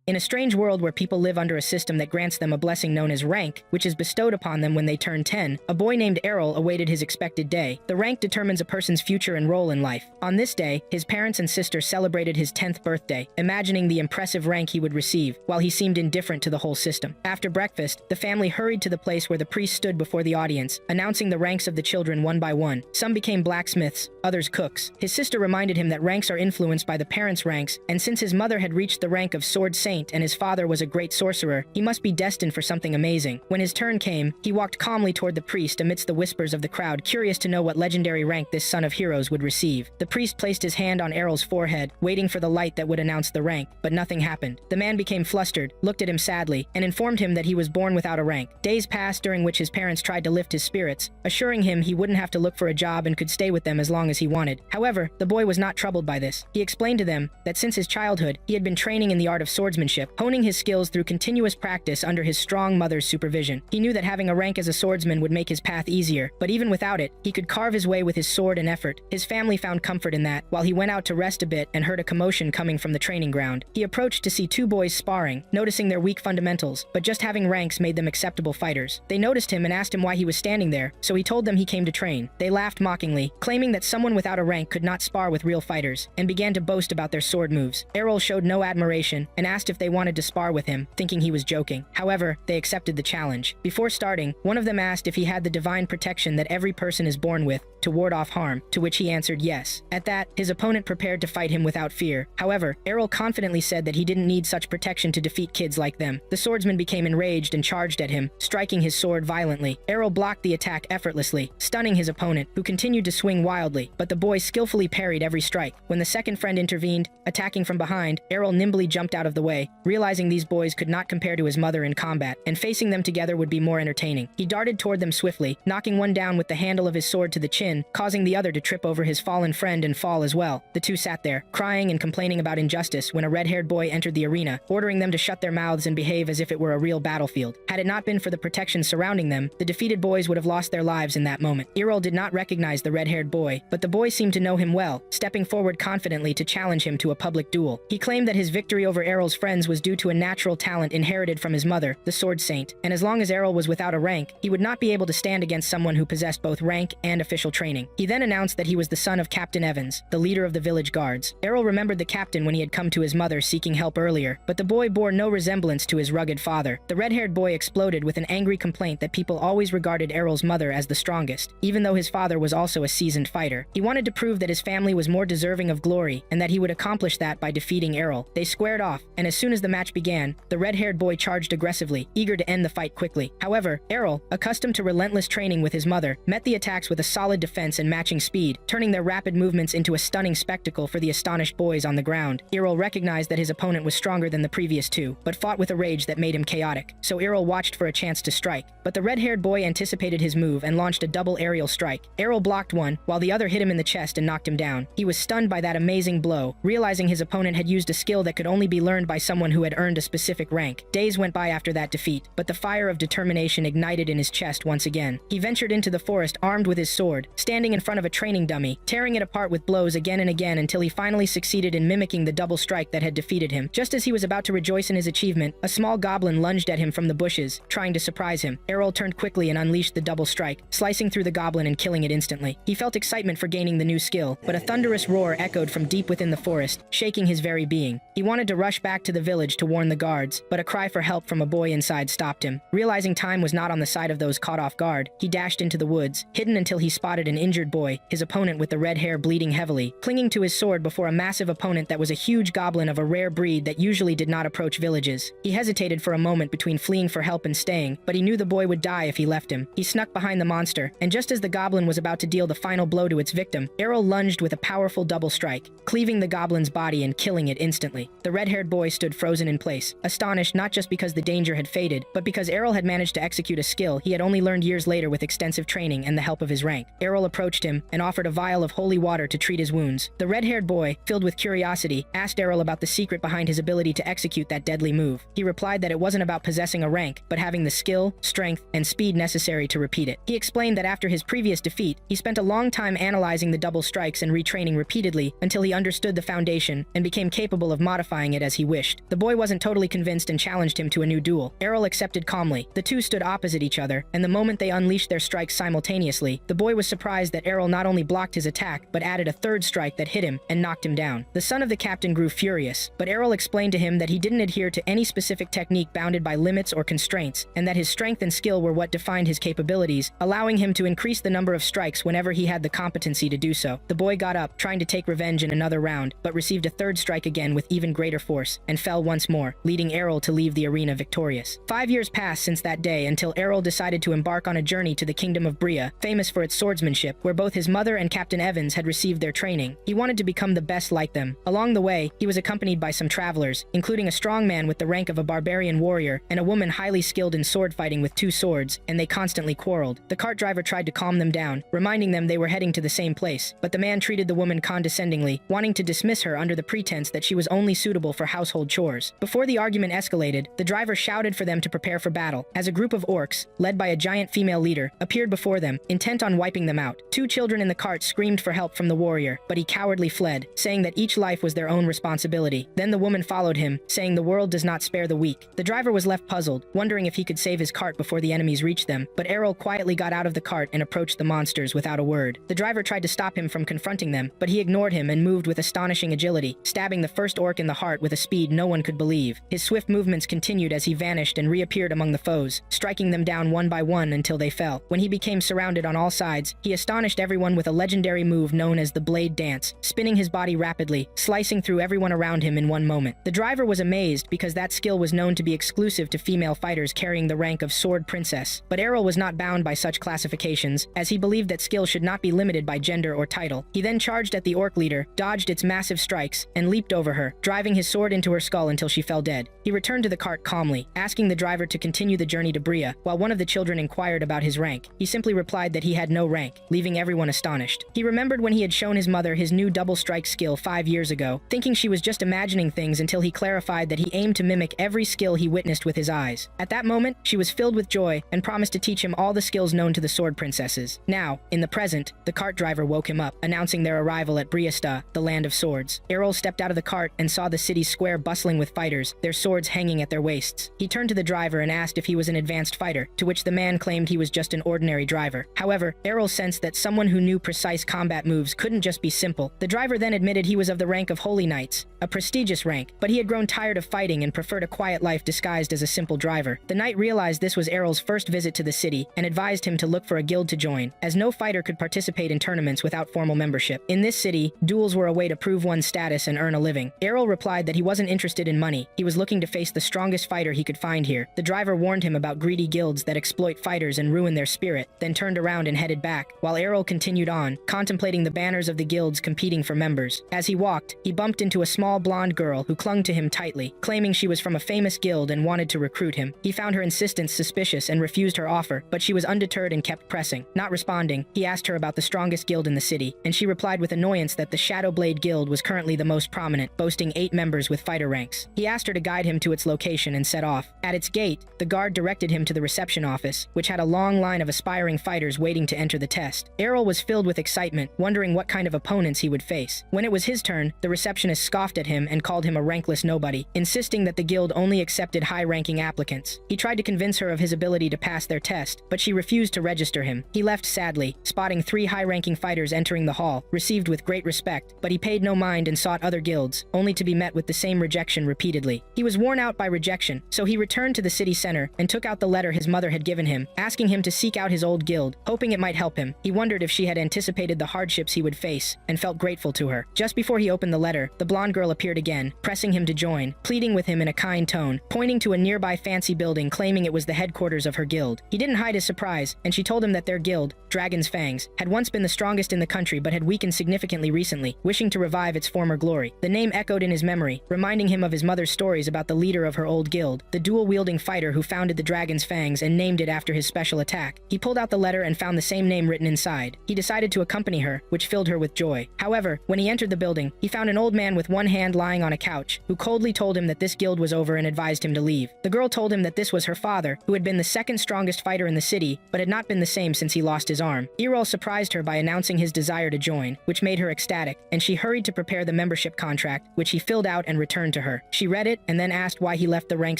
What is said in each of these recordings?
In a strange world where people live under a system that grants them a blessing known as rank, which is bestowed upon them when they turn 10, a boy named Errol awaited his expected day. The rank determines a person's future and role in life. On this day, his parents and sister celebrated his 10th birthday, imagining the impressive rank he would receive, while he seemed indifferent to the whole system. After breakfast, the family hurried to the place where the priest stood before the audience, announcing the ranks of the children one by one. Some became blacksmiths, others cooks. His sister reminded him that ranks are influenced by the parents' ranks, and since his mother had reached the rank of Sword Saint and his father was a great sorcerer, he must be destined for something amazing. When his turn came, he walked calmly toward the priest amidst the whispers of the crowd, curious to know what legendary rank this son of heroes would receive. The priest placed his hand on Errol's forehead, waiting for the light that would announce the rank, but nothing happened. The man became flustered, looked at him sadly, and informed him that he was born without a rank. Days passed during which his parents tried to lift his spirits, assuring him he wouldn't have to look for a job and could stay with them as long as he wanted. However, the boy was not troubled by this. He explained to them that since his childhood, he had been training in the art of swordsmanship, honing his skills through continuous practice under his strong mother's supervision. He knew that having a rank as a swordsman would make his path easier, but even without it, he could carve his way with his sword and effort. His family found comfort in that, while he went out to rest a bit and heard a commotion coming from the training ground. He approached to see two boys sparring, noticing their weak fundamentals, but just having ranks made them acceptable fighters. They noticed him and asked him why he was standing there, so he told them he came to train. They laughed mockingly, claiming that someone without a rank could not spar with real fighters, and began to boast about their sword moves. Errol showed no admiration and asked if they wanted to spar with him, thinking he was joking. However, they accepted the challenge. Before starting, one of them asked if he had the divine protection that every person is born with to ward off harm, to which he answered yes. At that, his opponent prepared to fight him without fear. However, Errol confidently said that he didn't need such protection to defeat kids like them. The swordsman became enraged and charged at him, striking his sword violently. Errol blocked the attack effortlessly, stunning his opponent, who continued to swing wildly, but the boy skillfully parried every strike. When the second friend intervened, attacking from behind, Errol nimbly jumped out of the way, realizing these boys could not compare to his mother in combat, and facing them together would be more entertaining. He darted toward them swiftly, knocking one down with the handle of his sword to the chin, causing the other to trip over his fallen friend and fall as well. The two sat there, crying and complaining about injustice when a red-haired boy entered the arena, ordering them to shut their mouths and behave as if it were a real battlefield. Had it not been for the protection surrounding them, the defeated boys would have lost their lives in that moment. Errol did not recognize the red-haired boy, but the boy seemed to know him well, stepping forward confidently to challenge him to a public duel. He claimed that his victory over Errol's friends was due to a natural talent inherited from his mother, the Sword Saint, and as long as Errol was without a rank, he would not be able to stand against someone who possessed both rank and official training. He then announced that he was the son of Captain Evans, the leader of the village guards. Errol remembered the captain when he had come to his mother seeking help earlier, but the boy bore no resemblance to his rugged father. The red-haired boy exploded with an angry complaint that people always regarded Errol's mother as the strongest, even though his father was also a seasoned fighter. He wanted to prove that his family was more deserving of glory, and that he would accomplish that by defeating Errol. They squared off, and as soon as the match began, the red-haired boy charged aggressively, eager to end the fight quickly. However, Errol, accustomed to relentless training with his mother, met the attacks with a solid defense and matching speed, turning their rapid movements into a stunning spectacle for the astonished boys on the ground. Errol recognized that his opponent was stronger than the previous two, but fought with a rage that made him chaotic, so Errol watched for a chance to strike. But the red-haired boy anticipated his move and launched a double aerial strike. Errol blocked one, while the other hit him in the chest and knocked him down. He was stunned by that amazing blow, realizing his opponent had used a skill that could only be learned by someone who had earned a specific rank. Days went by after that defeat, but the fire of determination ignited in his chest once again. He ventured into the forest armed with his sword, standing in front of a training dummy, tearing it apart with blows again and again until he finally succeeded in mimicking the double strike that had defeated him. Just as he was about to rejoice in his achievement, a small goblin lunged at him from the bushes, trying to surprise him. Errol turned quickly and unleashed the double strike, slicing through the goblin and killing it instantly. He felt excitement for gaining the new skill, but a thunderous roar echoed from deep within the forest, shaking his very being. He wanted to rush back to the village to warn the guards, but a cry for help from a boy inside stopped him. Realizing time was not on the side of those caught off guard, he dashed into the woods, hidden until he spotted an injured boy, his opponent with the red hair bleeding heavily, clinging to his sword before a massive opponent that was a huge goblin of a rare breed that usually did not approach villages. He hesitated for a moment between fleeing for help and staying, but he knew the boy would die if he left him. He snuck behind the monster, and just as the goblin was about to deal the final blow to its victim, Errol lunged with a powerful double strike, cleaving the goblin's body and killing it instantly. The red-haired boy stood frozen in place, astonished not just because the danger had faded, but because Errol had managed to execute a skill he had only learned years later with extensive training and the help of his rank. Errol Errol approached him and offered a vial of holy water to treat his wounds. The red-haired boy, filled with curiosity, asked Errol about the secret behind his ability to execute that deadly move. He replied that it wasn't about possessing a rank, but having the skill, strength, and speed necessary to repeat it. He explained that after his previous defeat, he spent a long time analyzing the double strikes and retraining repeatedly until he understood the foundation and became capable of modifying it as he wished. The boy wasn't totally convinced and challenged him to a new duel. Errol accepted calmly. The two stood opposite each other, and the moment they unleashed their strikes simultaneously, the boy was surprised that Errol not only blocked his attack, but added a third strike that hit him and knocked him down. The son of the captain grew furious, but Errol explained to him that he didn't adhere to any specific technique bounded by limits or constraints, and that his strength and skill were what defined his capabilities, allowing him to increase the number of strikes whenever he had the competency to do so. The boy got up, trying to take revenge in another round, but received a third strike again with even greater force, and fell once more, leading Errol to leave the arena victorious. 5 years passed since that day until Errol decided to embark on a journey to the kingdom of Bria, famous for its swordsmanship, where both his mother and Captain Evans had received their training. He wanted to become the best like them. Along the way, he was accompanied by some travelers, including a strong man with the rank of a barbarian warrior and a woman highly skilled in sword fighting with 2 swords, and they constantly quarreled. The cart driver tried to calm them down, reminding them they were heading to the same place, but the man treated the woman condescendingly, wanting to dismiss her under the pretense that she was only suitable for household chores. Before the argument escalated, the driver shouted for them to prepare for battle, as a group of orcs, led by a giant female leader, appeared before them, intent on wiping them out. 2 children in the cart screamed for help from the warrior, but he cowardly fled, saying that each life was their own responsibility. Then the woman followed him, saying the world does not spare the weak. The driver was left puzzled, wondering if he could save his cart before the enemies reached them, but Errol quietly got out of the cart and approached the monsters without a word. The driver tried to stop him from confronting them, but he ignored him and moved with astonishing agility, stabbing the first orc in the heart with a speed no one could believe. His swift movements continued as he vanished and reappeared among the foes, striking them down one by one until they fell. When he became surrounded on all sides, he astonished everyone with a legendary move known as the Blade Dance, spinning his body rapidly, slicing through everyone around him in one moment. The driver was amazed because that skill was known to be exclusive to female fighters carrying the rank of Sword Princess. But Errol was not bound by such classifications, as he believed that skill should not be limited by gender or title. He then charged at the orc leader, dodged its massive strikes, and leaped over her, driving his sword into her skull until she fell dead. He returned to the cart calmly, asking the driver to continue the journey to Bria, while one of the children inquired about his rank. He simply replied that he had no rank, leaving everyone astonished. He remembered when he had shown his mother his new double strike skill 5 years ago, thinking she was just imagining things until he clarified that he aimed to mimic every skill he witnessed with his eyes. At that moment, she was filled with joy and promised to teach him all the skills known to the sword princesses. Now, in the present, the cart driver woke him up, announcing their arrival at Briasta, the land of swords. Errol stepped out of the cart and saw the city square bustling with fighters, their swords hanging at their waists. He turned to the driver and asked if he was an advanced fighter, to which the man claimed he was just an ordinary driver. However, Errol sensed that someone who knew precise combat moves couldn't just be simple. The driver then admitted he was of the rank of Holy Knights, a prestigious rank, but he had grown tired of fighting and preferred a quiet life disguised as a simple driver. The knight realized this was Errol's first visit to the city and advised him to look for a guild to join, as no fighter could participate in tournaments without formal membership. In this city, duels were a way to prove one's status and earn a living. Errol replied that he wasn't interested in money. He was looking to face the strongest fighter he could find here. The driver warned him about greedy guilds that exploit fighters and ruin their spirit, then turned around and headed back, while Errol continued on, contemplating the banners of the guilds competing for members. As he walked, he bumped into a small blonde girl who clung to him tightly, claiming she was from a famous guild and wanted to recruit him. He found her insistence suspicious and refused her offer, but she was undeterred and kept pressing. Not responding, he asked her about the strongest guild in the city, and she replied with annoyance that the Shadowblade Guild was currently the most prominent, boasting 8 members with fighter ranks. He asked her to guide him to its location and set off. At its gate, the guard directed him to the reception office, which had a long line of aspiring fighters waiting to enter the test. Errol was filled with excitement, wondering what kind of opponents he would face. When it was his turn, the receptionist scoffed at him and called him a rankless nobody, insisting that the guild only accepted high-ranking applicants. He tried to convince her of his ability to pass their test, but she refused to register him. He left sadly, spotting 3 high-ranking fighters entering the hall, received with great respect, but he paid no mind and sought other guilds, only to be met with the same rejection repeatedly. He was worn out by rejection, so he returned to the city center and took out the letter his mother had given him, asking him to seek out his old guild, hoping it might help him. He wondered if she had anticipated the hardships he would face, and felt grateful to her. Just before he opened the letter, the blonde girl girl appeared again, pressing him to join, pleading with him in a kind tone, pointing to a nearby fancy building claiming it was the headquarters of her guild. He didn't hide his surprise, and she told him that their guild, Dragon's Fangs, had once been the strongest in the country but had weakened significantly recently, wishing to revive its former glory. The name echoed in his memory, reminding him of his mother's stories about the leader of her old guild, the dual-wielding fighter who founded the Dragon's Fangs and named it after his special attack. He pulled out the letter and found the same name written inside. He decided to accompany her, which filled her with joy. However, when he entered the building, he found an old man with one hand lying on a couch, who coldly told him that this guild was over and advised him to leave. The girl told him that this was her father, who had been the second strongest fighter in the city, but had not been the same since he lost his arm. Errol surprised her by announcing his desire to join, which made her ecstatic, and she hurried to prepare the membership contract, which he filled out and returned to her. She read it and then asked why he left the rank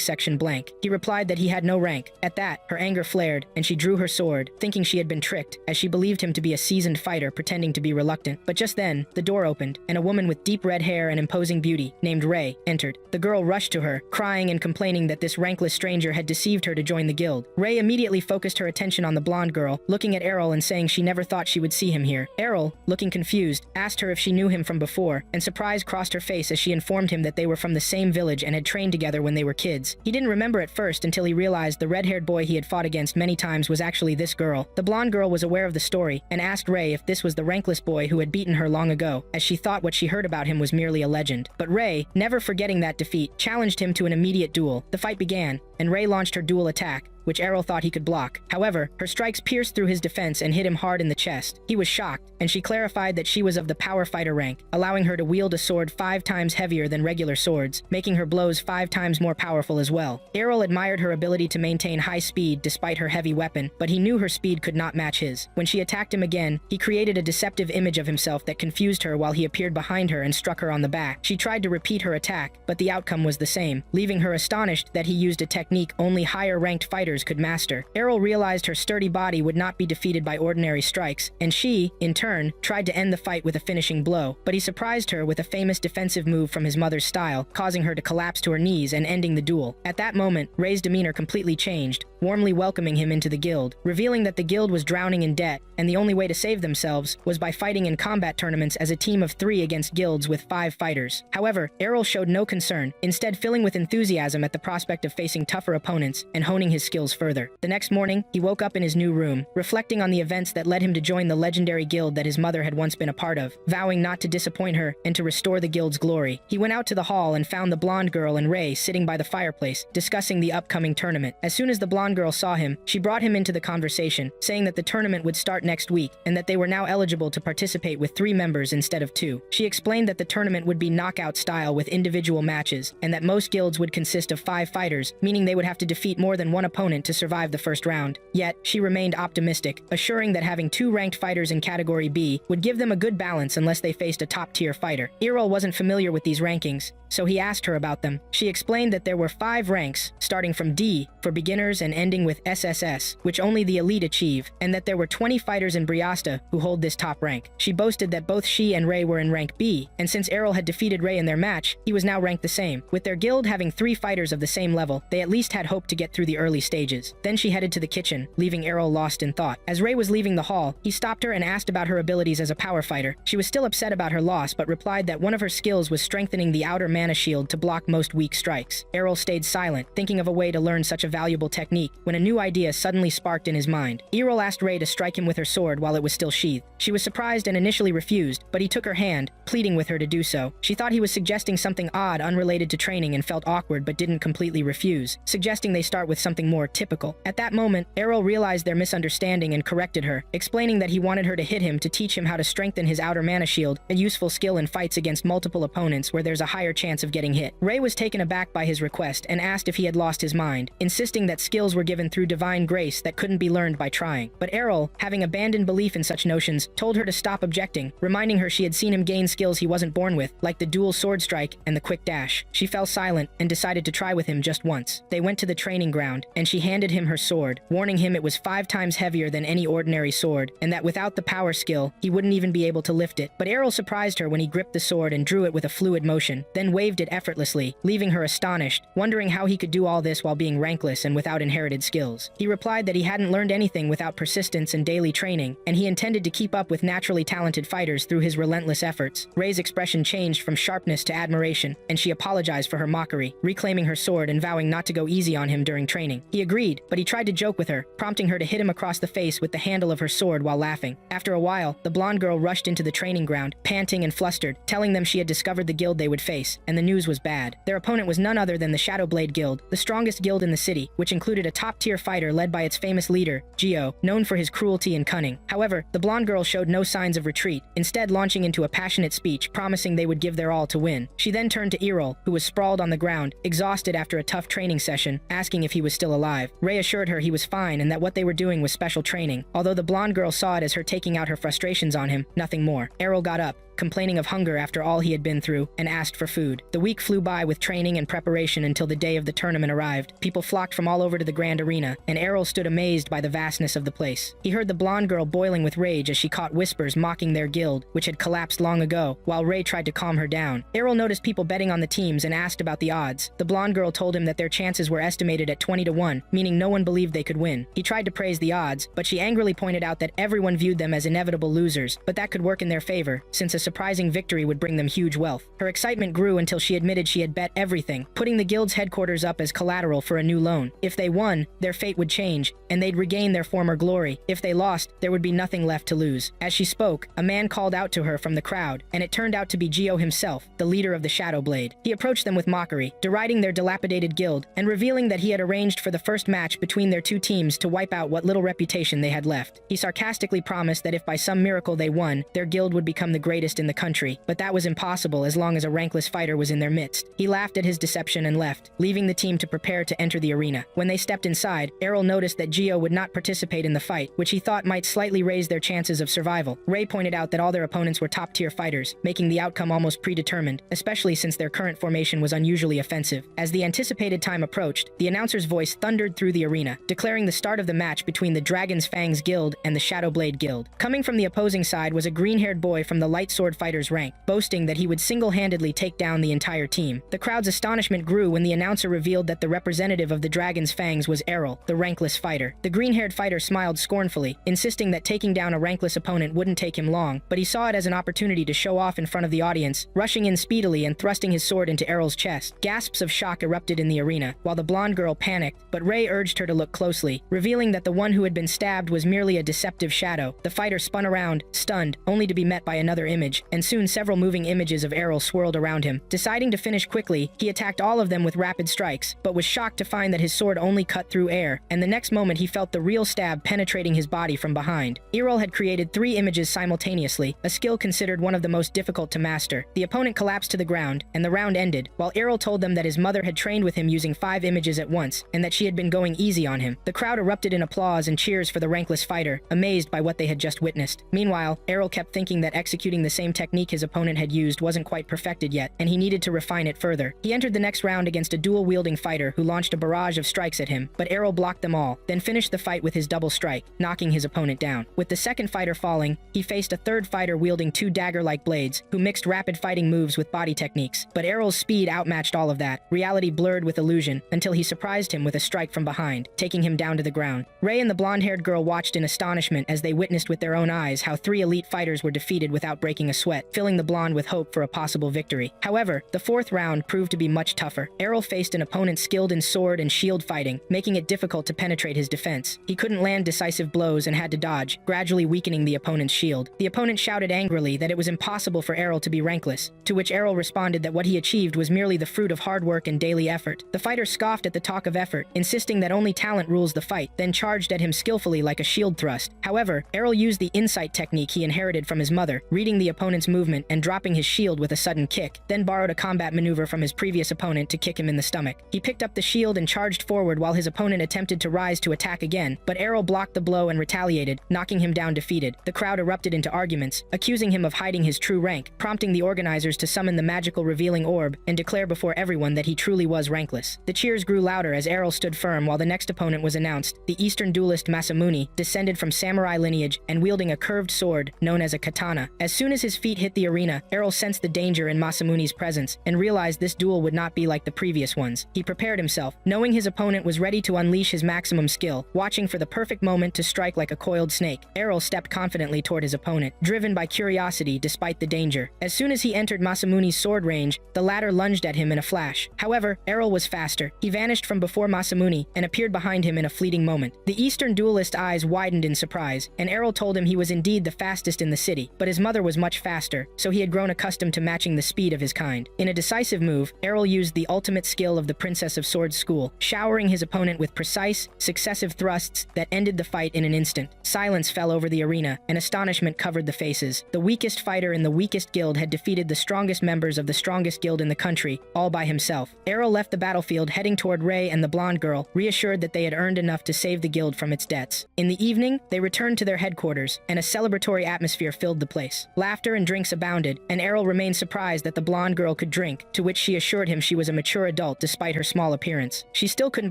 section blank. He replied that he had no rank. At that, her anger flared, and she drew her sword, thinking she had been tricked, as she believed him to be a seasoned fighter pretending to be reluctant. But just then, the door opened, and a woman with deep red hair and imposing beauty, named Ray, entered. The girl rushed to her, crying and complaining that this rankless stranger had deceived her to join the guild. Ray immediately focused her attention on the blonde girl, looking at Errol and saying she never thought she would see him here. Errol, looking confused, asked her if she knew him from before, and surprise crossed her face as she informed him that they were from the same village and had trained together when they were kids. He didn't remember at first until he realized the red-haired boy he had fought against many times was actually this girl. The blonde girl was aware of the story and asked Ray if this was the rankless boy who had beaten her long ago, as she thought what she heard about him was merely a legend. But Ray, never forgetting that defeat, challenged him to an immediate duel. The fight began, and Ray launched her dual attack, which Errol thought he could block. However, her strikes pierced through his defense and hit him hard in the chest. He was shocked, and she clarified that she was of the power fighter rank, allowing her to wield a sword 5 times heavier than regular swords, making her blows 5 times more powerful as well. Errol admired her ability to maintain high speed despite her heavy weapon, but he knew her speed could not match his. When she attacked him again, he created a deceptive image of himself that confused her while he appeared behind her and struck her on the back. She tried to repeat her attack, but the outcome was the same, leaving her astonished that he used a technique only higher-ranked fighters could master. Errol realized her sturdy body would not be defeated by ordinary strikes, and she, in turn, tried to end the fight with a finishing blow, but he surprised her with a famous defensive move from his mother's style, causing her to collapse to her knees and ending the duel. At that moment, Ray's demeanor completely changed, warmly welcoming him into the guild, revealing that the guild was drowning in debt, and the only way to save themselves was by fighting in combat tournaments as a team of 3 against guilds with 5 fighters. However, Errol showed no concern, instead filling with enthusiasm at the prospect of facing tougher opponents and honing his skills further. The next morning, he woke up in his new room, reflecting on the events that led him to join the legendary guild that his mother had once been a part of, vowing not to disappoint her and to restore the guild's glory. He went out to the hall and found the blonde girl and Ray sitting by the fireplace, discussing the upcoming tournament. As soon as the blonde girl saw him, she brought him into the conversation, saying that the tournament would start next week and that they were now eligible to participate with 3 members instead of 2. She explained that the tournament would be knockout style with individual matches, and that most guilds would consist of 5 fighters, meaning they would have to defeat more than one opponent to survive the first round. Yet, she remained optimistic, assuring that having 2 ranked fighters in Category B would give them a good balance unless they faced a top-tier fighter. Errol wasn't familiar with these rankings, so he asked her about them. She explained that there were 5 ranks, starting from D for beginners and ending with SSS, which only the elite achieve, and that there were 20 fighters in Briasta who hold this top rank. She boasted that both she and Ray were in rank B, and since Errol had defeated Ray in their match, he was now ranked the same. With their guild having 3 fighters of the same level, they at least had hope to get through the early stages. Then she headed to the kitchen, leaving Errol lost in thought. As Ray was leaving the hall, he stopped her and asked about her abilities as a power fighter. She was still upset about her loss, but replied that one of her skills was strengthening the outer mana shield to block most weak strikes. Errol stayed silent, thinking of a way to learn such a valuable technique, when a new idea suddenly sparked in his mind. Errol asked Ray to strike him with her sword while it was still sheathed. She was surprised and initially refused, but he took her hand, pleading with her to do so. She thought he was suggesting something odd unrelated to training and felt awkward but didn't completely refuse, suggesting they start with something more typical. At that moment, Errol realized their misunderstanding and corrected her, explaining that he wanted her to hit him to teach him how to strengthen his outer mana shield, a useful skill in fights against multiple opponents where there's a higher chance of getting hit. Ray was taken aback by his request and asked if he had lost his mind, insisting that skills were given through divine grace that couldn't be learned by trying. But Errol, having abandoned belief in such notions, told her to stop objecting, reminding her she had seen him gain skills he wasn't born with, like the dual sword strike and the quick dash. She fell silent and decided to try with him just once. They went to the training ground, and she she handed him her sword, warning him it was 5 times heavier than any ordinary sword, and that without the power skill, he wouldn't even be able to lift it. But Errol surprised her when he gripped the sword and drew it with a fluid motion, then waved it effortlessly, leaving her astonished, wondering how he could do all this while being rankless and without inherited skills. He replied that he hadn't learned anything without persistence and daily training, and he intended to keep up with naturally talented fighters through his relentless efforts. Ray's expression changed from sharpness to admiration, and she apologized for her mockery, reclaiming her sword and vowing not to go easy on him during training. He agreed, but he tried to joke with her, prompting her to hit him across the face with the handle of her sword while laughing. After a while, the blonde girl rushed into the training ground, panting and flustered, telling them she had discovered the guild they would face, and the news was bad. Their opponent was none other than the Shadowblade Guild, the strongest guild in the city, which included a top-tier fighter led by its famous leader, Gio, known for his cruelty and cunning. However, the blonde girl showed no signs of retreat, instead launching into a passionate speech promising they would give their all to win. She then turned to Errol, who was sprawled on the ground, exhausted after a tough training session, asking if he was still alive. Ray assured her he was fine and that what they were doing was special training, although the blonde girl saw it as her taking out her frustrations on him, nothing more. Errol got up, complaining of hunger after all he had been through, and asked for food. The week flew by with training and preparation until the day of the tournament arrived. People flocked from all over to the grand arena, and Errol stood amazed by the vastness of the place. He heard the blonde girl boiling with rage as she caught whispers mocking their guild, which had collapsed long ago, while Ray tried to calm her down. Errol noticed people betting on the teams and asked about the odds. The blonde girl told him that their chances were estimated at 20 to 1, meaning no one believed they could win. He tried to praise the odds, but she angrily pointed out that everyone viewed them as inevitable losers, but that could work in their favor, since a surprising victory would bring them huge wealth. Her excitement grew until she admitted she had bet everything, putting the guild's headquarters up as collateral for a new loan. If they won, their fate would change, and they'd regain their former glory. If they lost, there would be nothing left to lose. As she spoke, a man called out to her from the crowd, and it turned out to be Gio himself, the leader of the Shadowblade. He approached them with mockery, deriding their dilapidated guild, and revealing that he had arranged for the first match between their two teams to wipe out what little reputation they had left. He sarcastically promised that if by some miracle they won, their guild would become the greatest in the country, but that was impossible as long as a rankless fighter was in their midst. He laughed at his deception and left, leaving the team to prepare to enter the arena. When they stepped inside, Errol noticed that Gio would not participate in the fight, which he thought might slightly raise their chances of survival. Ray pointed out that all their opponents were top-tier fighters, making the outcome almost predetermined, especially since their current formation was unusually offensive. As the anticipated time approached, the announcer's voice thundered through the arena, declaring the start of the match between the Dragon's Fangs Guild and the Shadowblade Guild. Coming from the opposing side was a green-haired boy from the Light Sword Fighters rank, boasting that he would single-handedly take down the entire team. The crowd's astonishment grew when the announcer revealed that the representative of the Dragon's Fangs was Errol, the rankless fighter. The green-haired fighter smiled scornfully, insisting that taking down a rankless opponent wouldn't take him long, but he saw it as an opportunity to show off in front of the audience, rushing in speedily and thrusting his sword into Errol's chest. Gasps of shock erupted in the arena, while the blonde girl panicked, but Ray urged her to look closely, revealing that the one who had been stabbed was merely a deceptive shadow. The fighter spun around, stunned, only to be met by another image, and soon several moving images of Errol swirled around him. Deciding to finish quickly, he attacked all of them with rapid strikes, but was shocked to find that his sword only cut through air, and the next moment he felt the real stab penetrating his body from behind. Errol had created 3 images simultaneously, a skill considered one of the most difficult to master. The opponent collapsed to the ground, and the round ended, while Errol told them that his mother had trained with him using 5 images at once, and that she had been going easy on him. The crowd erupted in applause and cheers for the rankless fighter, amazed by what they had just witnessed. Meanwhile, Errol kept thinking that executing the same technique his opponent had used wasn't quite perfected yet, and he needed to refine it further. He entered the next round against a dual-wielding fighter who launched a barrage of strikes at him, but Errol blocked them all, then finished the fight with his double strike, knocking his opponent down. With the second fighter falling, he faced a third fighter wielding 2 dagger-like blades, who mixed rapid fighting moves with body techniques. But Errol's speed outmatched all of that, reality blurred with illusion, until he surprised him with a strike from behind, taking him down to the ground. Ray and the blonde-haired girl watched in astonishment as they witnessed with their own eyes how 3 elite fighters were defeated without breaking a sweat, filling the blonde with hope for a possible victory. However, the 4th round proved to be much tougher. Errol faced an opponent skilled in sword and shield fighting, making it difficult to penetrate his defense. He couldn't land decisive blows and had to dodge, gradually weakening the opponent's shield. The opponent shouted angrily that it was impossible for Errol to be rankless, to which Errol responded that what he achieved was merely the fruit of hard work and daily effort. The fighter scoffed at the talk of effort, insisting that only talent rules the fight, then charged at him skillfully like a shield thrust. However, Errol used the insight technique he inherited from his mother, reading the opponent's movement and dropping his shield with a sudden kick, then borrowed a combat maneuver from his previous opponent to kick him in the stomach. He picked up the shield and charged forward while his opponent attempted to rise to attack again, but Errol blocked the blow and retaliated, knocking him down defeated. The crowd erupted into arguments, accusing him of hiding his true rank, prompting the organizers to summon the magical revealing orb and declare before everyone that he truly was rankless. The cheers grew louder as Errol stood firm while the next opponent was announced. The Eastern duelist Masamune, descended from samurai lineage and wielding a curved sword known as a katana. As soon as his feet hit the arena, Errol sensed the danger in Masamune's presence and realized this duel would not be like the previous ones. He prepared himself, knowing his opponent was ready to unleash his maximum skill, watching for the perfect moment to strike like a coiled snake. Errol stepped confidently toward his opponent, driven by curiosity despite the danger. As soon as he entered Masamune's sword range, the latter lunged at him in a flash. However, Errol was faster. He vanished from before Masamune and appeared behind him in a fleeting moment. The Eastern duelist's eyes widened in surprise, and Errol told him he was indeed the fastest in the city, but his mother was much faster, so he had grown accustomed to matching the speed of his kind. In a decisive move, Errol used the ultimate skill of the Princess of Swords school, showering his opponent with precise, successive thrusts that ended the fight in an instant. Silence fell over the arena, and astonishment covered the faces. The weakest fighter in the weakest guild had defeated the strongest members of the strongest guild in the country, all by himself. Errol left the battlefield heading toward Ray and the blonde girl, reassured that they had earned enough to save the guild from its debts. In the evening, they returned to their headquarters, and a celebratory atmosphere filled the place. Laughter and drinks abounded, and Errol remained surprised that the blonde girl could drink, to which she assured him she was a mature adult despite her small appearance. She still couldn't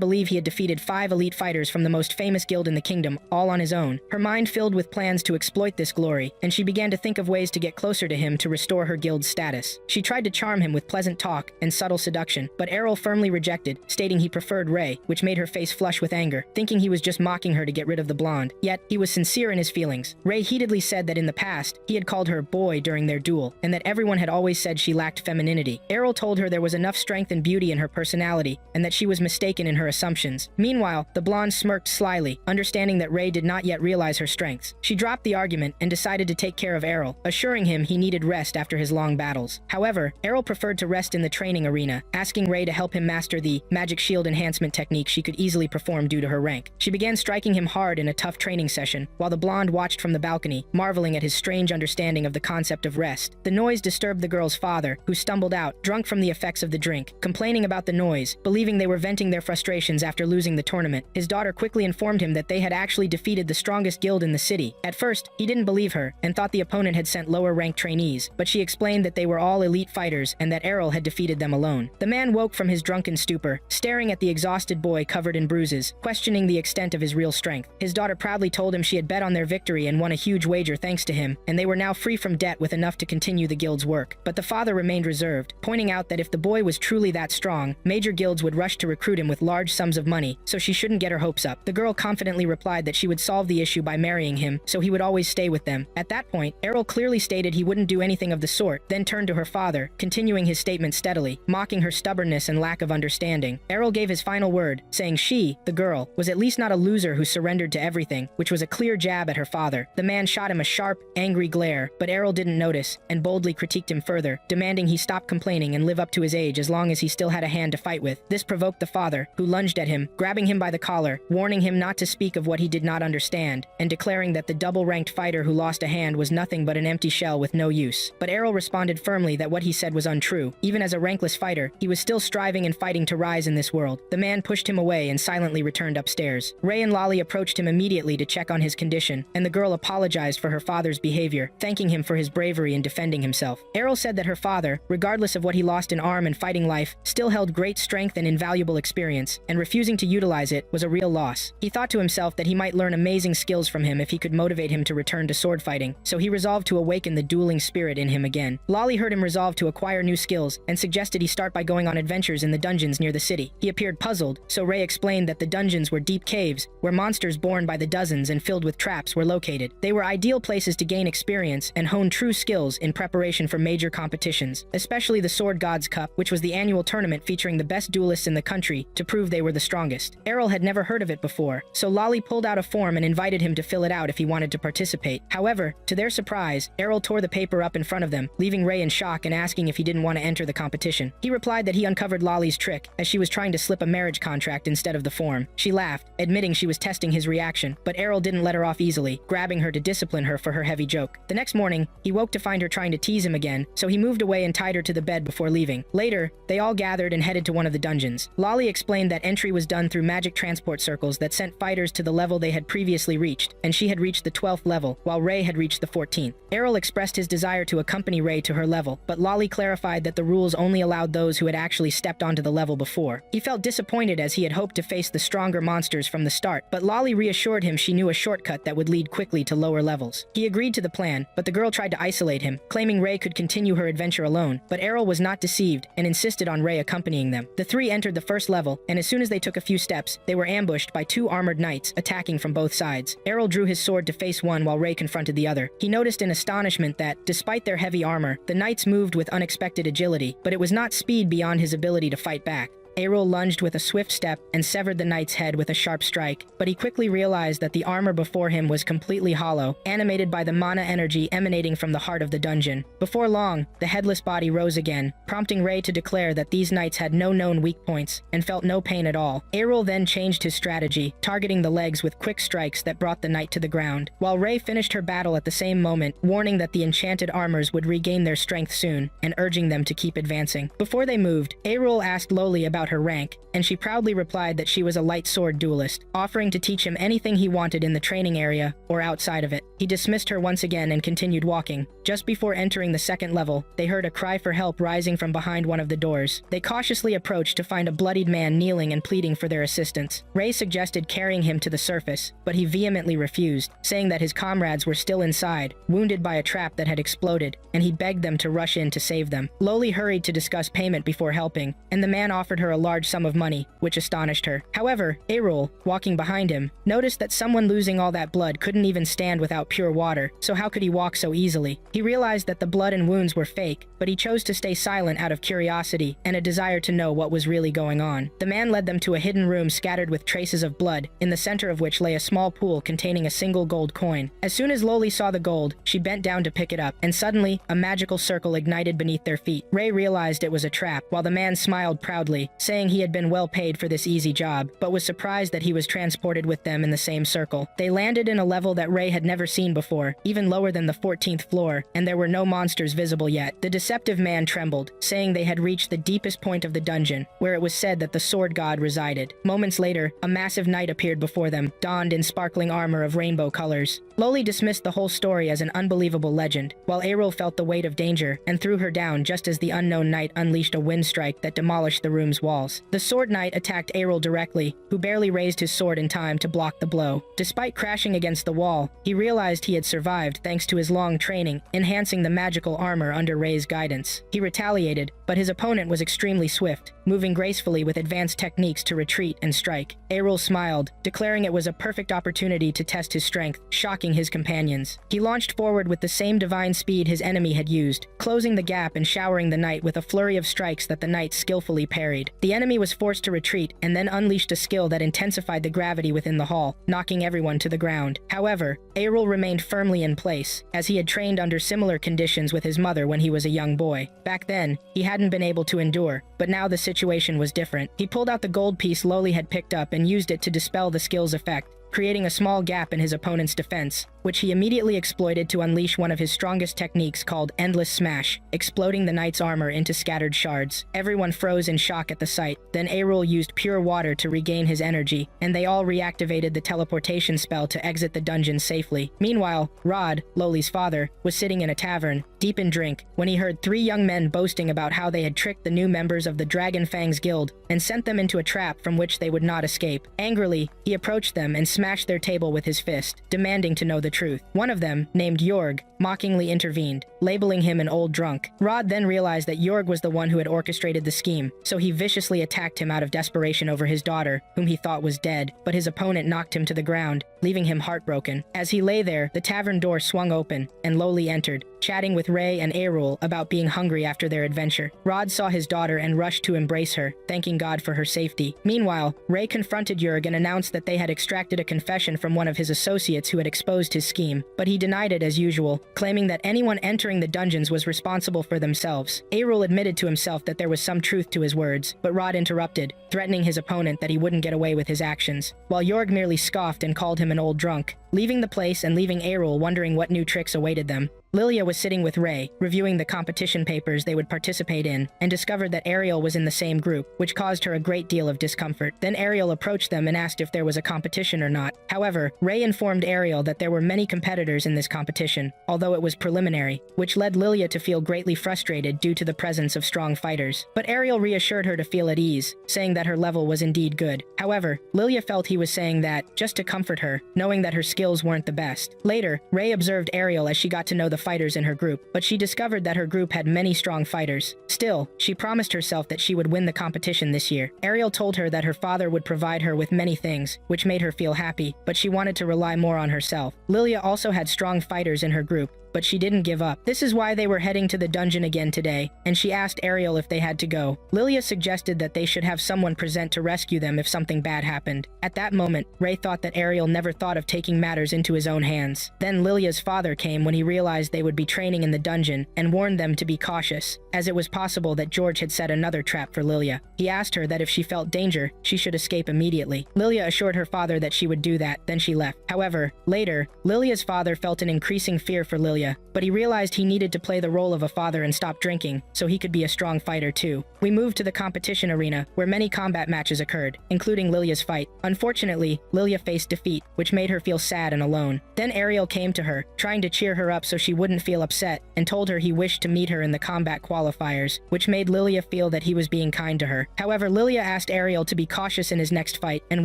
believe he had defeated 5 elite fighters from the most famous guild in the kingdom, all on his own. Her mind filled with plans to exploit this glory, and she began to think of ways to get closer to him to restore her guild's status. She tried to charm him with pleasant talk and subtle seduction, but Errol firmly rejected, stating he preferred Ray, which made her face flush with anger, thinking he was just mocking her to get rid of the blonde. Yet, he was sincere in his feelings. Ray heatedly said that in the past, he had called her boy during their duel, and that everyone had always said she lacked femininity. Errol told her there was enough strength and beauty in her personality, and that she was mistaken in her assumptions. Meanwhile, the blonde smirked slyly, understanding that Ray did not yet realize her strengths. She dropped the argument and decided to take care of Errol, assuring him he needed rest after his long battles. However, Errol preferred to rest in the training arena, asking Ray to help him master the magic shield enhancement technique she could easily perform due to her rank. She began striking him hard in a tough training session, while the blonde watched from the balcony, marveling at his strange understanding of the concept of rest. The noise disturbed the girl's father, who stumbled out, drunk from the effects of the drink, complaining about the noise, believing they were venting their frustrations after losing the tournament. His daughter quickly informed him that they had actually defeated the strongest guild in the city. At first, he didn't believe her, and thought the opponent had sent lower-ranked trainees, but she explained that they were all elite fighters and that Errol had defeated them alone. The man woke from his drunken stupor, staring at the exhausted boy covered in bruises, questioning the extent of his real strength. His daughter proudly told him she had bet on their victory and won a huge wager thanks to him, and they were now free from debt with enough to continue the guild's work. But the father remained reserved, pointing out that if the boy was truly that strong, major guilds would rush to recruit him with large sums of money, so she shouldn't get her hopes up. The girl confidently replied that she would solve the issue by marrying him, so he would always stay with them. At that point, Errol clearly stated he wouldn't do anything of the sort, then turned to her father, continuing his statement steadily, mocking her stubbornness and lack of understanding. Errol gave his final word, saying she, the girl, was at least not a loser who surrendered to everything, which was a clear jab at her father. The man shot him a sharp, angry glare, but Errol didn't notice, and boldly critiqued him further, demanding he stop complaining and live up to his age as long as he still had a hand to fight with. This provoked the father, who lunged at him, grabbing him by the collar, warning him not to speak of what he did not understand, and declaring that the double-ranked fighter who lost a hand was nothing but an empty shell with no use. But Errol responded firmly that what he said was untrue. Even as a rankless fighter, he was still striving and fighting to rise in this world. The man pushed him away and silently returned upstairs. Ray and Lolly approached him immediately to check on his condition, and the girl apologized for her father's behavior, thanking him for his bravery in defending himself. Errol said that her father, regardless of what he lost in arm and fighting life, still held great strength and invaluable experience, and refusing to utilize it was a real loss. He thought to himself that he might learn amazing skills from him if he could motivate him to return to sword fighting, so he resolved to awaken the dueling spirit in him again. Lolly heard him resolve to acquire new skills, and suggested he start by going on adventures in the dungeons near the city. He appeared puzzled, so Ray explained that the dungeons were deep caves, where monsters born by the dozens and filled with traps were located. They were ideal places to gain experience and hone true skills in preparation for major competitions, especially the Sword Gods Cup, which was the annual tournament featuring the best duelists in the country to prove they were the strongest. Errol had never heard of it before, so Lolly pulled out a form and invited him to fill it out if he wanted to participate. However, to their surprise, Errol tore the paper up in front of them, leaving Ray in shock and asking if he didn't want to enter the competition. He replied that he uncovered Lolly's trick, as she was trying to slip a marriage contract instead of the form. She laughed, admitting she was testing his reaction, but Errol didn't let her off easily, grabbing her to discipline her for her heavy joke. The next morning, He woke to find her trying to tease him again, so he moved away and tied her to the bed before leaving. Later, they all gathered and headed to one of the dungeons. Lolly explained that entry was done through magic transport circles that sent fighters to the level they had previously reached, and she had reached the 12th level, while Ray had reached the 14th. Errol expressed his desire to accompany Ray to her level, but Lolly clarified that the rules only allowed those who had actually stepped onto the level before. He felt disappointed as he had hoped to face the stronger monsters from the start, but Lolly reassured him she knew a shortcut that would lead quickly to lower levels. He agreed to the plan, but the girl tried to isolate him, claiming Ray could continue her adventure alone, but Errol was not deceived and insisted on Ray accompanying them. The three entered the first level, and as soon as they took a few steps, they were ambushed by two armored knights attacking from both sides. Errol drew his sword to face one while Ray confronted the other. He noticed in astonishment that, despite their heavy armor, the knights moved with unexpected agility, but it was not speed beyond his ability to fight back. Errol lunged with a swift step and severed the knight's head with a sharp strike, but he quickly realized that the armor before him was completely hollow, animated by the mana energy emanating from the heart of the dungeon. Before long, the headless body rose again, prompting Ray to declare that these knights had no known weak points and felt no pain at all. Errol then changed his strategy, targeting the legs with quick strikes that brought the knight to the ground, while Ray finished her battle at the same moment, warning that the enchanted armors would regain their strength soon and urging them to keep advancing. Before they moved, Errol asked Lolly about her rank, and she proudly replied that she was a light sword duelist, offering to teach him anything he wanted in the training area or outside of it. He dismissed her once again and continued walking. Just before entering the second level, they heard a cry for help rising from behind one of the doors. They cautiously approached to find a bloodied man kneeling and pleading for their assistance. Ray suggested carrying him to the surface, but he vehemently refused, saying that his comrades were still inside, wounded by a trap that had exploded, and he begged them to rush in to save them. Lolly hurried to discuss payment before helping, and the man offered her a large sum of money, which astonished her. However, Errol, walking behind him, noticed that someone losing all that blood couldn't even stand without pure water, so how could he walk so easily? He realized that the blood and wounds were fake, but he chose to stay silent out of curiosity and a desire to know what was really going on. The man led them to a hidden room scattered with traces of blood, in the center of which lay a small pool containing a single gold coin. As soon as Lolly saw the gold, she bent down to pick it up, and suddenly, a magical circle ignited beneath their feet. Ray realized it was a trap, while the man smiled proudly, saying he had been well paid for this easy job, but was surprised that he was transported with them in the same circle. They landed in a level that Ray had never seen before, even lower than the 14th floor, and there were no monsters visible yet. The deceptive man trembled, saying they had reached the deepest point of the dungeon, where it was said that the sword god resided. Moments later, a massive knight appeared before them, donned in sparkling armor of rainbow colors. Lolly dismissed the whole story as an unbelievable legend, while Errol felt the weight of danger and threw her down just as the unknown knight unleashed a wind strike that demolished the room's walls. The sword knight attacked Errol directly, who barely raised his sword in time to block the blow. Despite crashing against the wall, he realized he had survived thanks to his long training, enhancing the magical armor under Ray's guidance. He retaliated, but his opponent was extremely swift, moving gracefully with advanced techniques to retreat and strike. Errol smiled, declaring it was a perfect opportunity to test his strength, shocking his companions. He launched forward with the same divine speed his enemy had used, closing the gap and showering the knight with a flurry of strikes that the knight skillfully parried. The enemy was forced to retreat and then unleashed a skill that intensified the gravity within the hall, knocking everyone to the ground. However, Errol remained firmly in place, as he had trained under similar conditions with his mother when he was a young boy. Back then, he hadn't been able to endure, but now the situation was different. He pulled out the gold piece Lolly had picked up and used it to dispel the skill's effect, creating a small gap in his opponent's defense, which he immediately exploited to unleash one of his strongest techniques called Endless Smash, exploding the knight's armor into scattered shards. Everyone froze in shock at the sight. Then Errol used pure water to regain his energy, and they all reactivated the teleportation spell to exit the dungeon safely. Meanwhile, Rod, Lolly's father, was sitting in a tavern, deep in drink, when he heard three young men boasting about how they had tricked the new members of the Dragon Fangs Guild and sent them into a trap from which they would not escape. Angrily, he approached them and smashed their table with his fist, demanding to know the truth. One of them, named Jorg, mockingly intervened, labeling him an old drunk. Rod then realized that Jorg was the one who had orchestrated the scheme, so he viciously attacked him out of desperation over his daughter, whom he thought was dead, but his opponent knocked him to the ground, leaving him heartbroken. As he lay there, the tavern door swung open, and Lolly entered, chatting with Ray and Errol about being hungry after their adventure. Rod saw his daughter and rushed to embrace her, thanking God for her safety. Meanwhile, Ray confronted Jorg and announced that they had extracted a confession from one of his associates who had exposed his scheme, but he denied it as usual, claiming that anyone entering the dungeons was responsible for themselves. Errol admitted to himself that there was some truth to his words, but Rod interrupted, threatening his opponent that he wouldn't get away with his actions. While Jorg merely scoffed and called him an old drunk, Leaving the place and leaving Errol wondering what new tricks awaited them, Lilia was sitting with Ray, reviewing the competition papers they would participate in, and discovered that Ariel was in the same group, which caused her a great deal of discomfort. Then Ariel approached them and asked if there was a competition or not. However, Ray informed Ariel that there were many competitors in this competition, although it was preliminary, which led Lilia to feel greatly frustrated due to the presence of strong fighters. But Ariel reassured her to feel at ease, saying that her level was indeed good. However, Lilia felt he was saying that just to comfort her, knowing that her skills weren't the best. Later, Ray observed Ariel as she got to know the fighters in her group, but she discovered that her group had many strong fighters. Still, she promised herself that she would win the competition this year. Ariel told her that her father would provide her with many things, which made her feel happy, but she wanted to rely more on herself. Lilia also had strong fighters in her group, but she didn't give up. This is why they were heading to the dungeon again today, and she asked Ariel if they had to go. Lilia suggested that they should have someone present to rescue them if something bad happened. At that moment, Ray thought that Ariel never thought of taking matters into his own hands. Then Lilia's father came when he realized they would be training in the dungeon and warned them to be cautious, as it was possible that George had set another trap for Lilia. He asked her that if she felt danger, she should escape immediately. Lilia assured her father that she would do that, then she left. However, later, Lilia's father felt an increasing fear for Lilia, but he realized he needed to play the role of a father and stop drinking, so he could be a strong fighter too. We moved to the competition arena, where many combat matches occurred, including Lilia's fight. Unfortunately, Lilia faced defeat, which made her feel sad and alone. Then Ariel came to her, trying to cheer her up so she wouldn't feel upset, and told her he wished to meet her in the combat qualifiers, which made Lilia feel that he was being kind to her. However, Lilia asked Ariel to be cautious in his next fight and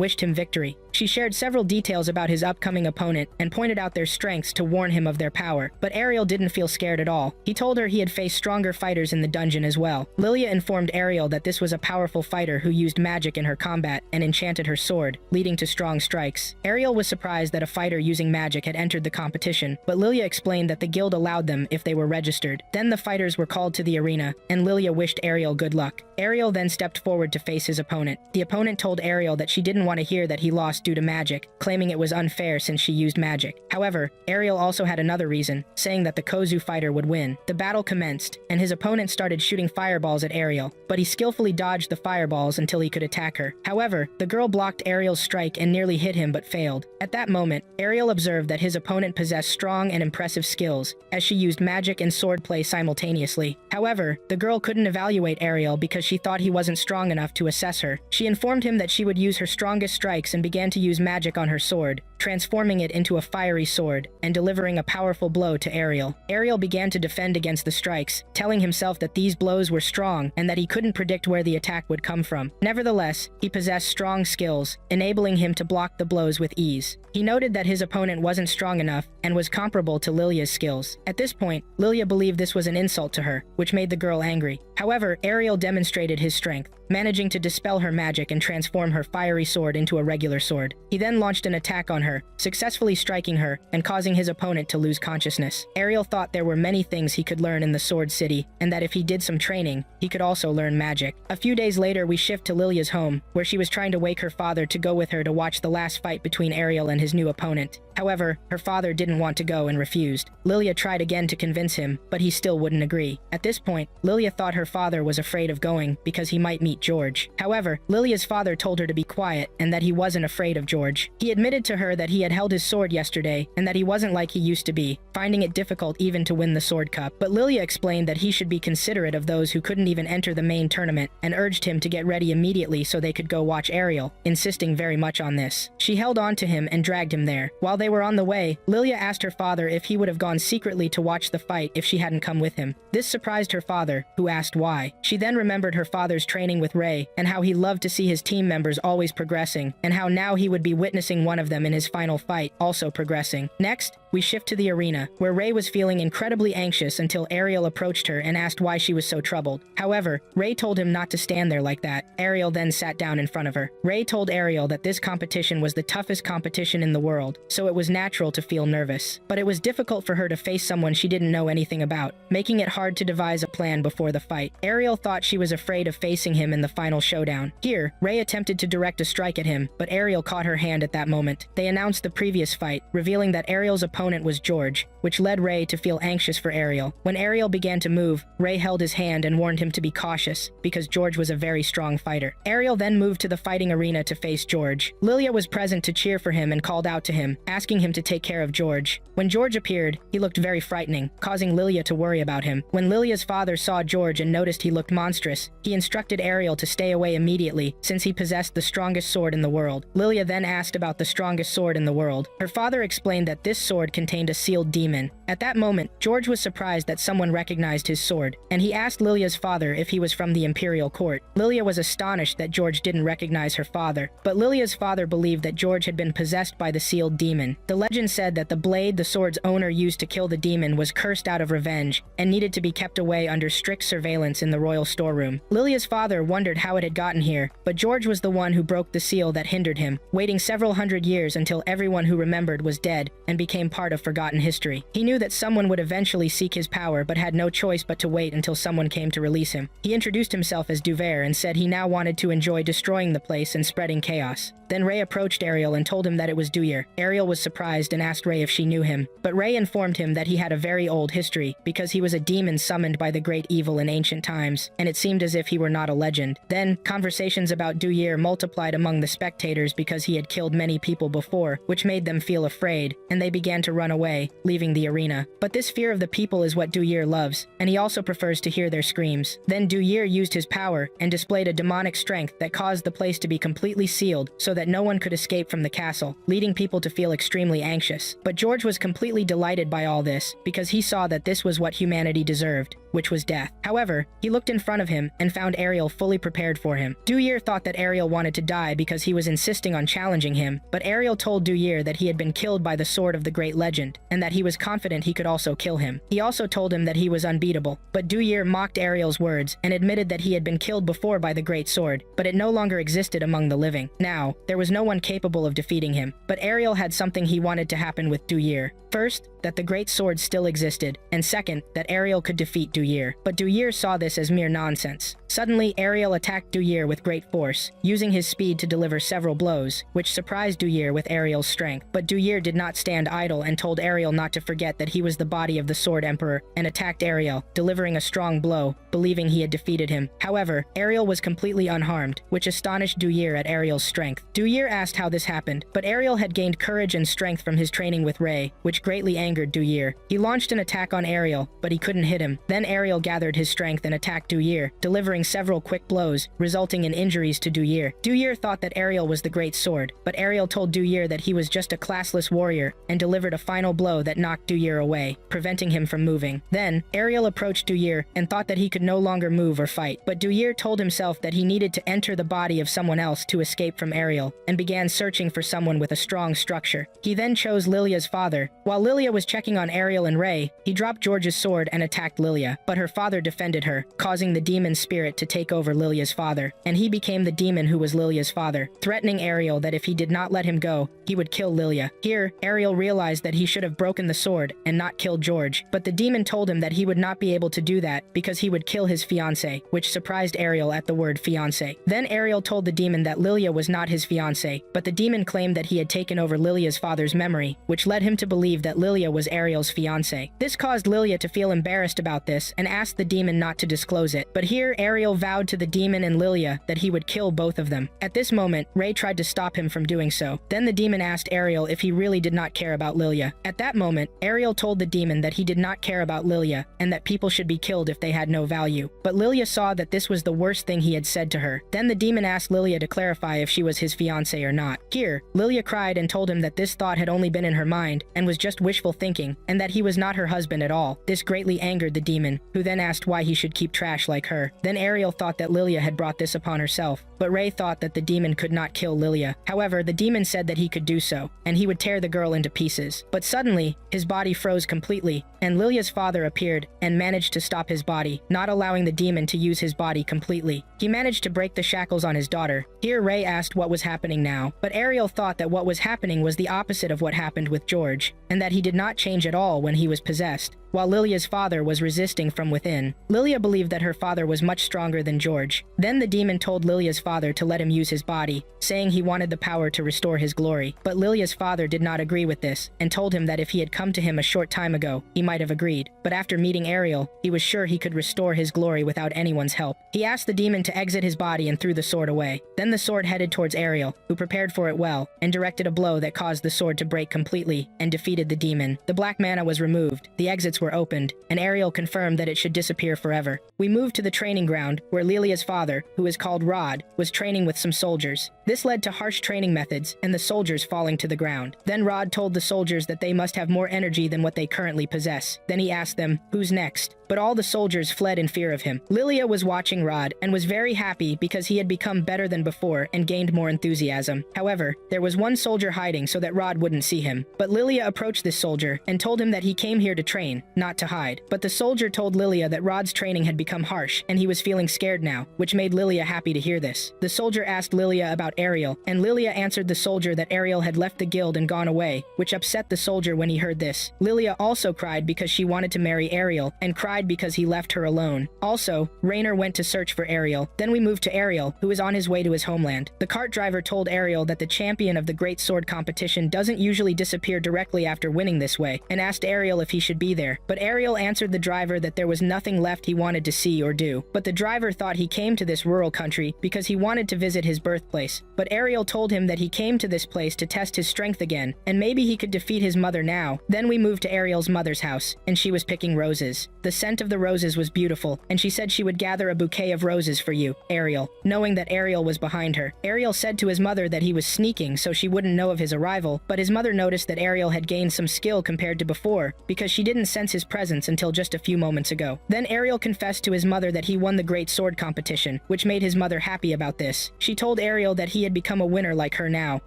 wished him victory. She shared several details about his upcoming opponent and pointed out their strengths to warn him of their power, but Ariel didn't feel scared at all. He told her he had faced stronger fighters in the dungeon as well. Lilia informed Ariel that this was a powerful fighter who used magic in her combat and enchanted her sword, leading to strong strikes. Ariel was surprised that a fighter using magic had entered the competition, but Lilia explained that the guild allowed them if they were registered. Then the fighters were called to the arena, and Lilia wished Ariel good luck. Ariel then stepped forward to face his opponent. The opponent told Ariel that she didn't want to hear that he lost due to magic, claiming it was unfair since she used magic. However, Ariel also had another reason, saying that the Kozu fighter would win. The battle commenced, and his opponent started shooting fireballs at Ariel, but he skillfully dodged the fireballs until he could attack her. However, the girl blocked Ariel's strike and nearly hit him but failed. At that moment, Ariel observed that his opponent possessed strong and impressive skills, as she used magic and swordplay simultaneously. However, the girl couldn't evaluate Ariel because she thought he wasn't strong enough to assess her. She informed him that she would use her strongest strikes and began to use magic on her sword, transforming it into a fiery sword and delivering a powerful blow to Ariel. Ariel began to defend against the strikes, telling himself that these blows were strong and that he couldn't predict where the attack would come from. Nevertheless, he possessed strong skills, enabling him to block the blows with ease. He noted that his opponent wasn't strong enough and was comparable to Lilia's skills. At this point, Lilia believed this was an insult to her, which made the girl angry. However, Ariel demonstrated his strength, managing to dispel her magic and transform her fiery sword into a regular sword. He then launched an attack on her, successfully striking her and causing his opponent to lose consciousness. Ariel thought there were many things he could learn in the Sword City, and that if he did some training, he could also learn magic. A few days later, we shift to Lilia's home, where she was trying to wake her father to go with her to watch the last fight between Ariel and his new opponent. However, her father didn't want to go and refused. Lilia tried again to convince him, but he still wouldn't agree. At this point, Lilia thought her father was afraid of going because he might meet George. However, Lilia's father told her to be quiet and that he wasn't afraid of George. He admitted to her that he had held his sword yesterday and that he wasn't like he used to be, finding it difficult even to win the sword cup. But Lilia explained that he should be considerate of those who couldn't even enter the main tournament and urged him to get ready immediately so they could go watch Ariel, insisting very much on this. She held on to him and dragged him there. While they were on the way, Lilia asked her father if he would have gone secretly to watch the fight if she hadn't come with him. This surprised her father, who asked why. She then remembered her father's training with Ray and how he loved to see his team members always progressing, and how now he would be witnessing one of them in his final fight also progressing. Next, we shift to the arena, where Ray was feeling incredibly anxious until Ariel approached her and asked why she was so troubled. However, Ray told him not to stand there like that. Ariel then sat down in front of her. Ray told Ariel that this competition was the toughest competition in the world, so it was natural to feel nervous. But it was difficult for her to face someone she didn't know anything about, making it hard to devise a plan before the fight. Ariel thought she was afraid of facing him in the final showdown. Here, Ray attempted to direct a strike at him, but Ariel caught her hand at that moment. They announced the previous fight, revealing that Ariel's opponent was George, which led Ray to feel anxious for Ariel. When Ariel began to move, Ray held his hand and warned him to be cautious, because George was a very strong fighter. Ariel then moved to the fighting arena to face George. Lilia was present to cheer for him and called out to him, asking asking him to take care of George. When George appeared, he looked very frightening, causing Lilia to worry about him. When Lilia's father saw George and noticed he looked monstrous, he instructed Ariel to stay away immediately, since he possessed the strongest sword in the world. Lilia then asked about the strongest sword in the world. Her father explained that this sword contained a sealed demon. At that moment, George was surprised that someone recognized his sword, and he asked Lilia's father if he was from the imperial court. Lilia was astonished that George didn't recognize her father, but Lilia's father believed that George had been possessed by the sealed demon. The legend said that the blade the sword's owner used to kill the demon was cursed out of revenge and needed to be kept away under strict surveillance in the royal storeroom. Lilia's father wondered how it had gotten here, but George was the one who broke the seal that hindered him, waiting several hundred years until everyone who remembered was dead and became part of forgotten history. He knew that someone would eventually seek his power but had no choice but to wait until someone came to release him. He introduced himself as Duvair and said he now wanted to enjoy destroying the place and spreading chaos. Then Ray approached Ariel and told him that it was Duyir. Ariel was surprised and asked Ray if she knew him, but Ray informed him that he had a very old history because he was a demon summoned by the great evil in ancient times, and it seemed as if he were not a legend. Then, conversations about Duyir multiplied among the spectators because he had killed many people before, which made them feel afraid, and they began to run away, leaving the arena. But this fear of the people is what Duyir loves, and he also prefers to hear their screams. Then Duyir used his power and displayed a demonic strength that caused the place to be completely sealed so that no one could escape from the castle, leading people to feel extremely anxious. But George was completely delighted by all this because he saw that this was what humanity deserved, which was death. However, he looked in front of him and found Ariel fully prepared for him. Duyir thought that Ariel wanted to die because he was insisting on challenging him, but Ariel told Duyir that he had been killed by the sword of the great legend, and that he was confident he could also kill him. He also told him that he was unbeatable, but Duyir mocked Ariel's words and admitted that he had been killed before by the great sword, but it no longer existed among the living. Now, there was no one capable of defeating him, but Ariel had something he wanted to happen with Duyir. First, that the great sword still existed, and second, that Ariel could defeat Duyir. But Duyir saw this as mere nonsense. Suddenly, Ariel attacked Duyir with great force, using his speed to deliver several blows, which surprised Duyir with Ariel's strength. But Duyir did not stand idle and told Ariel not to forget that he was the body of the Sword Emperor, and attacked Ariel, delivering a strong blow, believing he had defeated him. However, Ariel was completely unharmed, which astonished Duyir at Ariel's strength. Duyir asked how this happened, but Ariel had gained courage and strength from his training with Ray, which greatly angered Duyir. He launched an attack on Ariel, but he couldn't hit him. Then Ariel gathered his strength and attacked Duyir, delivering several quick blows, resulting in injuries to Duyir. Duyir thought that Ariel was the great sword, but Ariel told Duyir that he was just a classless warrior and delivered a final blow that knocked Duyir away, preventing him from moving. Then, Ariel approached Duyir and thought that he could no longer move or fight, but Duyir told himself that he needed to enter the body of someone else to escape from Ariel, and began searching for someone with a strong structure. He then chose Lilia's father. While Lilia was checking on Ariel and Ray, he dropped George's sword and attacked Lilia, but her father defended her, causing the demon spirit to take over Lilia's father, and he became the demon who was Lilia's father, threatening Ariel that if he did not let him go, he would kill Lilia. Here, Ariel realized that he should have broken the sword and not killed George, but the demon told him that he would not be able to do that because he would kill his fiancée, which surprised Ariel at the word fiancé. Then Ariel told the demon that Lilia was not his fiancée, but the demon claimed that he had taken over Lilia's father's memory, which led him to believe that Lilia was Ariel's fiancée. This caused Lilia to feel embarrassed about this and asked the demon not to disclose it, but here Ariel vowed to the demon and Lilia that he would kill both of them. At this moment, Ray tried to stop him from doing so. Then the demon asked Ariel if he really did not care about Lilia. At that moment, Ariel told the demon that he did not care about Lilia and that people should be killed if they had no value. But Lilia saw that this was the worst thing he had said to her. Then the demon asked Lilia to clarify if she was his fiancée or not. Here, Lilia cried and told him that this thought had only been in her mind and was just wishful thinking, and that he was not her husband at all. This greatly angered the demon, who then asked why he should keep trash like her. Then Ariel thought that Lilia had brought this upon herself, but Ray thought that the demon could not kill Lilia. However, the demon said that he could do so, and he would tear the girl into pieces. But suddenly, his body froze completely, and Lilia's father appeared and managed to stop his body, not allowing the demon to use his body completely. He managed to break the shackles on his daughter. Here Ray asked what was happening now, but Ariel thought that what was happening was the opposite of what happened with George, and that he did not change at all when he was possessed. while Lilia's father was resisting from within. Lilia believed that her father was much stronger than George. Then the demon told Lilia's father to let him use his body, saying he wanted the power to restore his glory. But Lilia's father did not agree with this, and told him that if he had come to him a short time ago, he might have agreed. But after meeting Ariel, he was sure he could restore his glory without anyone's help. He asked the demon to exit his body and threw the sword away. Then the sword headed towards Ariel, who prepared for it well, and directed a blow that caused the sword to break completely, and defeated the demon. The black mana was removed, the exits were opened, and Ariel confirmed that it should disappear forever. We moved to the training ground, where Lilia's father, who is called Rod, was training with some soldiers. This led to harsh training methods, and the soldiers falling to the ground. Then Rod told the soldiers that they must have more energy than what they currently possess. Then he asked them, "Who's next?" But all the soldiers fled in fear of him. Lilia was watching Rod and was very happy because he had become better than before and gained more enthusiasm. However, there was one soldier hiding so that Rod wouldn't see him. But Lilia approached this soldier and told him that he came here to train, not to hide. But the soldier told Lilia that Rod's training had become harsh and he was feeling scared now, which made Lilia happy to hear this. The soldier asked Lilia about Ariel, and Lilia answered the soldier that Ariel had left the guild and gone away, which upset the soldier when he heard this. Lilia also cried because she wanted to marry Ariel, and cried because he left her alone. Also, Rainer went to search for Ariel. Then we moved to Ariel, who is on his way to his homeland. The cart driver told Ariel that the champion of the Great Sword competition doesn't usually disappear directly after winning this way, and asked Ariel if he should be there. But Ariel answered the driver that there was nothing left he wanted to see or do. But the driver thought he came to this rural country because he wanted to visit his birthplace. But Ariel told him that he came to this place to test his strength again, and maybe he could defeat his mother now. Then we moved to Ariel's mother's house, and she was picking roses. The scent of the roses was beautiful, and she said she would gather a bouquet of roses for you, Ariel, knowing that Ariel was behind her. Ariel said to his mother that he was sneaking so she wouldn't know of his arrival, but his mother noticed that Ariel had gained some skill compared to before, because she didn't sense his presence until just a few moments ago. Then Ariel confessed to his mother that he won the Great Sword competition, which made his mother happy about this. She told Ariel that he had become a winner like her now.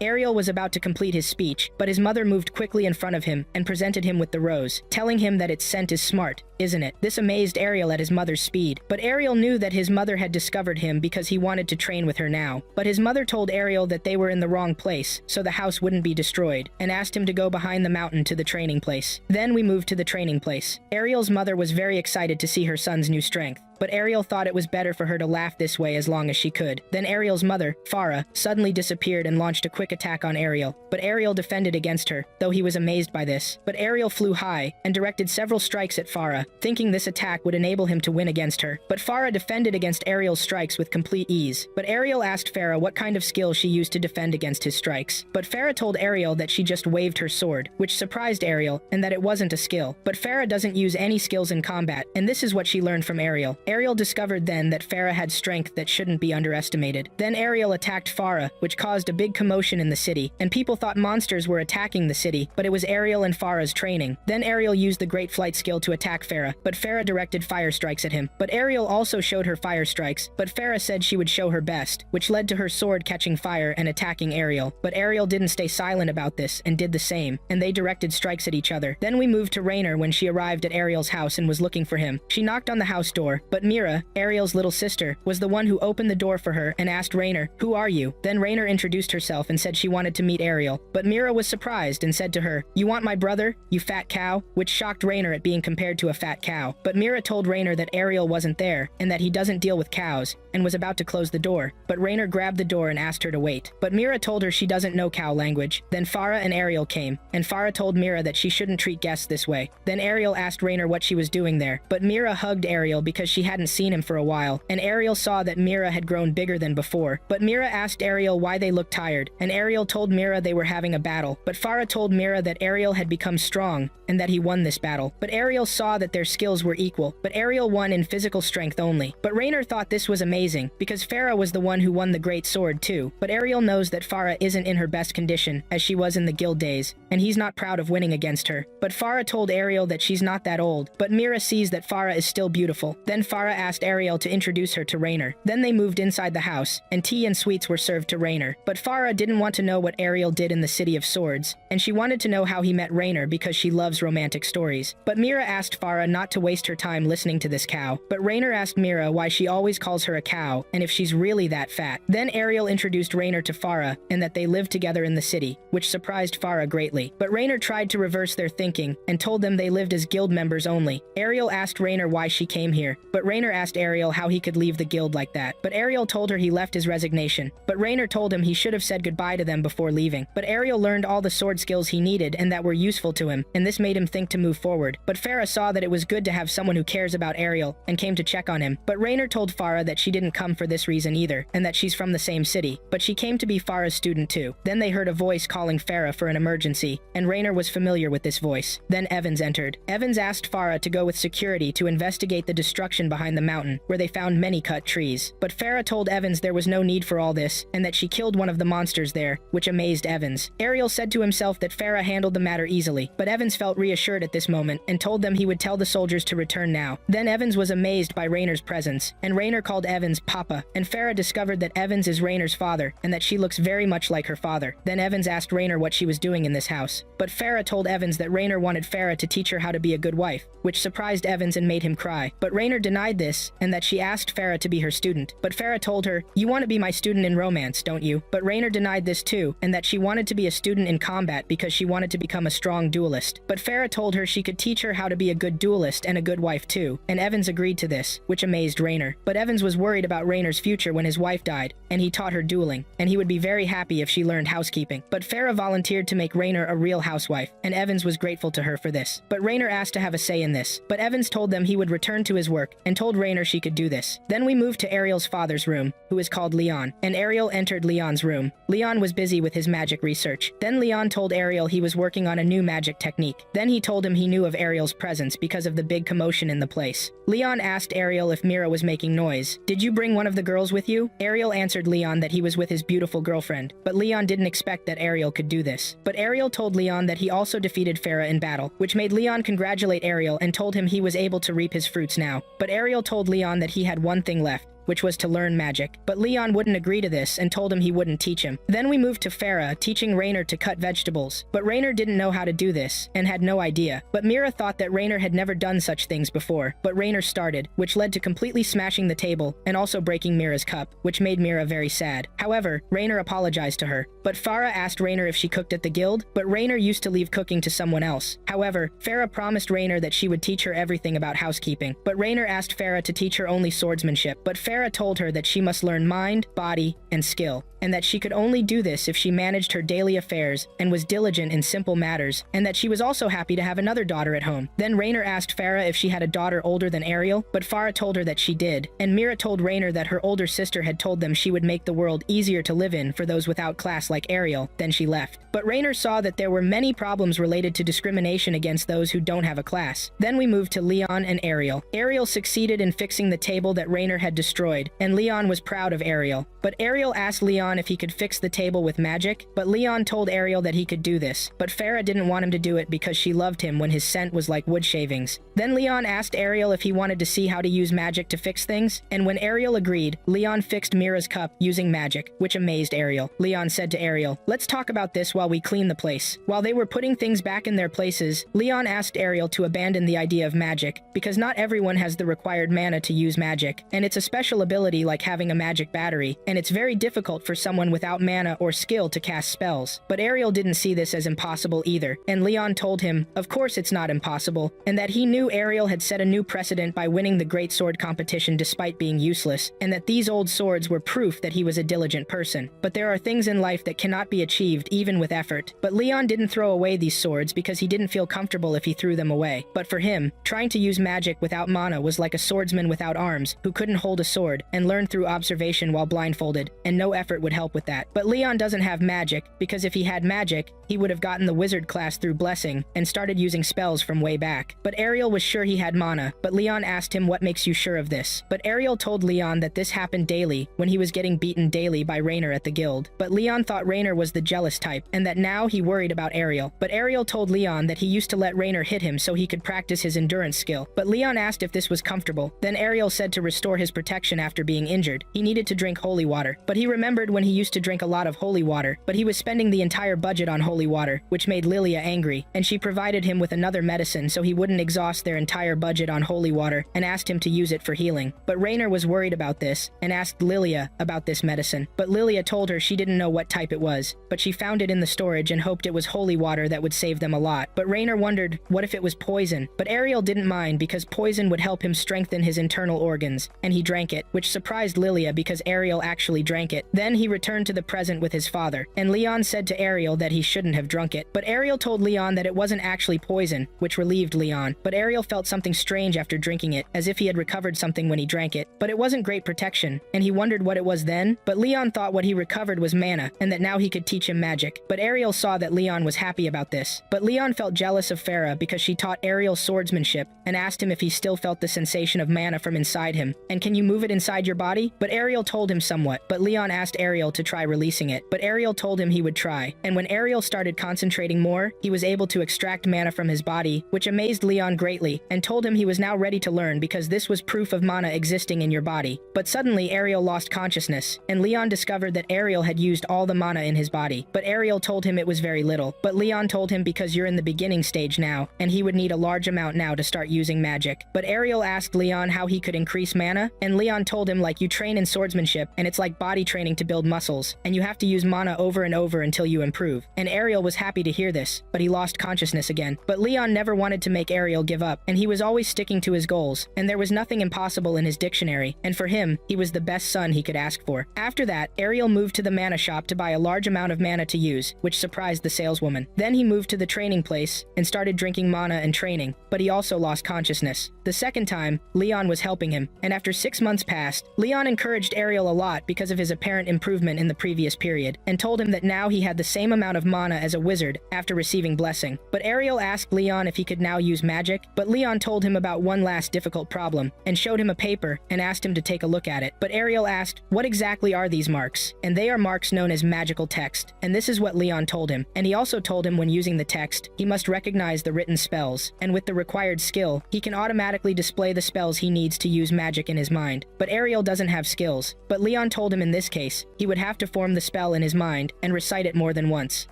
Ariel was about to complete his speech, but his mother moved quickly in front of him and presented him with the rose, telling him that its scent is smart, isn't it? This amazed Ariel at his mother's speed. But Ariel knew that his mother had discovered him because he wanted to train with her now. But his mother told Ariel that they were in the wrong place, so the house wouldn't be destroyed, and asked him to go behind the mountain to the training place. Then we moved to the training place. Ariel's mother was very excited to see her son's new strength. But Ariel thought it was better for her to laugh this way as long as she could. Then Ariel's mother, Farah, suddenly disappeared and launched a quick attack on Ariel. But Ariel defended against her, though he was amazed by this. But Ariel flew high and directed several strikes at Farah, thinking this attack would enable him to win against her. But Farah defended against Ariel's strikes with complete ease. But Ariel asked Farah what kind of skill she used to defend against his strikes. But Farah told Ariel that she just waved her sword, which surprised Ariel, and that it wasn't a skill. But Farah doesn't use any skills in combat, and this is what she learned from Ariel. Ariel discovered then that Farah had strength that shouldn't be underestimated. Then Ariel attacked Farah, which caused a big commotion in the city, and people thought monsters were attacking the city, but it was Ariel and Farah's training. Then Ariel used the Great Flight skill to attack Farah, but Farah directed fire strikes at him. But Ariel also showed her fire strikes, but Farah said she would show her best, which led to her sword catching fire and attacking Ariel. But Ariel didn't stay silent about this and did the same, and they directed strikes at each other. Then we moved to Rainer when she arrived at Ariel's house and was looking for him. She knocked on the house door, but Mira, Ariel's little sister, was the one who opened the door for her and asked Rainer, "Who are you?" Then Rainer introduced herself and said she wanted to meet Ariel. But Mira was surprised and said to her, "You want my brother, you fat cow?" Which shocked Rainer at being compared to a fat cow. But Mira told Rainer that Ariel wasn't there and that he doesn't deal with cows, and was about to close the door. But Rainer grabbed the door and asked her to wait. But Mira told her she doesn't know cow language. Then Farah and Ariel came, and Farah told Mira that she shouldn't treat guests this way. Then Ariel asked Rainer what she was doing there. But Mira hugged Ariel because she hadn't seen him for a while, and Ariel saw that Mira had grown bigger than before. But Mira asked Ariel why they looked tired, and Ariel told Mira they were having a battle. But Farah told Mira that Ariel had become strong, and that he won this battle. But Ariel saw that their skills were equal, but Ariel won in physical strength only. But Rainer thought this was amazing, because Farah was the one who won the Great Sword too. But Ariel knows that Farah isn't in her best condition, as she was in the guild days, and he's not proud of winning against her. But Farah told Ariel that she's not that old, but Mira sees that Farah is still beautiful. Then Farah asked Ariel to introduce her to Rainer. Then they moved inside the house, and tea and sweets were served to Rainer. But Farah didn't want to know what Ariel did in the City of Swords, and she wanted to know how he met Rainer because she loves romantic stories. But Mira asked Farah not to waste her time listening to this cow. But Rainer asked Mira why she always calls her a cow, and if she's really that fat. Then Ariel introduced Rainer to Farah, and that they lived together in the city, which surprised Farah greatly. But Rainer tried to reverse their thinking, and told them they lived as guild members only. Ariel asked Rainer why she came here, but Rainer asked Ariel how he could leave the guild like that. But Ariel told her he left his resignation. But Rainer told him he should have said goodbye to them before leaving. But Ariel learned all the sword skills he needed and that were useful to him, and this made him think to move forward. But Farah saw that it was good to have someone who cares about Ariel, and came to check on him. But Rainer told Farah that she didn't come for this reason either, and that she's from the same city. But she came to be Farah's student too. Then they heard a voice calling Farah for an emergency, and Rainer was familiar with this voice. Then Evans entered. Evans asked Farah to go with security to investigate the destruction behind the mountain, where they found many cut trees. But Farah told Evans there was no need for all this, and that she killed one of the monsters there, which amazed Evans. Ariel said to himself that Farah handled the matter easily, but Evans felt reassured at this moment, and told them he would tell the soldiers to return now. Then Evans was amazed by Rainer's presence, and Rainer called Evans Papa, and Farah discovered that Evans is Rainer's father, and that she looks very much like her father. Then Evans asked Rainer what she was doing in this house. But Farah told Evans that Rainer wanted Farah to teach her how to be a good wife, which surprised Evans and made him cry. But Rainer denied this, and that she asked Farah to be her student. But Farah told her, "You want to be my student in romance, don't you?" But Rainer denied this too, and that she wanted to be a student in combat because she wanted to become a strong duelist. But Farah told her she could teach her how to be a good duelist and a good wife too, and Evans agreed to this, which amazed Rainer. But Evans was worried about Rainer's future when his wife died, and he taught her dueling, and he would be very happy if she learned housekeeping. But Farah volunteered to make Rainer a real housewife, and Evans was grateful to her for this. But Rainer asked to have a say in this, but Evans told them he would return to his work, and told Rainer she could do this. Then we moved to Ariel's father's room, who is called Leon, and Ariel entered Leon's room. Leon was busy with his magic research. Then Leon told Ariel he was working on a new magic technique. Then he told him he knew of Ariel's presence because of the big commotion in the place. Leon asked Ariel if Mira was making noise. "Did you bring one of the girls with you?" Ariel answered Leon that he was with his beautiful girlfriend, but Leon didn't expect that Ariel could do this. But Ariel told Leon that he also defeated Farah in battle, which made Leon congratulate Ariel and told him he was able to reap his fruits now. But Ariel told Leon that he had one thing left, which was to learn magic. But Leon wouldn't agree to this and told him he wouldn't teach him. Then we moved to Farah, teaching Rainer to cut vegetables. But Rainer didn't know how to do this, and had no idea. But Mira thought that Rainer had never done such things before. But Rainer started, which led to completely smashing the table, and also breaking Mira's cup, which made Mira very sad. However, Rainer apologized to her. But Farah asked Rainer if she cooked at the guild, but Rainer used to leave cooking to someone else. However, Farah promised Rainer that she would teach her everything about housekeeping. But Rainer asked Farah to teach her only swordsmanship. But Farah told her that she must learn mind, body, and skill, and that she could only do this if she managed her daily affairs and was diligent in simple matters, and that she was also happy to have another daughter at home. Then Rainer asked Farah if she had a daughter older than Ariel, but Farah told her that she did, and Mira told Rainer that her older sister had told them she would make the world easier to live in for those without class like Ariel. Then she left. But Rainer saw that there were many problems related to discrimination against those who don't have a class. Then we moved to Leon and Ariel. Ariel succeeded in fixing the table that Rainer had destroyed, and Leon was proud of Ariel. But Ariel asked Leon if he could fix the table with magic, but Leon told Ariel that he could do this. But Farah didn't want him to do it because she loved him when his scent was like wood shavings. Then Leon asked Ariel if he wanted to see how to use magic to fix things, and when Ariel agreed, Leon fixed Mira's cup using magic, which amazed Ariel. Leon said to Ariel, "Let's talk about this while we clean the place." While they were putting things back in their places, Leon asked Ariel to abandon the idea of magic, because not everyone has the required mana to use magic, and it's a special ability like having a magic battery, and it's very difficult for someone without mana or skill to cast spells. But Ariel didn't see this as impossible either, and Leon told him, of course it's not impossible, and that he knew Ariel had set a new precedent by winning the great sword competition despite being useless, and that these old swords were proof that he was a diligent person. But there are things in life that cannot be achieved even with effort. But Leon didn't throw away these swords because he didn't feel comfortable if he threw them away. But for him, trying to use magic without mana was like a swordsman without arms who couldn't hold a sword sword and learn through observation while blindfolded, and no effort would help with that. But Leon doesn't have magic, because if he had magic, he would have gotten the wizard class through blessing and started using spells from way back. But Ariel was sure he had mana, but Leon asked him what makes you sure of this. But Ariel told Leon that this happened daily when he was getting beaten daily by Rainer at the guild. But Leon thought Rainer was the jealous type, and that now he worried about Ariel. But Ariel told Leon that he used to let Rainer hit him so he could practice his endurance skill. But Leon asked if this was comfortable. Then Ariel said to restore his protection after being injured, he needed to drink holy water. But he remembered when he used to drink a lot of holy water, but he was spending the entire budget on holy water, which made Lilia angry, and she provided him with another medicine so he wouldn't exhaust their entire budget on holy water and asked him to use it for healing. But Rainer was worried about this and asked Lilia about this medicine. But Lilia told her she didn't know what type it was, but she found it in the storage and hoped it was holy water that would save them a lot. But Rainer wondered, what if it was poison? But Ariel didn't mind because poison would help him strengthen his internal organs, and he drank it, which surprised Lilia because Ariel actually drank it. Then he returned to the present with his father, and Leon said to Ariel that he shouldn't have drunk it. But Ariel told Leon that it wasn't actually poison, which relieved Leon. But Ariel felt something strange after drinking it, as if he had recovered something when he drank it. But it wasn't great protection, and he wondered what it was then. But Leon thought what he recovered was mana, and that now he could teach him magic. But Ariel saw that Leon was happy about this. But Leon felt jealous of Farah because she taught Ariel swordsmanship, and asked him if he still felt the sensation of mana from inside him. And can you move it inside your body? But Ariel told him somewhat. But Leon asked Ariel to try releasing it. But Ariel told him he would try. And when Ariel started concentrating more, he was able to extract mana from his body, which amazed Leon greatly, and told him he was now ready to learn because this was proof of mana existing in your body. But suddenly Ariel lost consciousness, and Leon discovered that Ariel had used all the mana in his body. But Ariel told him it was very little. But Leon told him because you're in the beginning stage now, and he would need a large amount now to start using magic. But Ariel asked Leon how he could increase mana, and Leon told him like you train in swordsmanship, and it's like body training to build muscles, and you have to use mana over and over until you improve. And Ariel was happy to hear this, but he lost consciousness again. But Leon never wanted to make Ariel give up, and he was always sticking to his goals, and there was nothing impossible in his dictionary, and for him, he was the best son he could ask for. After that, Ariel moved to the mana shop to buy a large amount of mana to use, which surprised the saleswoman. Then he moved to the training place and started drinking mana and training, but he also lost consciousness. The second time, Leon was helping him, and after 6 months passed, Leon encouraged Ariel a lot because of his apparent improvement in the previous period, and told him that now he had the same amount of mana as a wizard after receiving blessing. But Ariel asked Leon if he could now use magic, but Leon told him about one last difficult problem, and showed him a paper and asked him to take a look at it. But Ariel asked, what exactly are these marks? And they are marks known as magical text, and this is what Leon told him. And he also told him when using the text, he must recognize the written spells, and with the required skill, he can automatically display the spells he needs to use magic in his mind. But Ariel doesn't have skills. But Leon told him in this case, he would have to form the spell in his mind and recite it more than once.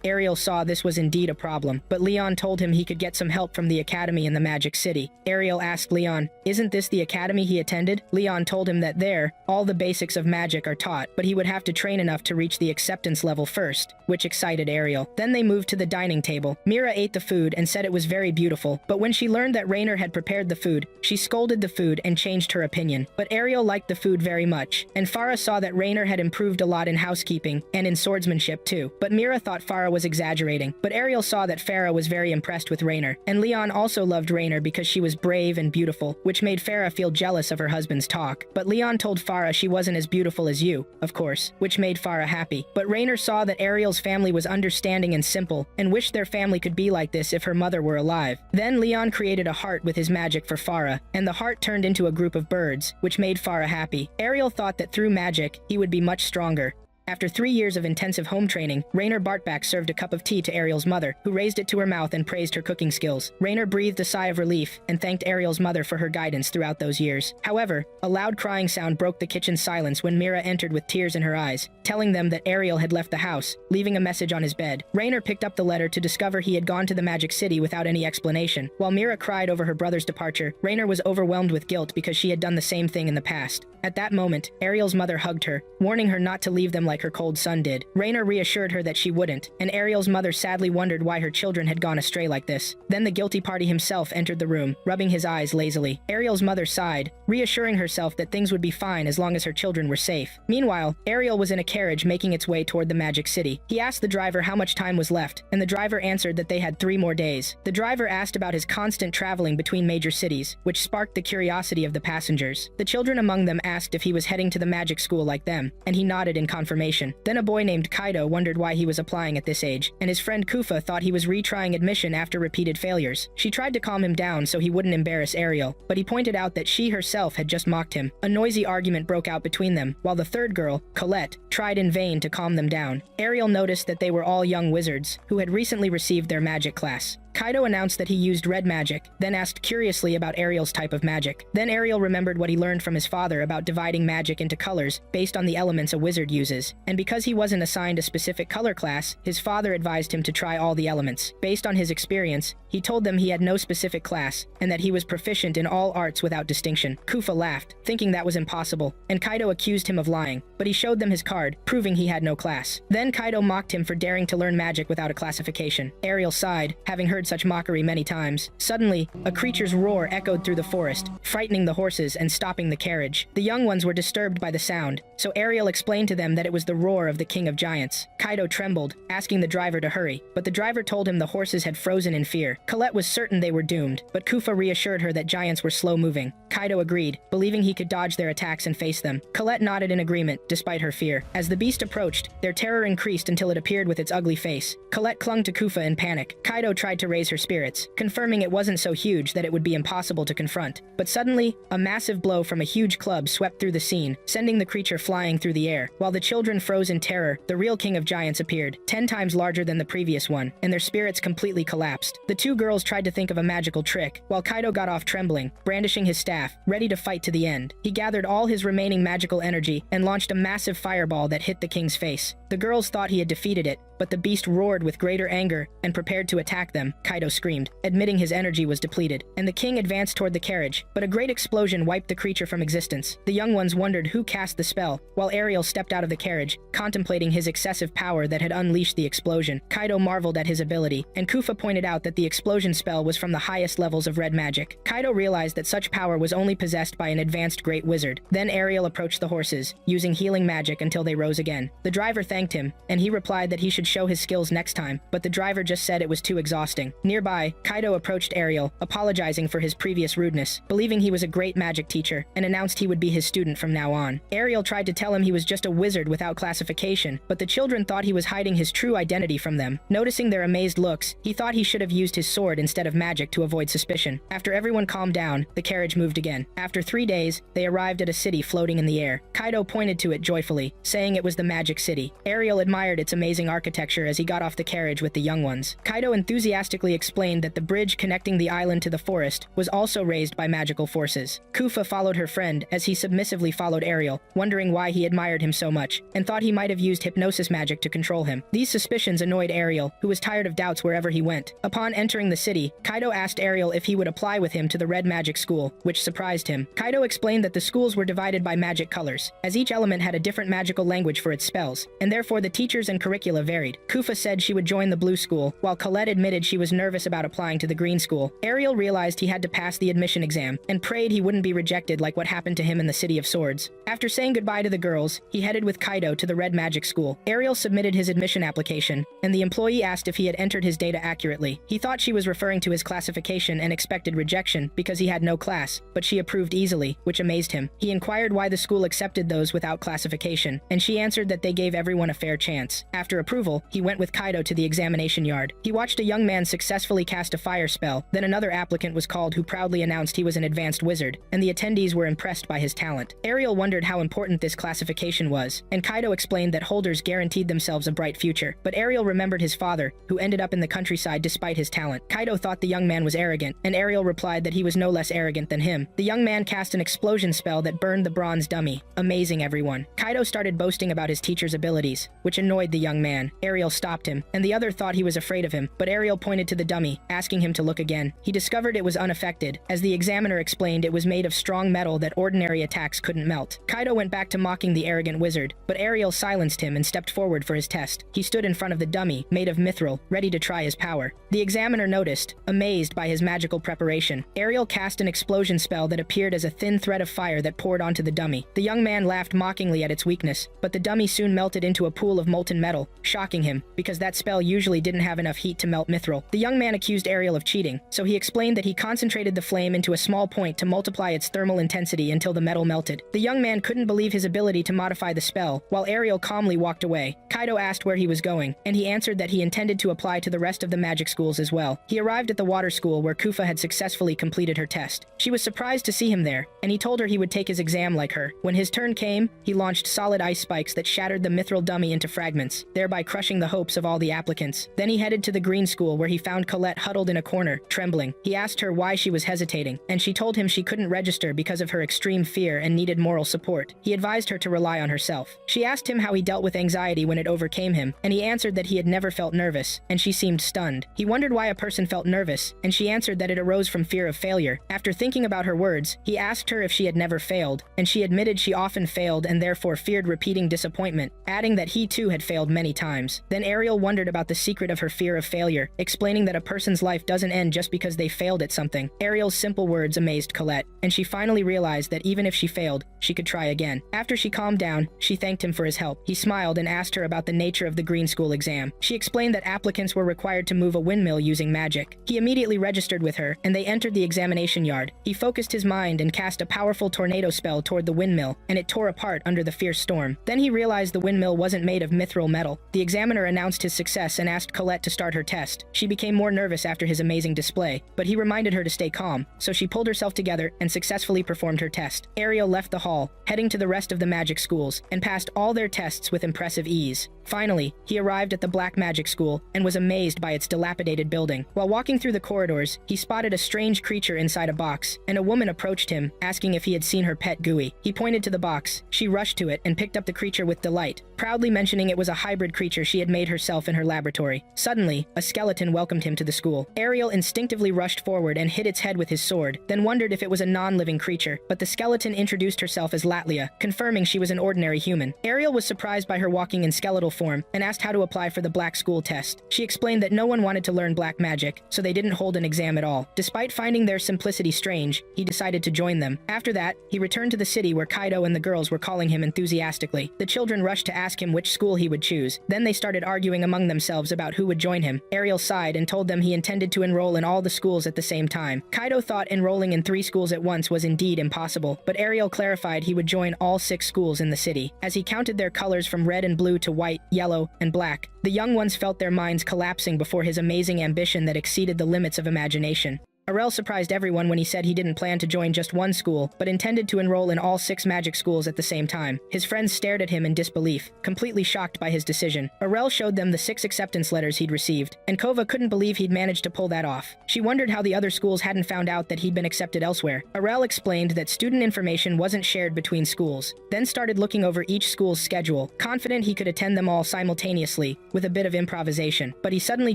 Ariel saw this was indeed a problem, but Leon told him he could get some help from the academy in the Magic City. Ariel asked Leon, isn't this the academy he attended? Leon told him that there, all the basics of magic are taught, but he would have to train enough to reach the acceptance level first, which excited Ariel. Then they moved to the dining table. Mira ate the food and said it was very beautiful, but when she learned that Rainer had prepared the food, she scolded the food and changed her opinion. But Ariel liked the food very much, and Farah saw that Rainer had improved a lot in housekeeping and in swordsmanship too. But Mira thought Farah was exaggerating, but Ariel saw that Farah was very impressed with Rainer, and Leon also loved Rainer because she was brave and beautiful, which made Farah feel jealous of her husband's talk. But Leon told Farah she wasn't as beautiful as you, of course, which made Farah happy. But Rainer saw that Ariel's family was understanding and simple, and wished their family could be like this if her mother were alive. Then Leon created a heart with his magic for Farah, and the heart turned into a group of birds, which made Farah happy. Ariel thought that through magic, he would be much stronger. After 3 years of intensive home training, Rainer Bartback served a cup of tea to Ariel's mother, who raised it to her mouth and praised her cooking skills. Rainer breathed a sigh of relief and thanked Ariel's mother for her guidance throughout those years. However, a loud crying sound broke the kitchen silence when Mira entered with tears in her eyes, telling them that Ariel had left the house, leaving a message on his bed. Rainer picked up the letter to discover he had gone to the Magic City without any explanation. While Mira cried over her brother's departure, Rainer was overwhelmed with guilt because she had done the same thing in the past. At that moment, Ariel's mother hugged her, warning her not to leave them like her cold son did. Raina reassured her that she wouldn't, and Ariel's mother sadly wondered why her children had gone astray like this. Then the guilty party himself entered the room, rubbing his eyes lazily. Ariel's mother sighed, reassuring herself that things would be fine as long as her children were safe. Meanwhile, Ariel was in a carriage making its way toward the Magic City. He asked the driver how much time was left, and the driver answered that they had 3 more days. The driver asked about his constant traveling between major cities, which sparked the curiosity of the passengers. The children among them asked if he was heading to the magic school like them, and he nodded in confirmation. Then a boy named Kaido wondered why he was applying at this age, and his friend Kufa thought he was retrying admission after repeated failures. She tried to calm him down so he wouldn't embarrass Ariel, but he pointed out that she herself had just mocked him. A noisy argument broke out between them, while the third girl, Colette, tried in vain to calm them down. Ariel noticed that they were all young wizards, who had recently received their magic class. Kaido announced that he used red magic, then asked curiously about Ariel's type of magic. Then Ariel remembered what he learned from his father about dividing magic into colors based on the elements a wizard uses. And because he wasn't assigned a specific color class, his father advised him to try all the elements. Based on his experience, he told them he had no specific class, and that he was proficient in all arts without distinction. Kufa laughed, thinking that was impossible, and Kaido accused him of lying, but he showed them his card, proving he had no class. Then Kaido mocked him for daring to learn magic without a classification. Ariel sighed, having heard such mockery many times. Suddenly, a creature's roar echoed through the forest, frightening the horses and stopping the carriage. The young ones were disturbed by the sound, so Ariel explained to them that it was the roar of the King of Giants. Kaido trembled, asking the driver to hurry, but the driver told him the horses had frozen in fear. Colette was certain they were doomed, but Kufa reassured her that giants were slow-moving. Kaido agreed, believing he could dodge their attacks and face them. Colette nodded in agreement, despite her fear. As the beast approached, their terror increased until it appeared with its ugly face. Colette clung to Kufa in panic. Kaido tried to raise her spirits, confirming it wasn't so huge that it would be impossible to confront. But suddenly, a massive blow from a huge club swept through the scene, sending the creature flying through the air. While the children froze in terror, the real King of Giants appeared, 10 times larger than the previous one, and their spirits completely collapsed. The 2 girls tried to think of a magical trick, while Kaido got off trembling, brandishing his staff, ready to fight to the end. He gathered all his remaining magical energy and launched a massive fireball that hit the king's face. The girls thought he had defeated it, but the beast roared with greater anger and prepared to attack them. Kaido screamed, admitting his energy was depleted, and the king advanced toward the carriage, but a great explosion wiped the creature from existence. The young ones wondered who cast the spell, while Ariel stepped out of the carriage, contemplating his excessive power that had unleashed the explosion. Kaido marveled at his ability, and Kufa pointed out that the explosion spell was from the highest levels of red magic. Kaido realized that such power was only possessed by an advanced great wizard. Then Ariel approached the horses, using healing magic until they rose again. The driver thanked him, and he replied that he should show his skills next time, but the driver just said it was too exhausting. Nearby, Kaido approached Ariel, apologizing for his previous rudeness, believing he was a great magic teacher, and announced he would be his student from now on. Ariel tried to tell him he was just a wizard without classification, but the children thought he was hiding his true identity from them. Noticing their amazed looks, he thought he should have used his sword instead of magic to avoid suspicion. After everyone calmed down, the carriage moved again. After 3 days, they arrived at a city floating in the air. Kaido pointed to it joyfully, saying it was the Magic City. Ariel admired its amazing architecture as he got off the carriage with the young ones. Kaido enthusiastically explained that the bridge connecting the island to the forest was also raised by magical forces. Kufa followed her friend as he submissively followed Ariel, wondering why he admired him so much, and thought he might have used hypnosis magic to control him. These suspicions annoyed Ariel, who was tired of doubts wherever he went. Upon entering the city, Kaido asked Ariel if he would apply with him to the Red Magic School, which surprised him. Kaido explained that the schools were divided by magic colors, as each element had a different magical language for its spells, and therefore the teachers and curricula varied. Kufa said she would join the blue school, while Colette admitted she was nervous about applying to the green school. Ariel realized he had to pass the admission exam, and prayed he wouldn't be rejected like what happened to him in the City of Swords. After saying goodbye to the girls, he headed with Kaido to the Red Magic School. Ariel submitted his admission application, and the employee asked if he had entered his data accurately. He thought she was referring to his classification and expected rejection because he had no class, but she approved easily, which amazed him. He inquired why the school accepted those without classification, and she answered that they gave everyone a fair chance. After approval, he went with Kaido to the examination yard. He watched a young man successfully cast a fire spell, then another applicant was called who proudly announced he was an advanced wizard, and the attendees were impressed by his talent. Ariel wondered how important this classification was, and Kaido explained that holders guaranteed themselves a bright future. But Ariel remembered his father, who ended up in the countryside despite his talent. Kaido thought the young man was arrogant, and Ariel replied that he was no less arrogant than him. The young man cast an explosion spell that burned the bronze dummy, amazing everyone. Kaido started boasting about his teacher's abilities, which annoyed the young man. Ariel stopped him, and the other thought he was afraid of him, but Ariel pointed to the dummy, asking him to look again. He discovered it was unaffected, as the examiner explained it was made of strong metal that ordinary attacks couldn't melt. Kaido went back to mocking the arrogant wizard, but Ariel silenced him and stepped forward for his test. He stood in front of the dummy, made of mithril, ready to try his power. The examiner noticed, amazed by his magical preparation. Ariel cast an explosion spell that appeared as a thin thread of fire that poured onto the dummy. The young man laughed mockingly at its weakness, but the dummy soon melted into a pool of molten metal, shocking him, because that spell usually didn't have enough heat to melt mithril. The young man accused Ariel of cheating, so he explained that he concentrated the flame into a small point to multiply its thermal intensity until the metal melted. The young man couldn't believe his ability to modify the spell, while Ariel calmly walked away. Kaido asked where he was going, and he answered that he intended to apply to the rest of the magic schools as well. He arrived at the water school where Kufa had successfully completed her test. She was surprised to see him there, and he told her he would take his exam like her. When his turn came, he launched solid ice spikes that shattered the mithril dummy into fragments, thereby crushing the hopes of all the applicants. Then he headed to the green school where he found Colette huddled in a corner, trembling. He asked her why she was hesitating, and she told him she couldn't register because of her extreme fear and needed moral support. He advised her to rely on herself. She asked him how he dealt with anxiety when it overcame him, and he answered that he had never felt nervous, and she seemed stunned. He wondered why a person felt nervous, and she answered that it arose from fear of failure. After thinking about her words, he asked her if she had never failed, and she admitted she often failed and therefore feared repeating disappointment, adding that he too had failed many times. Then Ariel wondered about the secret of her fear of failure, explaining that a person's life doesn't end just because they failed at something. Ariel's simple words amazed Colette, and she finally realized that even if she failed, she could try again. After she calmed down, she thanked him for his help. He smiled and asked her about the nature of the green school exam. She explained that applicants were required to move a windmill using magic. He immediately registered with her, and they entered the examination yard. He focused his mind and cast a powerful tornado spell toward the windmill, and it tore apart under the fierce storm. Then he realized the windmill wasn't made of mithril metal. The examiner announced his success and asked Colette to start her test. She became more nervous after his amazing display, but he reminded her to stay calm, so she pulled herself together and successfully performed her test. Ariel left the hall, heading to the rest of the magic schools, and passed all their tests with impressive ease. Finally, he arrived at the Black Magic School and was amazed by its dilapidated building. While walking through the corridors, he spotted a strange creature inside a box, and a woman approached him, asking if he had seen her pet Gui. He pointed to the box. She rushed to it and picked up the creature with delight, proudly mentioning it was a hybrid creature she had made herself in her laboratory. Suddenly, a skeleton welcomed him to the school. Ariel instinctively rushed forward and hit its head with his sword, then wondered if it was a non-living creature, but the skeleton introduced herself as Latlia, confirming she was an ordinary human. Ariel was surprised by her walking in skeletal form and asked how to apply for the Black School test. She explained that no one wanted to learn black magic, so they didn't hold an exam at all. Despite finding their simplicity strange, he decided to join them. After that, he returned to the city where Kaido and the girls were calling him enthusiastically. The children rushed to ask him which school he would choose. Then they started arguing among themselves about who would join him. Ariel sighed and told them he intended to enroll in all the schools at the same time. Kaido thought enrolling in 3 schools at once was indeed impossible, but Ariel clarified he would join all 6 schools in the city. As he counted their colors from red and blue to white, yellow, and black, the young ones felt their minds collapsing before his amazing ambition that exceeded the limits of imagination. Arel surprised everyone when he said he didn't plan to join just one school, but intended to enroll in all 6 magic schools at the same time. His friends stared at him in disbelief, completely shocked by his decision. Arel showed them the 6 acceptance letters he'd received, and Kova couldn't believe he'd managed to pull that off. She wondered how the other schools hadn't found out that he'd been accepted elsewhere. Arel explained that student information wasn't shared between schools, then started looking over each school's schedule, confident he could attend them all simultaneously, with a bit of improvisation. But he suddenly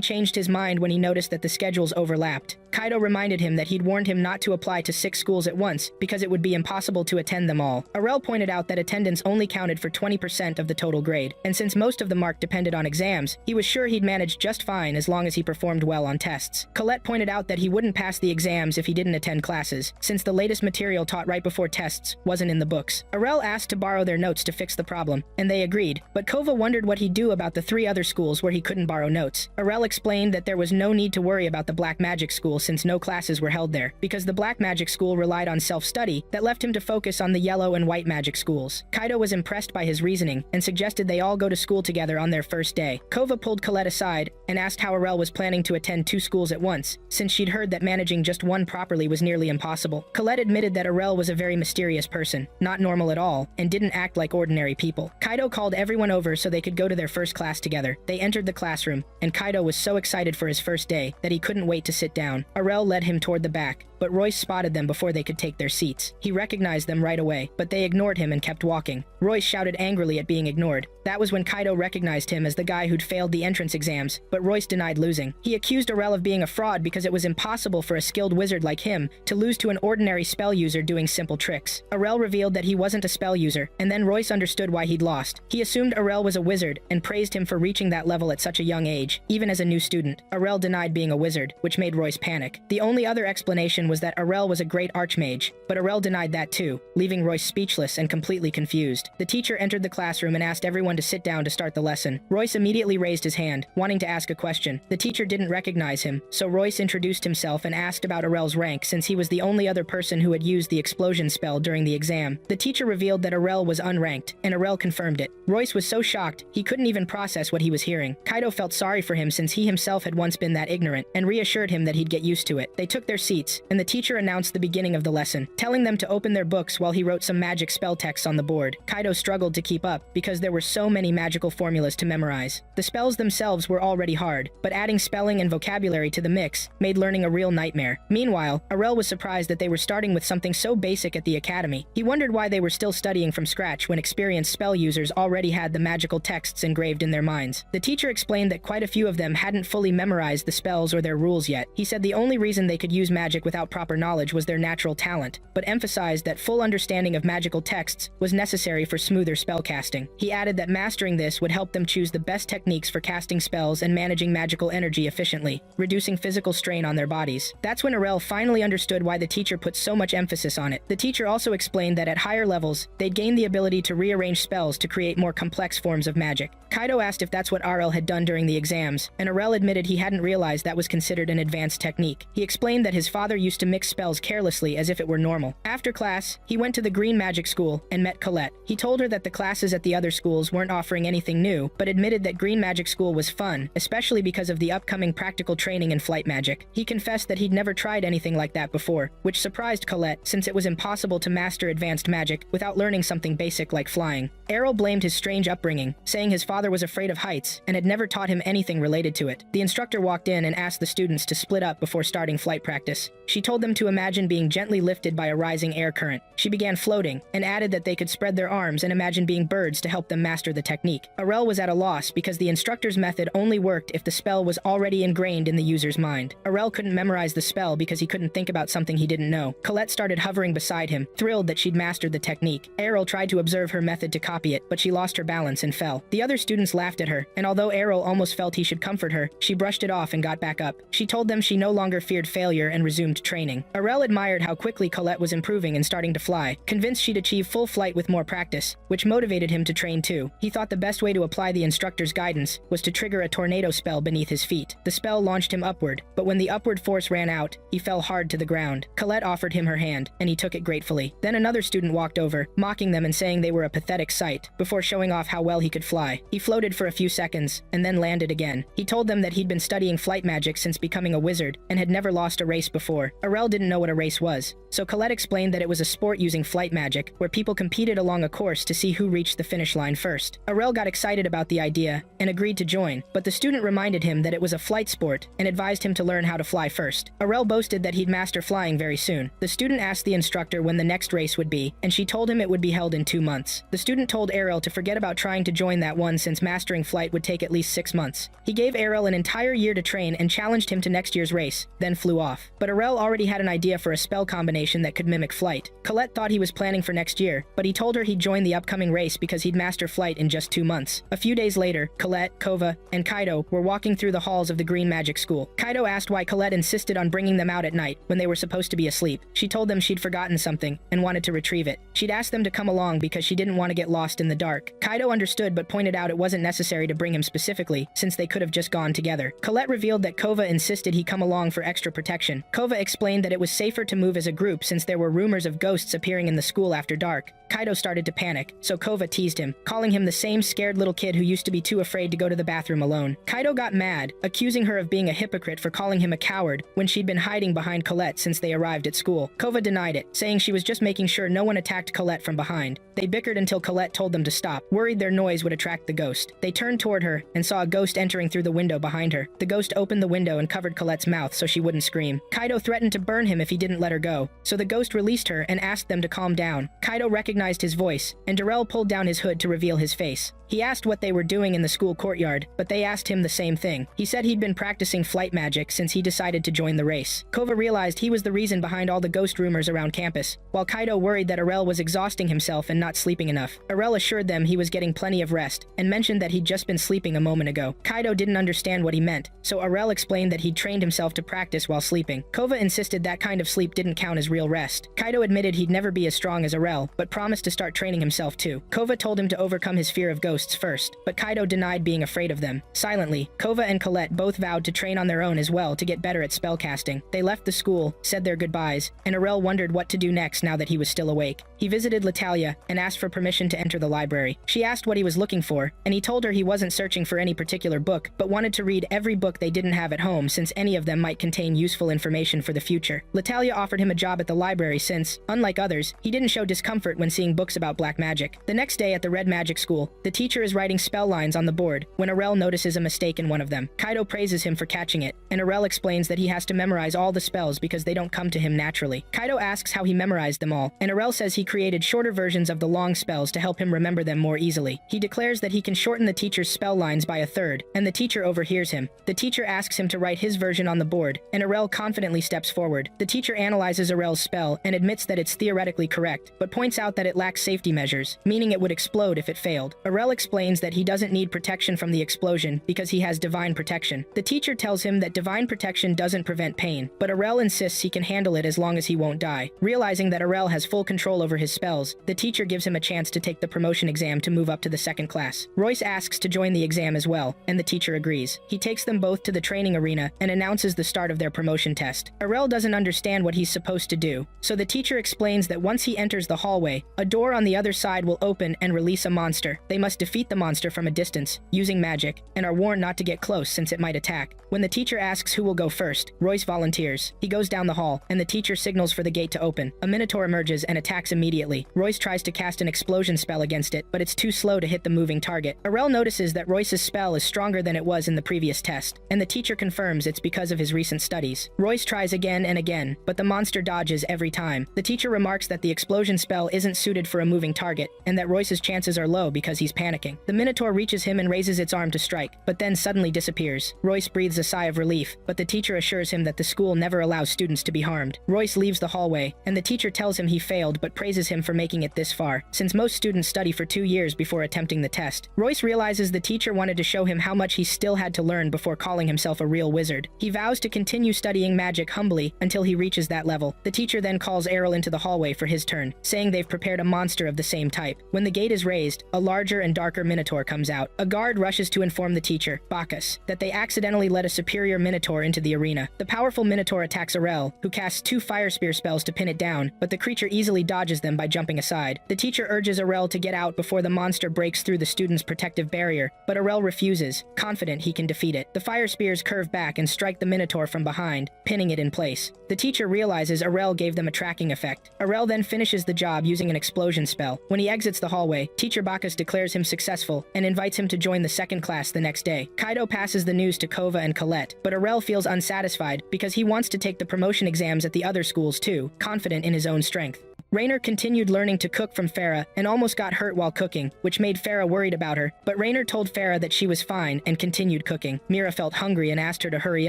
changed his mind when he noticed that the schedules overlapped. Kaido reminded him that he'd warned him not to apply to 6 schools at once because it would be impossible to attend them all. Arel pointed out that attendance only counted for 20% of the total grade, and since most of the mark depended on exams, he was sure he'd manage just fine as long as he performed well on tests. Colette pointed out that he wouldn't pass the exams if he didn't attend classes, since the latest material taught right before tests wasn't in the books. Arel asked to borrow their notes to fix the problem, and they agreed, but Kova wondered what he'd do about the 3 other schools where he couldn't borrow notes. Arel explained that there was no need to worry about the Black Magic School since no classes were held there, because the Black Magic School relied on self-study that left him to focus on the Yellow and White Magic schools. Kaido was impressed by his reasoning and suggested they all go to school together on their first day. Kova pulled Colette aside and asked how Arel was planning to attend 2 schools at once, since she'd heard that managing just one properly was nearly impossible. Colette admitted that Arel was a very mysterious person, not normal at all, and didn't act like ordinary people. Kaido called everyone over so they could go to their first class together. They entered the classroom, and Kaido was so excited for his first day that he couldn't wait to sit down. Arel led led him toward the back, but Royce spotted them before they could take their seats. He recognized them right away, but they ignored him and kept walking. Royce shouted angrily at being ignored. That was when Kaido recognized him as the guy who'd failed the entrance exams, but Royce denied losing. He accused Arel of being a fraud because it was impossible for a skilled wizard like him to lose to an ordinary spell user doing simple tricks. Arel revealed that he wasn't a spell user, and then Royce understood why he'd lost. He assumed Arel was a wizard and praised him for reaching that level at such a young age, even as a new student. Arel denied being a wizard, which made Royce panic. The only other explanation was that Arel was a great archmage, but Arel denied that too, leaving Royce speechless and completely confused. The teacher entered the classroom and asked everyone to sit down to start the lesson. Royce immediately raised his hand, wanting to ask a question. The teacher didn't recognize him, so Royce introduced himself and asked about Arel's rank since he was the only other person who had used the explosion spell during the exam. The teacher revealed that Arel was unranked, and Arel confirmed it. Royce was so shocked, he couldn't even process what he was hearing. Kaido felt sorry for him since he himself had once been that ignorant, and reassured him that he'd get used to it. They took their seats, and the teacher announced the beginning of the lesson, telling them to open their books while he wrote some magic spell texts on the board. Kaido struggled to keep up, because there were so many magical formulas to memorize. The spells themselves were already hard, but adding spelling and vocabulary to the mix made learning a real nightmare. Meanwhile, Arel was surprised that they were starting with something so basic at the academy. He wondered why they were still studying from scratch when experienced spell users already had the magical texts engraved in their minds. The teacher explained that quite a few of them hadn't fully memorized the spells or their rules yet. He said the only reason they could use magic without proper knowledge was their natural talent, but emphasized that full understanding of magical texts was necessary for smoother spellcasting. He added that mastering this would help them choose the best techniques for casting spells and managing magical energy efficiently, reducing physical strain on their bodies. That's when Arel finally understood why the teacher put so much emphasis on it. The teacher also explained that at higher levels, they'd gain the ability to rearrange spells to create more complex forms of magic. Kaido asked if that's what Arel had done during the exams, and Arel admitted he hadn't realized that was considered an advanced technique. He explained that his father used to mix spells carelessly as if it were normal. After class, he went to the Green Magic School and met Colette. He told her that the classes at the other schools weren't offering anything new, but admitted that Green Magic School was fun, especially because of the upcoming practical training in flight magic. He confessed that he'd never tried anything like that before, which surprised Colette since it was impossible to master advanced magic without learning something basic like flying. Arel blamed his strange upbringing, saying his father was afraid of heights and had never taught him anything related to it. The instructor walked in and asked the students to split up before starting flight practice. She told them to imagine being gently lifted by a rising air current. She began floating, and added that they could spread their arms and imagine being birds to help them master the technique. Arel was at a loss because the instructor's method only worked if the spell was already ingrained in the user's mind. Arel couldn't memorize the spell because he couldn't think about something he didn't know. Colette started hovering beside him, thrilled that she'd mastered the technique. Arel tried to observe her method to copy it, but she lost her balance and fell. The other students laughed at her, and although Arel almost felt he should comfort her, she brushed it off and got back up. She told them she no longer feared failure and resumed training. Arel admired how quickly Colette was improving and starting to fly, convinced she'd achieve full flight with more practice, which motivated him to train too. He thought the best way to apply the instructor's guidance was to trigger a tornado spell beneath his feet. The spell launched him upward, but when the upward force ran out, he fell hard to the ground. Colette offered him her hand, and he took it gratefully. Then another student walked over, mocking them and saying they were a pathetic sight, before showing off how well he could fly. He floated for a few seconds, and then landed again. He told them that he'd been studying flight magic since becoming a wizard, and had never lost a race before. Arel didn't know what a race was, so Colette explained that it was a sport using flight magic, where people competed along a course to see who reached the finish line first. Arel got excited about the idea, and agreed to join, but the student reminded him that it was a flight sport, and advised him to learn how to fly first. Arel boasted that he'd master flying very soon. The student asked the instructor when the next race would be, and she told him it would be held in 2 months. The student told Arel to forget about trying to join that one since mastering flight would take at least 6 months. He gave Arel an entire year to train and challenged him to next year's race, then flew off. But Arel already had an idea for a spell combination that could mimic flight. Colette thought he was planning for next year, but he told her he'd join the upcoming race because he'd master flight in just 2 months. A few days later, Colette, Kova, and Kaido were walking through the halls of the Green Magic School. Kaido asked why Colette insisted on bringing them out at night when they were supposed to be asleep. She told them she'd forgotten something and wanted to retrieve it. She'd asked them to come along because she didn't want to get lost in the dark. Kaido understood but pointed out it wasn't necessary to bring him specifically, since they could have just gone together. Colette revealed that Kova insisted he come along for extra protection. Kova explained that it was safer to move as a group since there were rumors of ghosts appearing in the school after dark. Kaido started to panic, so Kova teased him, calling him the same scared little kid who used to be too afraid to go to the bathroom alone. Kaido got mad, accusing her of being a hypocrite for calling him a coward when she'd been hiding behind Colette since they arrived at school. Kova denied it, saying she was just making sure no one attacked Colette from behind. They bickered until Colette told them to stop, worried their noise would attract the ghost. They turned toward her and saw a ghost entering through the window behind her. The ghost opened the window and covered Colette's mouth so she wouldn't scream. Kaido threatened to burn him if he didn't let her go, so the ghost released her and asked them to calm down. Kaido recognized his voice, and Darrell pulled down his hood to reveal his face. He asked what they were doing in the school courtyard, but they asked him the same thing. He said he'd been practicing flight magic since he decided to join the race. Kova realized he was the reason behind all the ghost rumors around campus, while Kaido worried that Arel was exhausting himself and not sleeping enough. Arel assured them he was getting plenty of rest, and mentioned that he'd just been sleeping a moment ago. Kaido didn't understand what he meant, so Arel explained that he'd trained himself to practice while sleeping. Kova insisted that kind of sleep didn't count as real rest. Kaido admitted he'd never be as strong as Arel, but promised to start training himself too. Kova told him to overcome his fear of ghosts first, but Kaido denied being afraid of them. Silently, Kova and Colette both vowed to train on their own as well to get better at spellcasting. They left the school, said their goodbyes, and Arel wondered what to do next now that he was still awake. He visited Latalia and asked for permission to enter the library. She asked what he was looking for, and he told her he wasn't searching for any particular book, but wanted to read every book they didn't have at home since any of them might contain useful information for the future. Latalia offered him a job at the library since, unlike others, he didn't show discomfort when seeing books about black magic. The next day at the Red Magic School, the teacher is writing spell lines on the board when Arel notices a mistake in one of them. Kaido praises him for catching it, and Arel explains that he has to memorize all the spells because they don't come to him naturally. Kaido asks how he memorized them all, and Arel says he created shorter versions of the long spells to help him remember them more easily. He declares that he can shorten the teacher's spell lines by a third, and the teacher overhears him. The teacher asks him to write his version on the board, and Arel confidently steps forward. The teacher analyzes Arel's spell and admits that it's theoretically correct, but points out that it lacks safety measures, meaning it would explode if it failed. Arel explains that he doesn't need protection from the explosion because he has divine protection. The teacher tells him that divine protection doesn't prevent pain, but Arel insists he can handle it as long as he won't die. Realizing that Arel has full control over his spells, the teacher gives him a chance to take the promotion exam to move up to the second class. Royce asks to join the exam as well, and the teacher agrees. He takes them both to the training arena and announces the start of their promotion test. Arel doesn't understand what he's supposed to do, so the teacher explains that once he enters the hallway, a door on the other side will open and release a monster. They must defeat the monster from a distance, using magic, and are warned not to get close since it might attack. When the teacher asks who will go first, Royce volunteers. He goes down the hall, and the teacher signals for the gate to open. A minotaur emerges and attacks immediately. Royce tries to cast an explosion spell against it, but it's too slow to hit the moving target. Arel notices that Royce's spell is stronger than it was in the previous test, and the teacher confirms it's because of his recent studies. Royce tries again and again, but the monster dodges every time. The teacher remarks that the explosion spell isn't suited for a moving target, and that Royce's chances are low because he's panicking. The minotaur reaches him and raises its arm to strike, but then suddenly disappears. Royce breathes a sigh of relief, but the teacher assures him that the school never allows students to be harmed. Royce leaves the hallway, and the teacher tells him he failed but praises him for making it this far, since most students study for 2 years before attempting the test. Royce realizes the teacher wanted to show him how much he still had to learn before calling himself a real wizard. He vows to continue studying magic humbly until he reaches that level. The teacher then calls Arel into the hallway for his turn, saying they've prepared a monster of the same type. When the gate is raised, a larger and darker minotaur comes out. A guard rushes to inform the teacher, Bacchus, that they accidentally let a superior minotaur into the arena. The powerful minotaur attacks Arel, who casts 2 fire spear spells to pin it down, but the creature easily dodges them by jumping aside. The teacher urges Arel to get out before the monster breaks through the student's protective barrier, but Arel refuses, confident he can defeat it. The fire spears curve back and strike the minotaur from behind, pinning it in place. The teacher realizes Arel gave them a tracking effect. Arel then finishes the job using an explosion spell. When he exits the hallway, Teacher Bacchus declares him successful and invites him to join the second class the next day. Kaido passes the news to Kova and Colette, but Arel feels unsatisfied because he wants to take the promotion exams at the other schools too, confident in his own strength. Rainer continued learning to cook from Farah and almost got hurt while cooking, which made Farah worried about her, but Rainer told Farah that she was fine and continued cooking. Mira felt hungry and asked her to hurry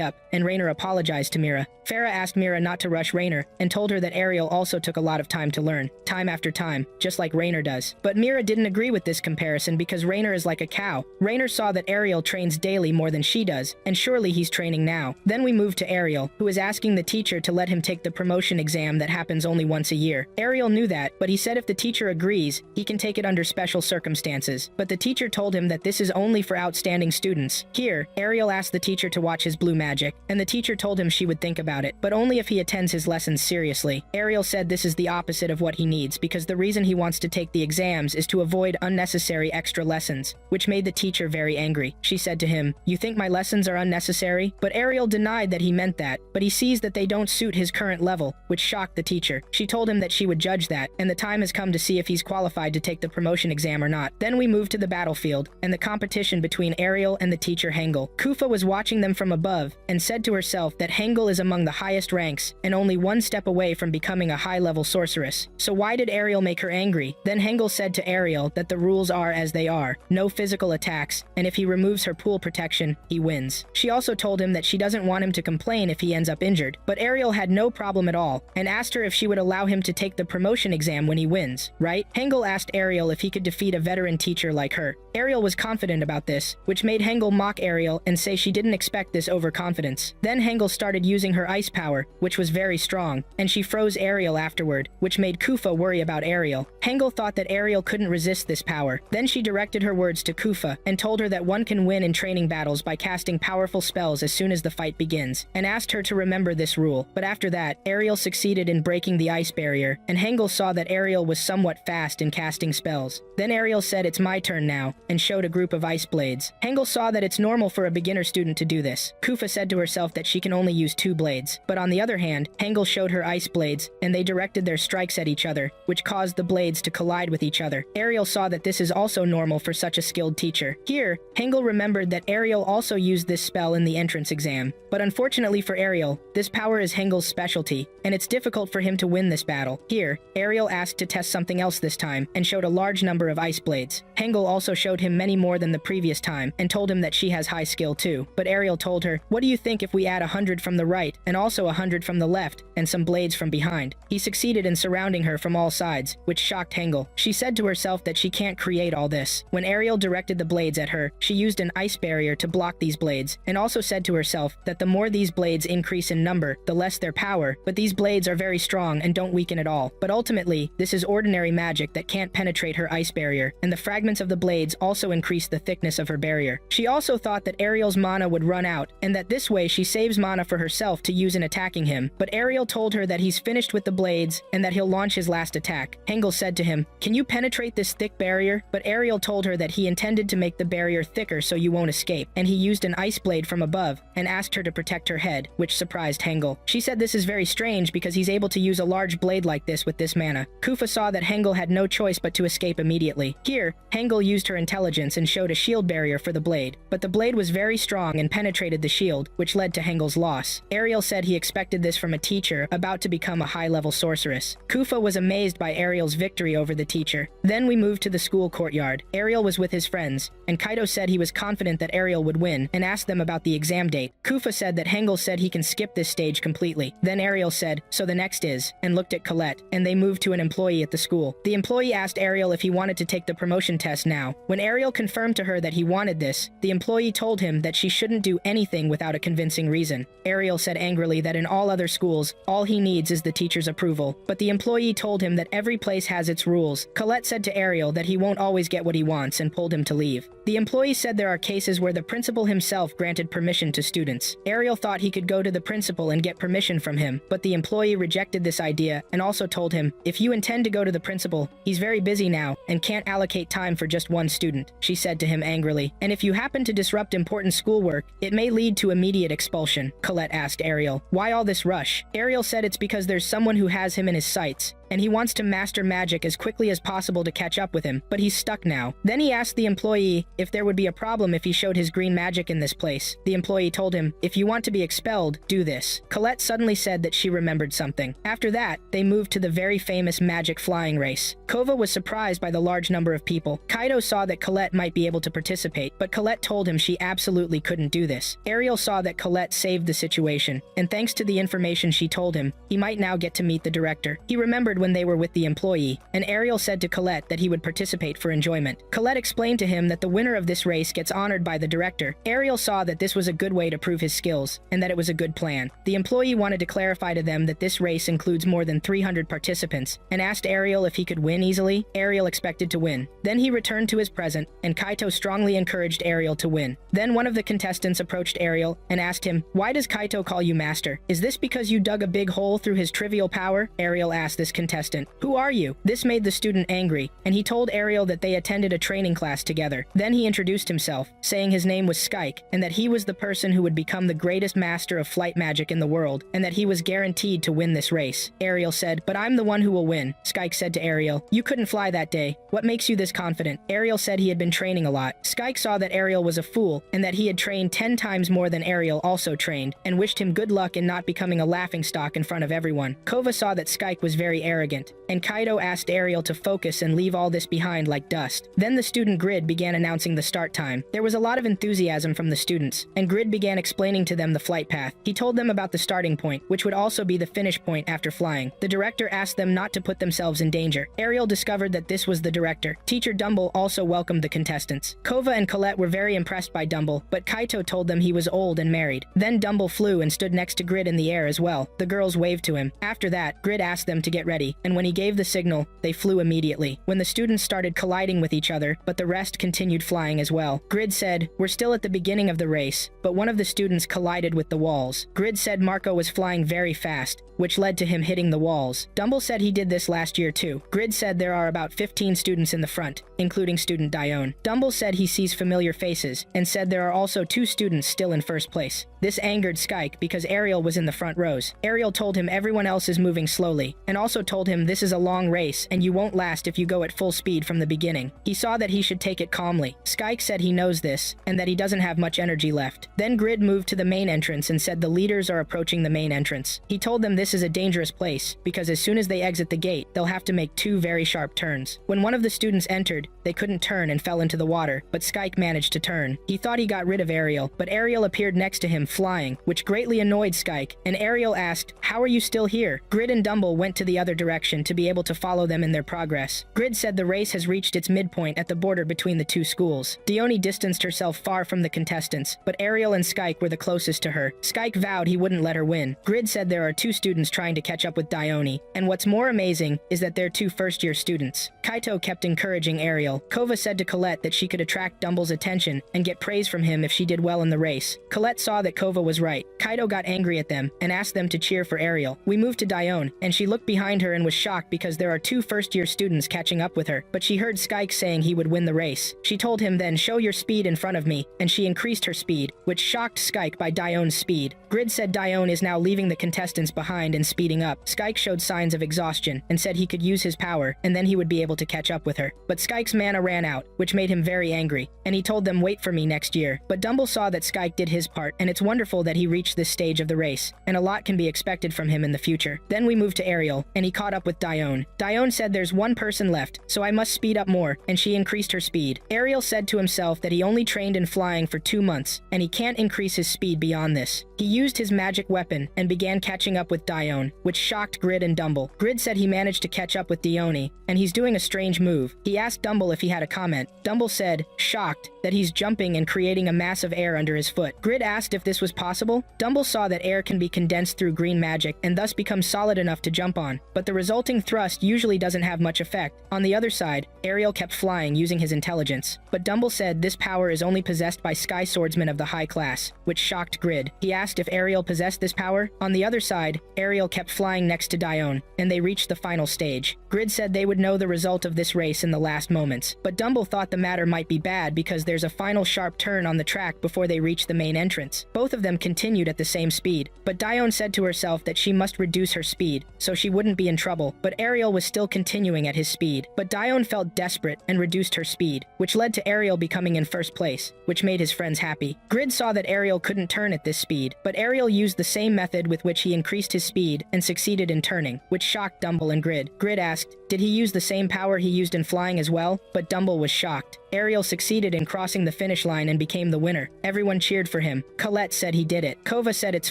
up, and Rainer apologized to Mira. Farah asked Mira not to rush Rainer and told her that Ariel also took a lot of time to learn, time after time, just like Rainer does. But Mira didn't agree with this comparison because Rainer is like a cow. Rainer saw that Ariel trains daily more than she does, and surely he's training now. Then we moved to Ariel, who is asking the teacher to let him take the promotion exam that happens only once a year. Ariel knew that, but he said if the teacher agrees, he can take it under special circumstances. But the teacher told him that this is only for outstanding students. Here, Ariel asked the teacher to watch his blue magic, and the teacher told him she would think about it, but only if he attends his lessons seriously. Ariel said this is the opposite of what he needs because the reason he wants to take the exams is to avoid unnecessary extra lessons, which made the teacher very angry. She said to him, "You think my lessons are unnecessary?" But Ariel denied that he meant that, but he sees that they don't suit his current level, which shocked the teacher. She told him that she would would judge that, and the time has come to see if he's qualified to take the promotion exam or not. Then we move to the battlefield, and the competition between Ariel and the teacher Hengel. Kufa was watching them from above, and said to herself that Hengel is among the highest ranks, and only one step away from becoming a high-level sorceress. So why did Ariel make her angry? Then Hengel said to Ariel that the rules are as they are, no physical attacks, and if he removes her pool protection, he wins. She also told him that she doesn't want him to complain if he ends up injured, but Ariel had no problem at all, and asked her if she would allow him to take the promotion exam when he wins, right? Hengel asked Ariel if he could defeat a veteran teacher like her. Ariel was confident about this, which made Hengel mock Ariel and say she didn't expect this overconfidence. Then Hengel started using her ice power, which was very strong, and she froze Ariel afterward, which made Kufa worry about Ariel. Hengel thought that Ariel couldn't resist this power. Then she directed her words to Kufa and told her that one can win in training battles by casting powerful spells as soon as the fight begins, and asked her to remember this rule. But after that, Ariel succeeded in breaking the ice barrier, and Hengel saw that Ariel was somewhat fast in casting spells. Then Ariel said, "It's my turn now," and showed a group of ice blades. Hengel saw that it's normal for a beginner student to do this. Kufa said to herself that she can only use 2 blades. But on the other hand, Hengel showed her ice blades, and they directed their strikes at each other, which caused the blades to collide with each other. Ariel saw that this is also normal for such a skilled teacher. Here, Hengel remembered that Ariel also used this spell in the entrance exam. But unfortunately for Ariel, this power is Hengel's specialty, and it's difficult for him to win this battle. Here, Ariel asked to test something else this time, and showed a large number of ice blades. Hengel also showed him many more than the previous time, and told him that she has high skill too. But Ariel told her, "What do you think if we add 100 from the right, and also 100 from the left, and some blades from behind?" He succeeded in surrounding her from all sides, which shocked Hengel. She said to herself that she can't create all this. When Ariel directed the blades at her, she used an ice barrier to block these blades, and also said to herself that the more these blades increase in number, the less their power, but these blades are very strong and don't weaken at all. But ultimately, this is ordinary magic that can't penetrate her ice barrier, and the fragments of the blades also increase the thickness of her barrier. She also thought that Ariel's mana would run out, and that this way she saves mana for herself to use in attacking him. But Ariel told her that he's finished with the blades, and that he'll launch his last attack. Hengel said to him, "Can you penetrate this thick barrier?" But Ariel told her that he intended to make the barrier thicker so you won't escape, and he used an ice blade from above, and asked her to protect her head, which surprised Hengel. She said this is very strange because he's able to use a large blade like this with this mana. Kufa saw that Hengel had no choice but to escape immediately. Here, Hengel used her intelligence and showed a shield barrier for the blade, but the blade was very strong and penetrated the shield, which led to Hengel's loss. Ariel said he expected this from a teacher about to become a high-level sorceress. Kufa was amazed by Ariel's victory over the teacher. Then we moved to the school courtyard. Ariel was with his friends, and Kaito said he was confident that Ariel would win, and asked them about the exam date. Kufa said that Hengel said he can skip this stage completely. Then Ariel said, "So the next is," and looked at Colette, and they moved to an employee at the school. The employee asked Ariel if he wanted to take the promotion test now. When Ariel confirmed to her that he wanted this, the employee told him that she shouldn't do anything without a convincing reason. Ariel said angrily that in all other schools, all he needs is the teacher's approval. But the employee told him that every place has its rules. Colette said to Ariel that he won't always get what he wants and pulled him to leave. The employee said there are cases where the principal himself granted permission to students. Ariel thought he could go to the principal and get permission from him, but the employee rejected this idea and also told him, "If you intend to go to the principal, he's very busy now and can't allocate time for just one student," she said to him angrily. "And if you happen to disrupt important schoolwork, it may lead to immediate expulsion." Colette asked Ariel, "Why all this rush?" Ariel said it's because there's someone who has him in his sights, and he wants to master magic as quickly as possible to catch up with him, but he's stuck now. Then he asked the employee if there would be a problem if he showed his green magic in this place. The employee told him, "If you want to be expelled, do this." Colette suddenly said that she remembered something. After that, they moved to the very famous magic flying race. Kova was surprised by the large number of people. Kaito saw that Colette might be able to participate, but Colette told him she absolutely couldn't do this. Ariel saw that Colette saved the situation, and thanks to the information she told him, he might now get to meet the director. He remembered when they were with the employee, and Ariel said to Colette that he would participate for enjoyment. Colette explained to him that the winner of this race gets honored by the director. Ariel saw that this was a good way to prove his skills, and that it was a good plan. The employee wanted to clarify to them that this race includes more than 300 participants, and asked Ariel if he could win easily. Ariel expected to win. Then he returned to his present, and Kaito strongly encouraged Ariel to win. Then one of the contestants approached Ariel and asked him, "Why does Kaito call you master? Is this because you dug a big hole through his trivial power?" Ariel asked this contestant contestant. "Who are you?" This made the student angry, and he told Ariel that they attended a training class together. Then he introduced himself, saying his name was Skyke, and that he was the person who would become the greatest master of flight magic in the world, and that he was guaranteed to win this race. Ariel said, "But I'm the one who will win." Skyke said to Ariel, "You couldn't fly that day. What makes you this confident?" Ariel said he had been training a lot. Skyke saw that Ariel was a fool, and that he had trained 10 times more than Ariel also trained, and wished him good luck in not becoming a laughingstock in front of everyone. Kova saw that Skyke was very arrogant, and Kaido asked Ariel to focus and leave all this behind like dust. Then the student Grid began announcing the start time. There was a lot of enthusiasm from the students, and Grid began explaining to them the flight path. He told them about the starting point, which would also be the finish point after flying. The director asked them not to put themselves in danger. Ariel discovered that this was the director. Teacher Dumble also welcomed the contestants. Kova and Colette were very impressed by Dumble, but Kaito told them he was old and married. Then Dumble flew and stood next to Grid in the air as well. The girls waved to him. After that, Grid asked them to get ready, and when he gave the signal, they flew immediately. When the students started colliding with each other, but the rest continued flying as well. Grid said, "We're still at the beginning of the race," but one of the students collided with the walls. Grid said Marco was flying very fast, which led to him hitting the walls. Dumble said he did this last year too. Grid said there are about 15 students in the front, including student Dione. Dumble said he sees familiar faces, and said there are also 2 students still in first place. This angered Skyke because Ariel was in the front rows. Ariel told him everyone else is moving slowly, and also told him this is a long race and you won't last if you go at full speed from the beginning. He saw that he should take it calmly. Skyke said he knows this, and that he doesn't have much energy left. Then Grid moved to the main entrance and said the leaders are approaching the main entrance. He told them this is a dangerous place, because as soon as they exit the gate, they'll have to make 2 very sharp turns. When one of the students entered, they couldn't turn and fell into the water, but Skyke managed to turn. He thought he got rid of Ariel, but Ariel appeared next to him flying, which greatly annoyed Skyke, and Ariel asked, "How are you still here?" Grid and Dumble went to the other direction to be able to follow them in their progress. Grid said the race has reached its midpoint at the border between the 2 schools. Dione distanced herself far from the contestants, but Ariel and Skyke were the closest to her. Skyke vowed he wouldn't let her win. Grid said there are 2 students trying to catch up with Dione, and what's more amazing is that they're 2 first-year students. Kaito kept encouraging Ariel. Kova said to Colette that she could attract Dumble's attention and get praise from him if she did well in the race. Colette saw that Kova was right. Kaito got angry at them and asked them to cheer for Ariel. We moved to Dione, and she looked behind her and was shocked because there are 2 first-year students catching up with her, but she heard Skyke saying he would win the race. She told him then, "Show your speed in front of me," and she increased her speed, which shocked Skyke by Dione's speed. Grid said Dione is now leaving the contestants behind and speeding up. Skyke showed signs of exhaustion and said he could use his power, and then he would be able to catch up with her. But Skyke's mana ran out, which made him very angry, and he told them wait for me next year. But Dumble saw that Skyke did his part, and it's wonderful that he reached this stage of the race, and a lot can be expected from him in the future. Then we moved to Ariel, and he caught up with Dione. Dione said there's 1 person left, so I must speed up more, and she increased her speed. Ariel said to himself that he only trained in flying for 2 months, and he can't increase his speed beyond this. He used his magic weapon and began catching up with Dione, which shocked Grid and Dumble. Grid said he managed to catch up with Dione, and he's doing a strange move. He asked Dumble if he had a comment. Dumble said, shocked, that he's jumping and creating a mass of air under his foot. Grid asked if this was possible. Dumble saw that air can be condensed through green magic and thus become solid enough to jump on, but the resulting thrust usually doesn't have much effect. On the other side, Ariel kept flying using his intelligence, but Dumble said this power is only possessed by Sky Swordsmen of the high class, which shocked Grid. He asked if Ariel possessed this power. On the other side, Ariel kept flying next to Dione, and they reached the final stage. Grid said they would know the result of this race in the last moments, but Dumble thought the matter might be bad because there's a final sharp turn on the track before they reach the main entrance. Both of them continued at the same speed, but Dione said to herself that she must reduce her speed, so she wouldn't be in trouble, but Ariel was still continuing at his speed. But Dione felt desperate and reduced her speed, which led to Ariel becoming in first place, which made his friends happy. Grid saw that Ariel couldn't turn at this speed, but Ariel used the same method with which he increased his speed and succeeded in turning, which shocked Dumble and Grid. Grid asked, did he use the same power he used in flying as well? But Dumble was shocked. Ariel succeeded in crossing the finish line and became the winner. Everyone cheered for him. Colette said he did it. Kova said it's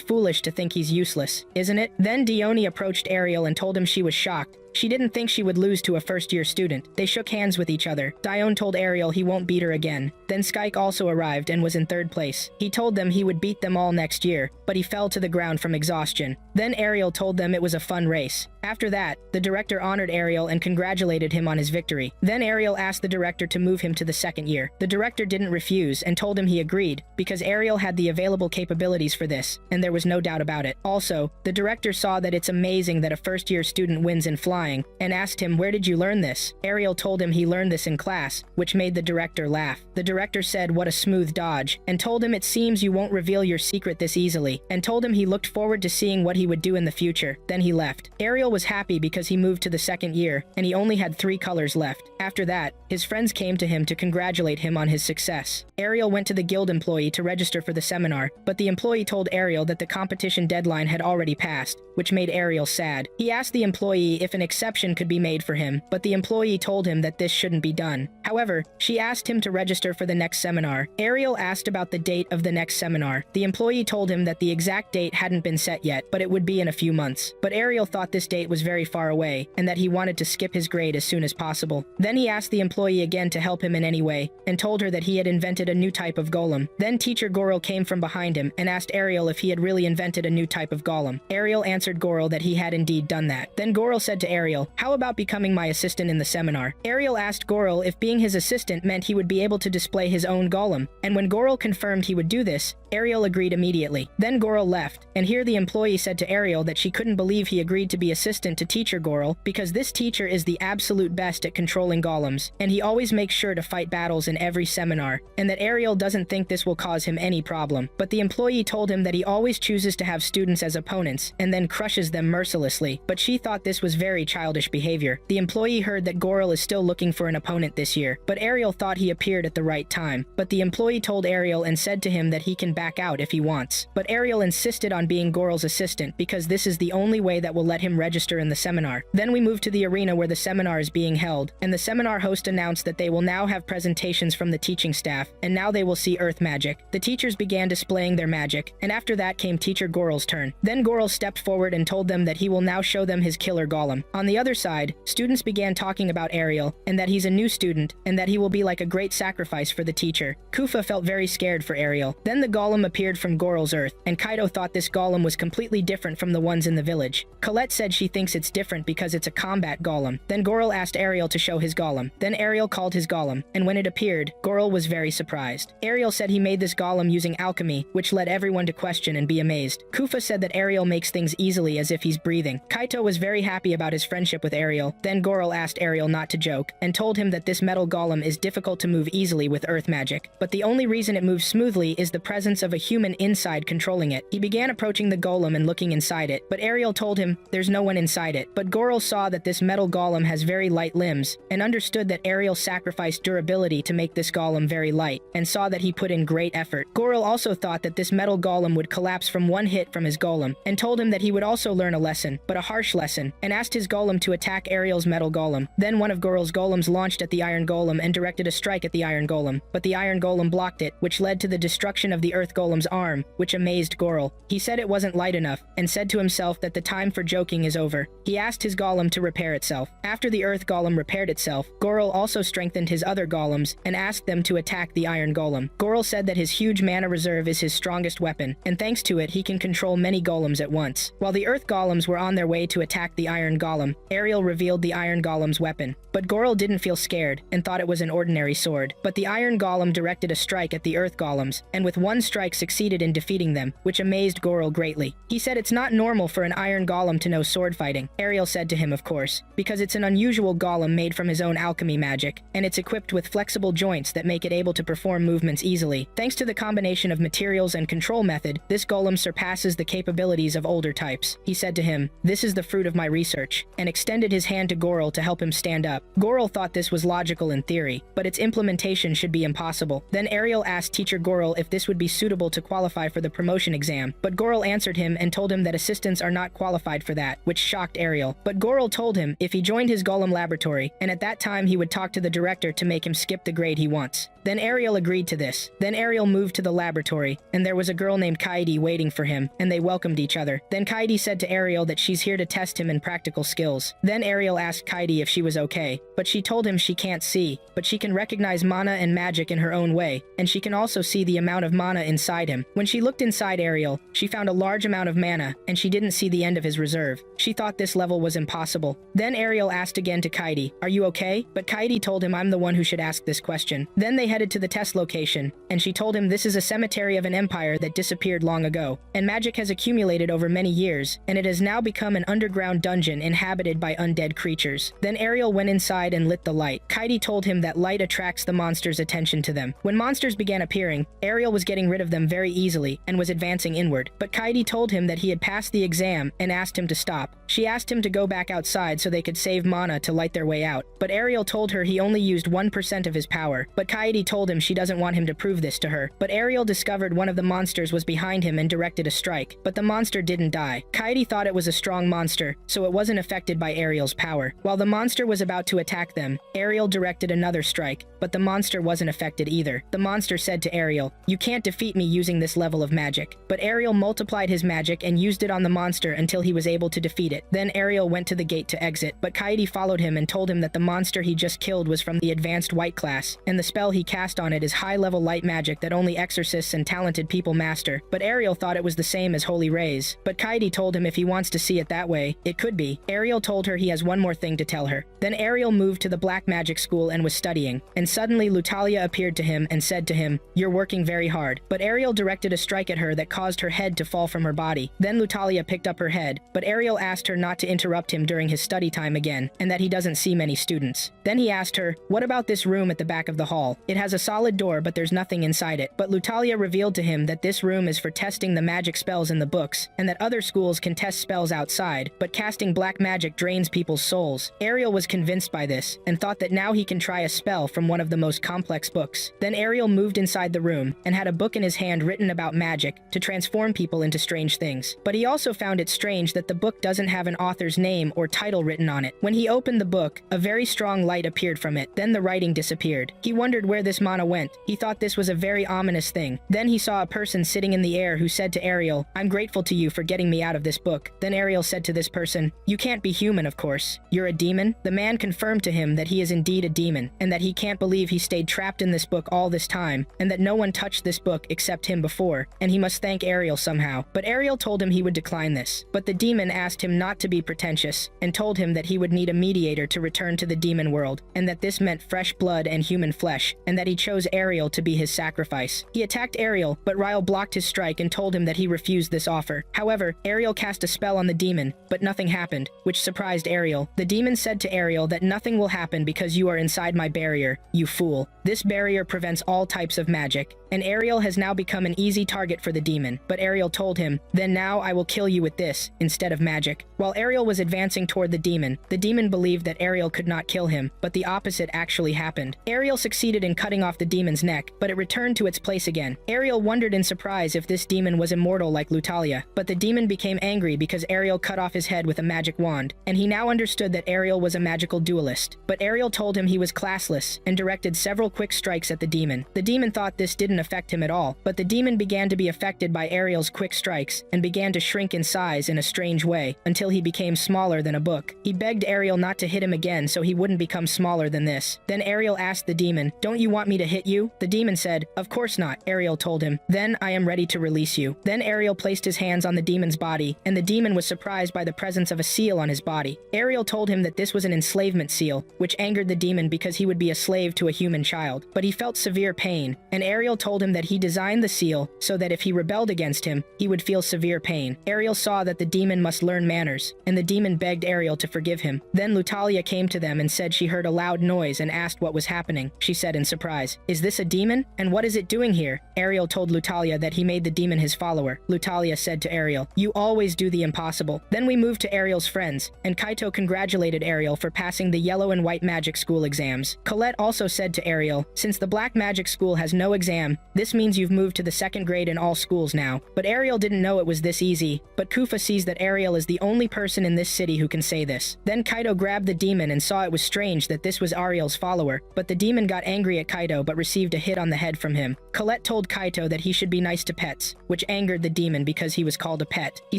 foolish to think he's useless, isn't it? Then Dione approached Ariel and told him she was shocked. She didn't think she would lose to a first-year student. They shook hands with each other. Dione told Ariel he won't beat her again. Then Skyke also arrived and was in third place. He told them he would beat them all next year, but he fell to the ground from exhaustion. Then Ariel told them it was a fun race. After that, the director honored Ariel and congratulated him on his victory. Then Ariel asked the director to move him to the second year. The director didn't refuse and told him he agreed, because Ariel had the available capabilities for this, and there was no doubt about it. Also, the director saw that it's amazing that a first-year student wins in flying, flying, and asked him, "Where did you learn this?" Ariel told him he learned this in class, which made the director laugh. The director said, "What a smooth dodge," and told him, "It seems you won't reveal your secret this easily," and told him he looked forward to seeing what he would do in the future. Then he left. Ariel was happy because he moved to the second year, and he only had 3 colors left. After that, his friends came to him to congratulate him on his success. Ariel went to the guild employee to register for the seminar, but the employee told Ariel that the competition deadline had already passed, which made Ariel sad. He asked the employee if an exception could be made for him, but the employee told him that this shouldn't be done. However, she asked him to register for the next seminar. Ariel asked about the date of the next seminar. The employee told him that the exact date hadn't been set yet, but it would be in a few months. But Ariel thought this date was very far away, and that he wanted to skip his grade as soon as possible. Then he asked the employee again to help him in any way, and told her that he had invented a new type of golem. Then teacher Gorel came from behind him and asked Ariel if he had really invented a new type of golem. Ariel answered Gorel that he had indeed done that. Then Gorel said to Ariel, "How about becoming my assistant in the seminar?" Ariel asked Gorel if being his assistant meant he would be able to display his own golem, and when Gorel confirmed he would do this, Ariel agreed immediately. Then Gorel left, and here the employee said to Ariel that she couldn't believe he agreed to be assistant to teacher Gorel because this teacher is the absolute best at controlling golems, and he always makes sure to fight battles in every seminar, and that Ariel doesn't think this will cause him any problem. But the employee told him that he always chooses to have students as opponents, and then crushes them mercilessly, but she thought this was very childish behavior. The employee heard that Gorel is still looking for an opponent this year, but Ariel thought he appeared at the right time. But the employee told Ariel and said to him that he can back out if he wants. But Ariel insisted on being Gorel's assistant because this is the only way that will let him register in the seminar. Then we move to the arena where the seminar is being held, and the seminar host announced that they will now have presentations from the teaching staff, and now they will see earth magic. The teachers began displaying their magic, and after that came teacher Gorel's turn. Then Gorel stepped forward and told them that he will now show them his killer golem. On the other side, students began talking about Ariel, and that he's a new student, and that he will be like a great sacrifice for the teacher. Kufa felt very scared for Ariel. Then the golem appeared from Gorel's earth, and Kaido thought this golem was completely different from the ones in the village. Colette said she thinks it's different because it's a combat golem. Then Gorel asked Ariel to show his golem. Then Ariel called his golem, and when it appeared, Gorel was very surprised. Ariel said he made this golem using alchemy, which led everyone to question and be amazed. Kufa said that Ariel makes things easily as if he's breathing. Kaito was very happy about his friendship with Ariel. Then Gorel asked Ariel not to joke, and told him that this metal golem is difficult to move easily with earth magic, but the only reason it moves smoothly is the presence of a human inside controlling it. He began approaching the golem and looking inside it, but Ariel told him there's no one inside it. But Gorel saw that this metal golem has very light limbs, and understood that Ariel sacrificed durability to make this golem very light, and saw that he put in great effort. Gorel also thought that this metal golem would collapse from one hit from his golem, and told him that he would also learn a lesson, but a harsh lesson, and asked his golem to attack Ariel's metal golem. Then one of Gorel's golems launched at the iron golem and directed a strike at the iron golem, but the iron golem blocked it, which led to the destruction of the earth golem's arm, which amazed Gorel. He said it wasn't light enough, and said to himself that the time for joking is over. He asked his golem to repair itself. After the earth golem repaired itself, Gorel also strengthened his other golems and asked them to attack the iron golem. Gorel said that his huge mana reserve is his strongest weapon, and thanks to it he can control many golems at once. While the earth golems were on their way to attack the iron golem, Ariel revealed the iron golem's weapon. But Gorel didn't feel scared, and thought it was an ordinary sword. But the iron golem directed a strike at the earth golems, and with one strike succeeded in defeating them, which amazed Gorel greatly. He said it's not normal for an iron golem to know sword fighting. Ariel said to him, of course, because it's an unusual golem made from his own alchemy magic, and it's equipped with flexible joints that make it able to perform movements easily. Thanks to the combination of materials and control method, this golem surpasses the capabilities of older types. He said to him, "This is the fruit of my research," and extended his hand to Gorel to help him stand up. Gorel thought this was logical in theory, but its implementation should be impossible. Then Ariel asked teacher Gorel if this would be suitable to qualify for the promotion exam, but Gorel answered him and told him that assistants are not qualified for that, which shocked Ariel. But Gorel told him if he joined his golem laboratory, and at that time he would talk to the director to make him skip the grade he wants. Then Ariel agreed to this. Then Ariel moved to the laboratory, and there was a girl named Kaidi waiting for him, and they welcomed each other. Then Kaidi said to Ariel that she's here to test him in practical skills. Then Ariel asked Kaidi if she was okay, but she told him she can't see, but she can recognize mana and magic in her own way, and she can also see the amount of mana inside him. When she looked inside Ariel, she found a large amount of mana, and she didn't see the end of his reserve. She thought this level was impossible. Then Ariel asked again to Kaidi, "Are you okay?" But Kaidi told him, "I'm the one who should ask this question." Then they headed to the test location, and she told him this is a cemetery of an empire that disappeared long ago, and magic has accumulated over many years, and it has now become an underground dungeon inhabited by undead creatures. Then Ariel went inside and lit the light. Kaidi told him that light attracts the monsters' attention to them. When monsters began appearing, Ariel was getting rid of them very easily and was advancing inward. But Kaidi told him that he had passed the exam and asked him to stop. She asked him to go back outside so they could save mana to light their way out. But Ariel told her he only used 1% of his power. But Kaidi told him she doesn't want him to prove this to her. But Ariel discovered one of the monsters was behind him and directed a strike. But the monster didn't die. Kaidi thought it was a strong monster, so it wasn't affected by Ariel's power. While the monster was about to attack them, Ariel directed another strike, but the monster wasn't affected either. The monster said to Ariel, "You can't defeat me using this level of magic." But Ariel multiplied his magic and used it on the monster until he was able to defeat it. Then Ariel went to the gate to exit, but Kaidi followed him and told him that the monster he just killed was from the advanced white class, and the spell he cast on it is high-level light magic that only exorcists and talented people master. But Ariel thought it was the same as holy rays. But Kaidi told him if he wants to see it that way, it could be. Ariel told her he has one more thing to tell her. Then Ariel moved to the black magic school and was studying, and suddenly Lutalia appeared to him and said to him, "You're working very hard." But Ariel directed a strike at her that caused her head to fall from her body. Then Lutalia picked up her head, but Ariel asked her not to interrupt him during his study time again, and that he doesn't see many students. Then he asked her, "What about this room at the back of the hall? It has a solid door, but there's nothing inside it." But Lutalia revealed to him that this room is for testing the magic spells in the books, and that other schools can test spells outside, but casting black magic drains people's souls. Ariel was convinced by this, and thought that now he can try a spell from one of the most complex books. Then Ariel moved inside the room, and had a book in his hand written about magic, to transform people into strange things. But he also found it strange that the book doesn't have an author's name or title written on it. When he opened the book, a very strong light appeared from it. Then the writing disappeared. He wondered where this mana went. He thought this was a very ominous thing. Then he saw a person sitting in the air who said to Ariel, "I'm grateful to you for getting me out of this book." Then Ariel said to this person, "You can't be human, of course. You're a demon?" The man confirmed to him that he is indeed a demon, and that he can't believe he stayed trapped in this book all this time, and that no one touched this book except him before, and he must thank Ariel somehow. But Ariel told him he would decline this. But the demon asked him not to be pretentious, and told him that he would need a mediator to return to the demon world, and that this meant fresh blood and human flesh, and that he chose Ariel to be his sacrifice. He attacked Ariel, but Ryle blocked his strike and told him that he refused this offer. However, Ariel cast a spell on the demon, but nothing happened, which surprised Ariel. The demon said to Ariel that nothing will happen because you are inside my barrier, you fool. This barrier prevents all types of magic, and Ariel has now become an easy target for the demon. But Ariel told him, "Then now I will kill you with this, instead of magic." While Ariel was advancing toward the demon believed that Ariel could not kill him, but the opposite actually happened. Ariel succeeded in cutting off the demon's neck, but it returned to its place again. Ariel wondered in surprise if this demon was immortal like Lutalia, but the demon became angry because Ariel cut off his head with a magic wand, and he now understood that Ariel was a magical duelist. But Ariel told him he was classless, and directed several quick strikes at the demon. The demon thought this didn't affect him at all, but the demon began to be affected by Ariel's quick strikes, and began to shrink in size in a strange way, until he became smaller than a book. He begged Ariel not to hit him again so he wouldn't become smaller than this. Then Ariel asked the demon, "Don't you want me to hit you?" The demon said, "Of course not." Ariel told him, "Then I am ready to release you." Then Ariel placed his hands on the demon's body, and the demon was surprised by the presence of a seal on his body. Ariel told him that this was an enslavement seal, which angered the demon because he would be a slave to a human child. But he felt severe pain, and Ariel told him that he designed the seal so that if he rebelled against him, he would feel severe pain. Ariel saw that the demon must learn manners, and the demon begged Ariel to forgive him. Then Lutalia came to them and said she heard a loud noise and asked what was happening. She said in surprise, "Is this a demon? And what is it doing here?" Ariel told Lutalia that he made the demon his follower. Lutalia said to Ariel, "You always do the impossible." Then we moved to Ariel's friends, and Kaito congratulated Ariel for passing the yellow and white magic school exams. Colette also said to Ariel, "Since the black magic school has no exam, this means you've moved to the second grade in all schools now." But Ariel didn't know it was this easy, but Kufa sees that Ariel is the only person in this city who can say this. Then Kaito grabbed the demon and saw it was strange that this was Ariel's follower, but the demon got angry at Kaito but received a hit on the head from him. Colette told Kaito that he should be nice to pets, which angered the demon because he was called a pet. He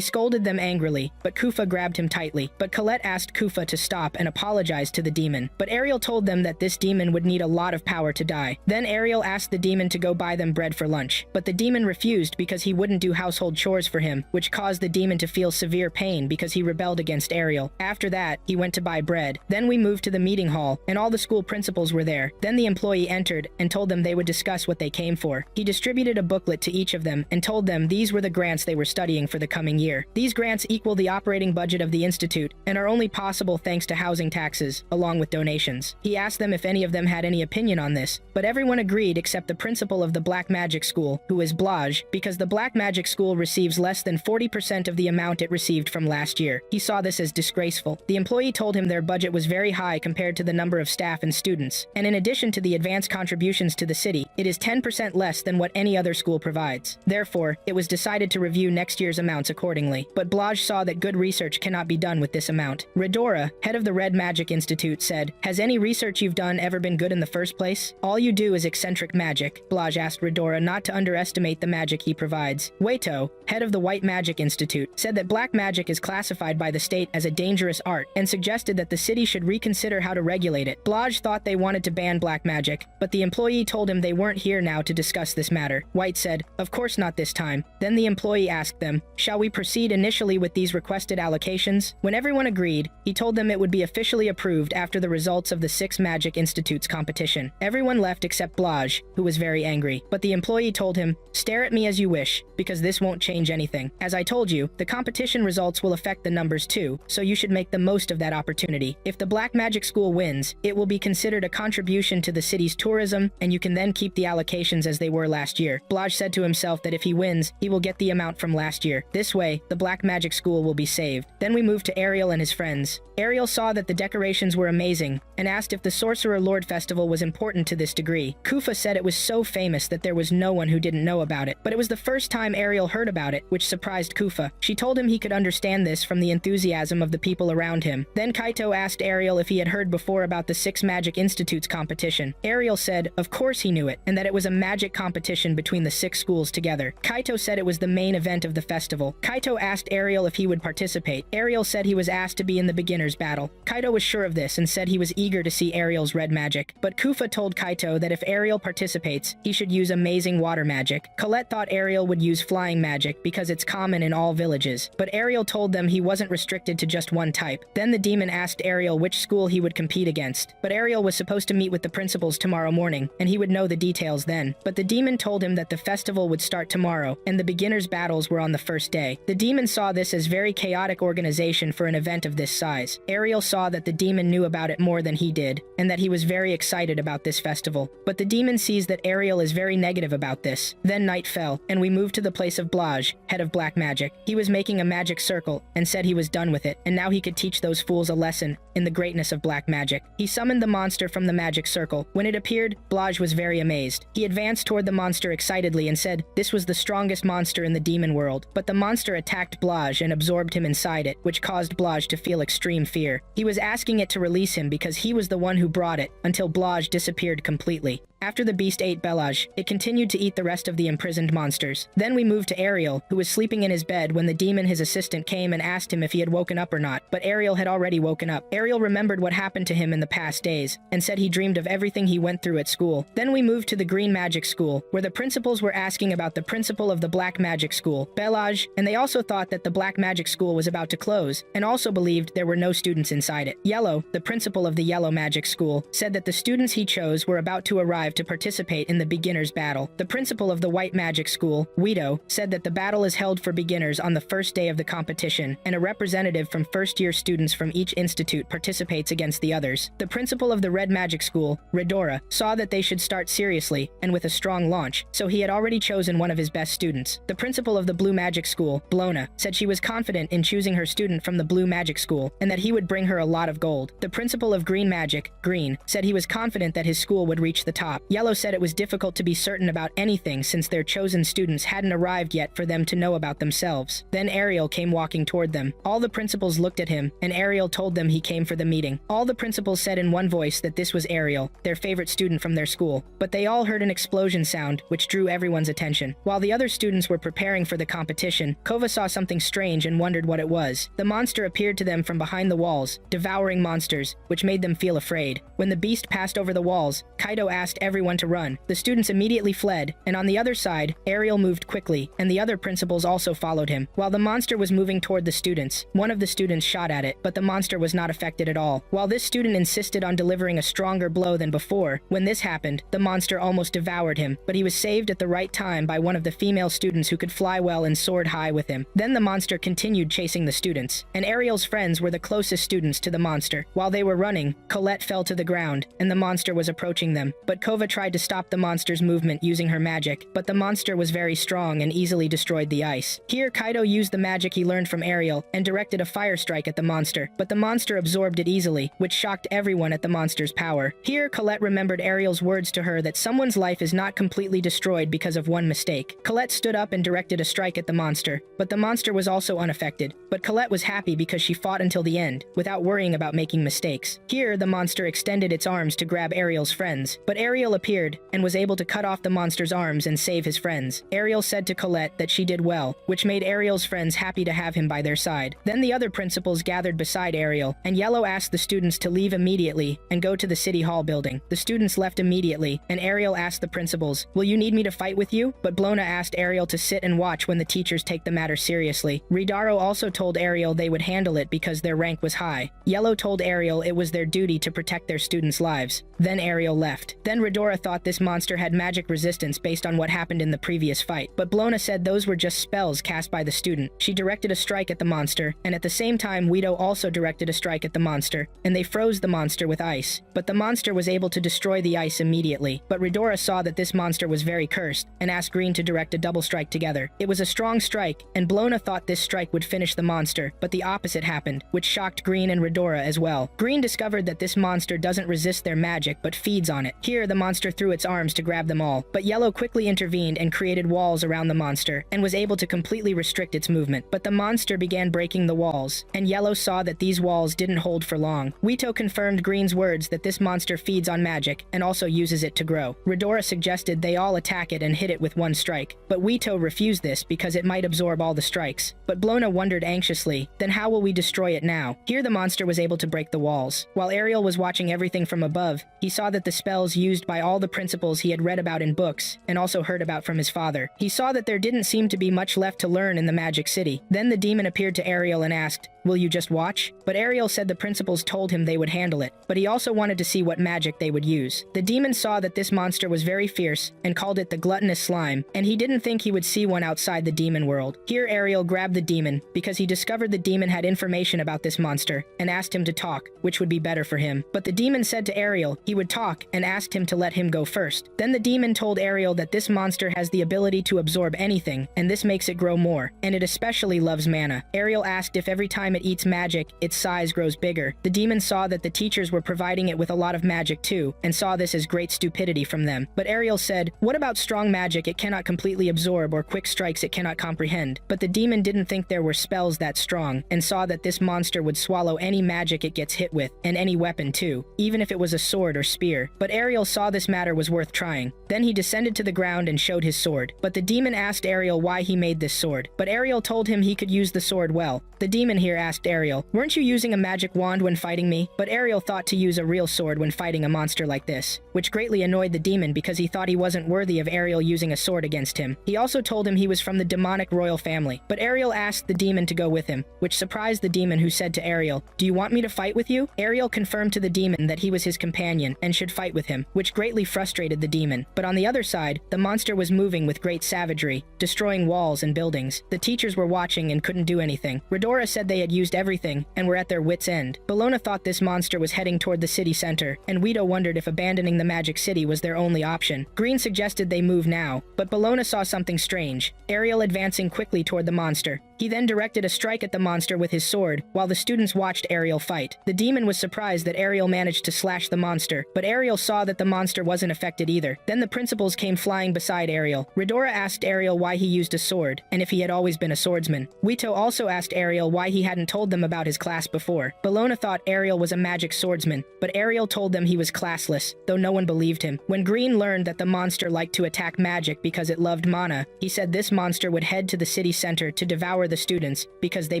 scolded them angrily, but Kufa grabbed him tightly. But Colette asked Kufa to stop and apologized to the the demon. But Ariel told them that this demon would need a lot of power to die. Then Ariel asked the demon to go buy them bread for lunch. But the demon refused because he wouldn't do household chores for him, which caused the demon to feel severe pain because he rebelled against Ariel. After that, he went to buy bread. Then we moved to the meeting hall, and all the school principals were there. Then the employee entered and told them they would discuss what they came for. He distributed a booklet to each of them and told them these were the grants they were studying for the coming year. These grants equal the operating budget of the institute and are only possible thanks to housing taxes, along with donations. He asked them if any of them had any opinion on this, but everyone agreed except the principal of the Black Magic School, who is Blaj, because the Black Magic School receives less than 40% of the amount it received from last year. He saw this as disgraceful. The employee told him their budget was very high compared to the number of staff and students, and in addition to the advanced contributions to the city, it is 10% less than what any other school provides. Therefore, it was decided to review next year's amounts accordingly. But Blaj saw that good research cannot be done with this amount. Redora, head of the Red Magic Institute, said, "Has any research you've done ever been good in the first place? All you do is eccentric magic." Blaj asked Redora not to underestimate the magic he provides. Waito, head of the White Magic Institute, said that black magic is classified by the state as a dangerous art and suggested that the city should reconsider how to regulate it. Blaj thought they wanted to ban black magic, but the employee told him they weren't here now to discuss this matter. White said, "Of course not this time." Then the employee asked them, "Shall we proceed initially with these requested allocations?" When everyone agreed, he told them it would be officially approved after the results of the 6 Magic Institutes competition. Everyone left except Blaj, who was very angry. But the employee told him, "Stare at me as you wish, because this won't change anything. As I told you, the competition results will affect the numbers too, so you should make the most of that opportunity. If the Black Magic School wins, it will be considered a contribution to the city's tourism, and you can then keep the allocations as they were last year." Blaj said to himself that if he wins, he will get the amount from last year. This way, the Black Magic School will be saved. Then we moved to Ariel and his friends. Ariel saw that the decorations were amazing and asked if the Sorcerer Lord Festival was important to this degree. Kufa said it was so famous that there was no one who didn't know about it, but it was the first time Ariel heard about it, which surprised Kufa. She told him he could understand this from the enthusiasm of the people around him. Then Kaito asked Ariel if he had heard before about the 6 Magic Institutes competition. Ariel said, of course he knew it, and that it was a magic competition between the 6 schools together. Kaito said it was the main event of the festival. Kaito asked Ariel if he would participate. Ariel said he was asked to be in the beginner's battle. Kaito was sure of this and said he was eager to see Ariel's red magic. But Kufa told Kaito that if Ariel participates, he should use amazing water magic. Colette thought Ariel would use flying magic because it's common in all villages. But Ariel told them he wasn't restricted to just one type. Then the demon asked Ariel which school he would compete against. But Ariel was supposed to meet with the principals tomorrow morning, and he would know the details then. But the demon told him that the festival would start tomorrow, and the beginners' battles were on the first day. The demon saw this as very chaotic organization for an event of this size. Ariel saw that the demon knew about it more than he did, and that he was very excited about this festival. But the demon sees that Ariel is very negative about this. Then night fell, and we moved to the place of Blaj, head of black magic. He was making a magic circle, and said he was done with it, and now he could teach those fools a lesson in the greatness of black magic. He summoned the monster from the magic circle. When it appeared, Blaj was very amazed. He advanced toward the monster excitedly and said this was the strongest monster in the demon world. But the monster attacked Blaj and absorbed him inside it, which caused Blaj to feel extreme fear. He was asking it to release him because he was the one who brought it, until Blaj disappeared completely. After the beast ate Belaj, it continued to eat the rest of the imprisoned monsters. Then we moved to Ariel, who was sleeping in his bed when the demon, his assistant, came and asked him if he had woken up or not. But Ariel had already woken up. Ariel remembered what happened to him in the past days, and said he dreamed of everything he went through at school. Then we moved to the Green Magic School, where the principals were asking about the principal of the Black Magic School, Belaj, and they also thought that the Black Magic School was about to close, and also believed there were no students inside it. Yellow, the principal of the Yellow Magic School, said that the students he chose were about to arrive to participate in the beginner's battle. The principal of the White Magic School, Guido, said that the battle is held for beginners on the first day of the competition, and a representative from first-year students from each institute participates against the others. The principal of the Red Magic School, Redora, saw that they should start seriously and with a strong launch, so he had already chosen one of his best students. The principal of the Blue Magic School, Blona, said she was confident in choosing her student from the Blue Magic School, and that he would bring her a lot of gold. The principal of Green Magic, Green, said he was confident that his school would reach the top. Yellow said it was difficult to be certain about anything since their chosen students hadn't arrived yet for them to know about themselves. Then Ariel came walking toward them. All the principals looked at him, and Ariel told them he came for the meeting. All the principals said in one voice that this was Ariel, their favorite student from their school. But they all heard an explosion sound, which drew everyone's attention. While the other students were preparing for the competition, Kova saw something strange and wondered what it was. The monster appeared to them from behind the walls, devouring monsters others, which made them feel afraid. When the beast passed over the walls, Kaido asked everyone to run. The students immediately fled, and on the other side, Ariel moved quickly, and the other principals also followed him. While the monster was moving toward the students, one of the students shot at it, but the monster was not affected at all. While this student insisted on delivering a stronger blow than before, when this happened, the monster almost devoured him, but he was saved at the right time by one of the female students who could fly well and soared high with him. Then the monster continued chasing the students, and Ariel's friends were the closest students to the monster. While they were running, Colette fell to the ground, and the monster was approaching them, but Kova tried to stop the monster's movement using her magic, but the monster was very strong and easily destroyed the ice. Here, Kaido used the magic he learned from Ariel and directed a fire strike at the monster, but the monster absorbed it easily, which shocked everyone at the monster's power. Here, Colette remembered Ariel's words to her that someone's life is not completely destroyed because of one mistake. Colette stood up and directed a strike at the monster, but the monster was also unaffected. But Colette was happy because she fought until the end, without worrying about making mistakes. Here, the monster extended its arms to grab Ariel's friends, but Ariel appeared and was able to cut off the monster's arms and save his friends. Ariel said to Colette that she did well, which made Ariel's friends happy to have him by their side. Then the other principals gathered beside Ariel, and Yellow asked the students to leave immediately and go to the City Hall building. The students left immediately, and Ariel asked the principals, "Will you need me to fight with you?" But Blona asked Ariel to sit and watch when the teachers take the matter seriously. Ridaro also told Ariel they would handle it because their rank was high. Yellow told Ariel it was their duty to protect their students' lives. Then Ariel left. Then Ridora thought this monster had magic resistance based on what happened in the previous fight, but Blona said those were just spells cast by the student. She directed a strike at the monster, and at the same time Guido also directed a strike at the monster, and they froze the monster with ice. But the monster was able to destroy the ice immediately. But Ridora saw that this monster was very cursed, and asked Green to direct a double strike together. It was a strong strike, and Blona thought this strike would finish the monster, but the opposite happened, which shocked Green and Ridora as well. Green discovered that this monster doesn't resist their magic, but feeds on it. Here, the monster threw its arms to grab them all, but Yellow quickly intervened and created walls around the monster, and was able to completely restrict its movement. But the monster began breaking the walls, and Yellow saw that these walls didn't hold for long. Wito confirmed Green's words that this monster feeds on magic, and also uses it to grow. Ridora suggested they all attack it and hit it with one strike, but Wito refused this because it might absorb all the strikes. But Blona wondered anxiously, then how will we destroy it now? Here the monster was able to break the walls. While Ariel was watching everything from above, he saw that the spells used by all the principals he had read about in books, and also heard about from his father. He saw that there didn't seem to be much left to learn in the Magic City. Then the demon appeared to Ariel and asked, "Will you just watch?" But Ariel said the principals told him they would handle it, but he also wanted to see what magic they would use. The demon saw that this monster was very fierce, and called it the gluttonous slime, and he didn't think he would see one outside the demon world. Here Ariel grabbed the demon, because he discovered the demon had information about this monster, and asked him to talk, which would be better for him. But the demon said to Ariel he would talk, and asked him to let him go first. Then the demon told Ariel that this monster has the ability to absorb anything, and this makes it grow more, and it especially loves mana. Ariel asked if every time it eats magic, its size grows bigger. The demon saw that the teachers were providing it with a lot of magic too, and saw this as great stupidity from them. But Ariel said, "What about strong magic it cannot completely absorb or quick strikes it cannot comprehend?" But the demon didn't think there were spells that strong, and saw that this monster would swallow any magic it gets hit with, and any weapon too, even if it was a sword or spear. But Ariel saw this matter was worth trying. Then he descended to the ground and showed his sword. But the demon asked Ariel why he made this sword. But Ariel told him he could use the sword well. The demon here asked Ariel, "Weren't you using a magic wand when fighting me?" But Ariel thought to use a real sword when fighting a monster like this, which greatly annoyed the demon because he thought he wasn't worthy of Ariel using a sword against him. He also told him he was from the demonic royal family. But Ariel asked the demon to go with him, which surprised the demon, who said to Ariel, "Do you want me to fight with you?" Ariel confirmed to the demon that he was his companion and should fight with him, which greatly frustrated the demon. But on the other side, the monster was moving with great savagery, destroying walls and buildings. The teachers were watching and couldn't do anything. Ridora said they had used everything and were at their wits' end. Bellona thought this monster was heading toward the city center, and Guido wondered if abandoning the Magic City was their only option. Green suggested they move now, but Bellona saw something strange. Ariel advancing quickly toward the monster. He then directed a strike at the monster with his sword, while the students watched Ariel fight. The demon was surprised that Ariel managed to slash the monster, but Ariel saw that the monster wasn't affected either. Then the principals came flying beside Ariel. Ridora asked Ariel why he used a sword, and if he had always been a swordsman. Wito also asked Ariel why he hadn't told them about his class before. Bellona thought Ariel was a magic swordsman, but Ariel told them he was classless, though no one believed him. When Green learned that the monster liked to attack magic because it loved mana, he said this monster would head to the city center to devour the students because they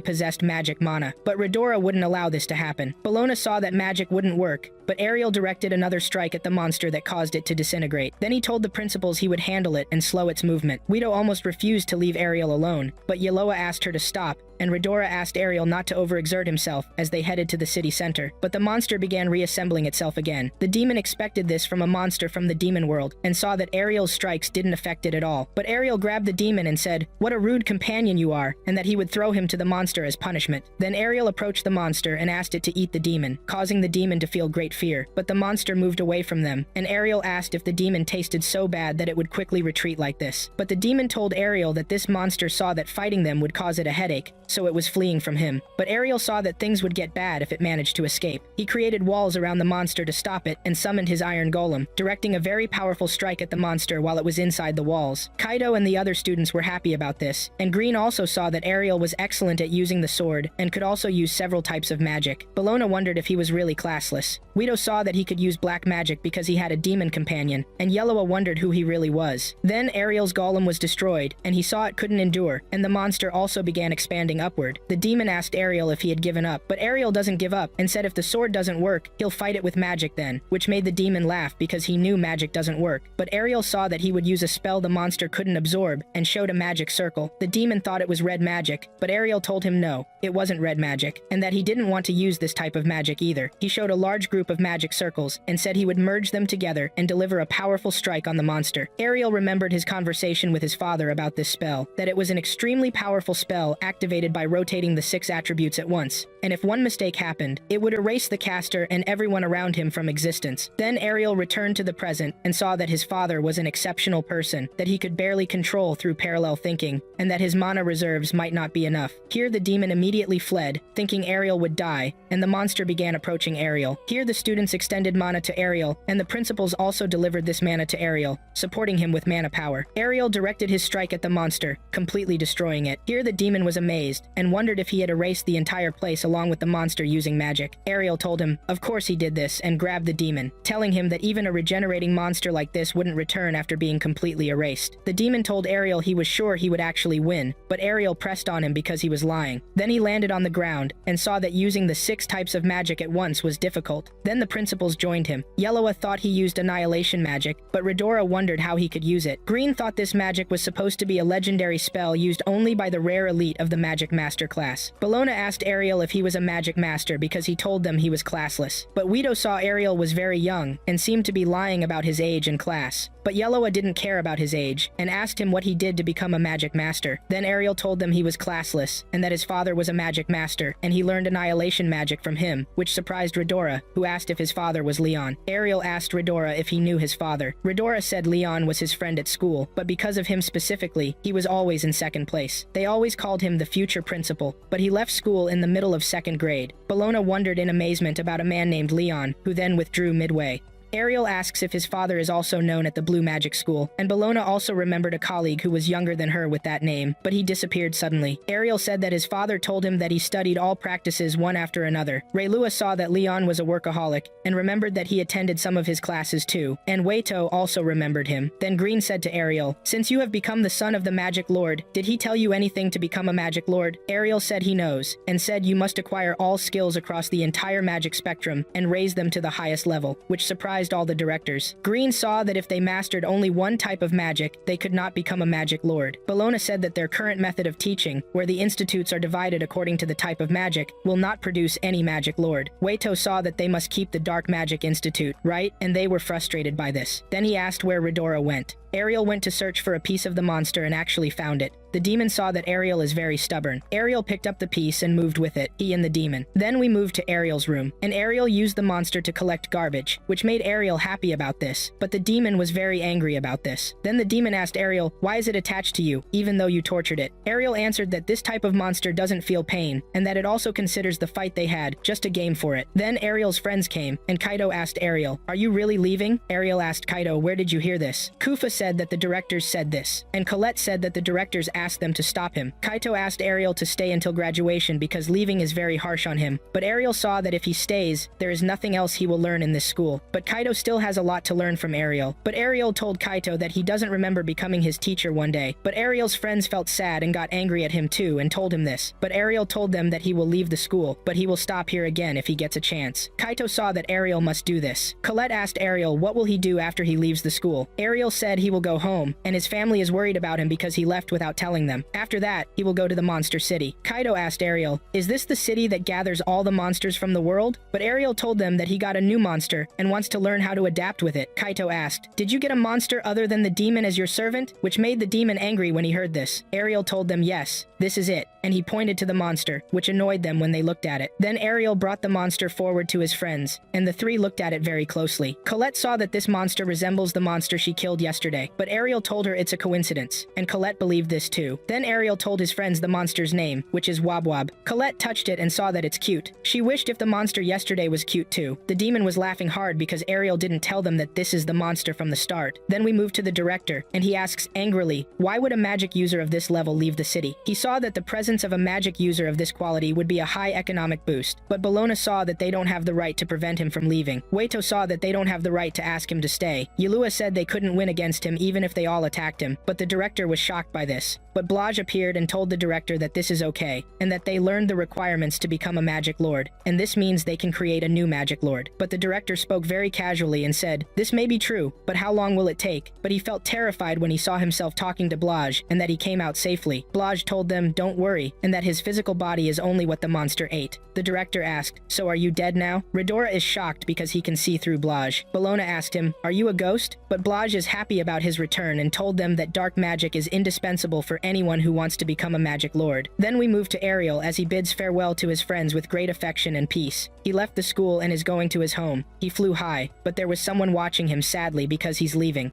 possessed magic mana. But Redora wouldn't allow this to happen. Bellona saw that magic wouldn't work, but Ariel directed another strike at the monster that caused it to disintegrate. Then he told the principals he would handle it and slow its movement. Guido almost refused to leave Ariel alone, but Yeloa asked her to stop, and Redora asked Ariel not to overexert himself as they headed to the city center. But the monster began reassembling itself again. The demon expected this from a monster from the demon world, and saw that Ariel's strikes didn't affect it at all. But Ariel grabbed the demon and said, "What a rude companion you are," and that he would throw him to the monster as punishment. Then Ariel approached the monster and asked it to eat the demon, causing the demon to feel great fear. But the monster moved away from them, and Ariel asked if the demon tasted so bad that it would quickly retreat like this. But the demon told Ariel that this monster saw that fighting them would cause it a headache, so it was fleeing from him. But Ariel saw that things would get bad if it managed to escape. He created walls around the monster to stop it and summoned his iron golem, directing a very powerful strike at the monster while it was inside the walls. Kaido and the other students were happy about this, and Green also saw that Ariel was excellent at using the sword and could also use several types of magic. Bellona wondered if he was really classless. Guido saw that he could use black magic because he had a demon companion, and Yeloa wondered who he really was. Then Ariel's golem was destroyed, and he saw it couldn't endure, and the monster also began expanding upward. The demon asked Ariel if he had given up, but Ariel doesn't give up and said if the sword doesn't work, he'll fight it with magic then, which made the demon laugh because he knew magic doesn't work. But Ariel saw that he would use a spell the monster couldn't absorb and showed a magic circle. The demon thought it was red magic, but Ariel told him no, it wasn't red magic, and that he didn't want to use this type of magic either. He showed a large group of magic circles and said he would merge them together and deliver a powerful strike on the monster. Ariel remembered his conversation with his father about this spell, that it was an extremely powerful spell activated by rotating the 6 attributes at once, and if one mistake happened, it would erase the caster and everyone around him from existence. Then Ariel returned to the present and saw that his father was an exceptional person that he could barely control through parallel thinking, and that his mana reserves might not be enough. Here the demon immediately fled, thinking Ariel would die, and the monster began approaching Ariel. Here the students extended mana to Ariel, and the principals also delivered this mana to Ariel, supporting him with mana power. Ariel directed his strike at the monster, completely destroying it. Here the demon was amazed, and wondered if he had erased the entire place along with the monster using magic. Ariel told him, of course he did this, and grabbed the demon, telling him that even a regenerating monster like this wouldn't return after being completely erased. The demon told Ariel he was sure he would actually win, but Ariel pressed on him because he was lying. Then he landed on the ground, and saw that using the 6 types of magic at once was difficult. Then the principals joined him. Yeloa thought he used annihilation magic, but Redora wondered how he could use it. Green thought this magic was supposed to be a legendary spell used only by the rare elite of the magic master class. Bellona asked Ariel if he was a magic master because he told them he was classless. But Guido saw Ariel was very young and seemed to be lying about his age and class. But Yeloa didn't care about his age and asked him what he did to become a magic master. Then Ariel told them he was classless and that his father was a magic master and he learned annihilation magic from him, which surprised Redora, who asked if his father was Leon. Ariel asked Redora if he knew his father. Redora said Leon was his friend at school, but because of him specifically, he was always in second place. They always called him the future principal, but he left school in the middle of 2nd grade. Bellona wondered in amazement about a man named Leon, who then withdrew midway. Ariel asks if his father is also known at the Blue Magic School, and Bellona also remembered a colleague who was younger than her with that name, but he disappeared suddenly. Ariel said that his father told him that he studied all practices one after another. Raylua saw that Leon was a workaholic, and remembered that he attended some of his classes too, and Weito also remembered him. Then Green said to Ariel, since you have become the son of the Magic Lord, did he tell you anything to become a Magic Lord? Ariel said he knows, and said you must acquire all skills across the entire magic spectrum and raise them to the highest level, which surprised all the directors. Green saw that if they mastered only one type of magic, they could not become a Magic Lord. Bellona said that their current method of teaching, where the institutes are divided according to the type of magic, will not produce any Magic Lord. Weito saw that they must keep the Dark Magic Institute, right? And they were frustrated by this. Then he asked where Redora went. Ariel went to search for a piece of the monster and actually found it. The demon saw that Ariel is very stubborn. Ariel picked up the piece and moved with it, he and the demon. Then we moved to Ariel's room, and Ariel used the monster to collect garbage, which made Ariel happy about this, but the demon was very angry about this. Then the demon asked Ariel, why is it attached to you, even though you tortured it? Ariel answered that this type of monster doesn't feel pain, and that it also considers the fight they had just a game for it. Then Ariel's friends came, and Kaido asked Ariel, are you really leaving? Ariel asked Kaido, where did you hear this? Kufa said that the directors said this, and Colette said that the directors asked them to stop him. Kaito asked Ariel to stay until graduation because leaving is very harsh on him, but Ariel saw that if he stays, there is nothing else he will learn in this school. But Kaito still has a lot to learn from Ariel. But Ariel told Kaito that he doesn't remember becoming his teacher one day. But Ariel's friends felt sad and got angry at him too and told him this. But Ariel told them that he will leave the school, but he will stop here again if he gets a chance. Kaito saw that Ariel must do this. Colette asked Ariel what will he do after he leaves the school. Ariel said he will go home, and his family is worried about him because he left without telling them. After that, he will go to the monster city. Kaito asked Ariel, is this the city that gathers all the monsters from the world? But Ariel told them that he got a new monster and wants to learn how to adapt with it. Kaito asked, did you get a monster other than the demon as your servant? Which made the demon angry when he heard this. Ariel told them yes, this is it, and he pointed to the monster, which annoyed them when they looked at it. Then Ariel brought the monster forward to his friends, and the three looked at it very closely. Colette saw that this monster resembles the monster she killed yesterday, but Ariel told her it's a coincidence, and Colette believed this too. Then Ariel told his friends the monster's name, which is Wabwab. Colette touched it and saw that it's cute. She wished if the monster yesterday was cute too. The demon was laughing hard because Ariel didn't tell them that this is the monster from the start. Then we move to the director, and he asks angrily, why would a magic user of this level leave the city? He saw that the presence of a magic user of this quality would be a high economic boost, but Bologna saw that they don't have the right to prevent him from leaving. Waito saw that they don't have the right to ask him to stay. Yulua said they couldn't win against him even if they all attacked him, but the director was shocked by this. But Blage appeared and told the director that this is okay, and that they learned the requirements to become a magic lord, and this means they can create a new magic lord. But the director spoke very casually and said, this may be true, but how long will it take? But he felt terrified when he saw himself talking to Blage, and that he came out safely. Blage told them, don't worry, and that his physical body is only what the monster ate. The director asked, so are you dead now? Redora is shocked because he can see through Blage. Bologna asked him, are you a ghost? But Blage is happy about his return and told them that dark magic is indispensable for anyone who wants to become a magic lord. Then we move to Ariel as he bids farewell to his friends with great affection and peace. He left the school and is going to his home. He flew high, but there was someone watching him sadly because he's leaving.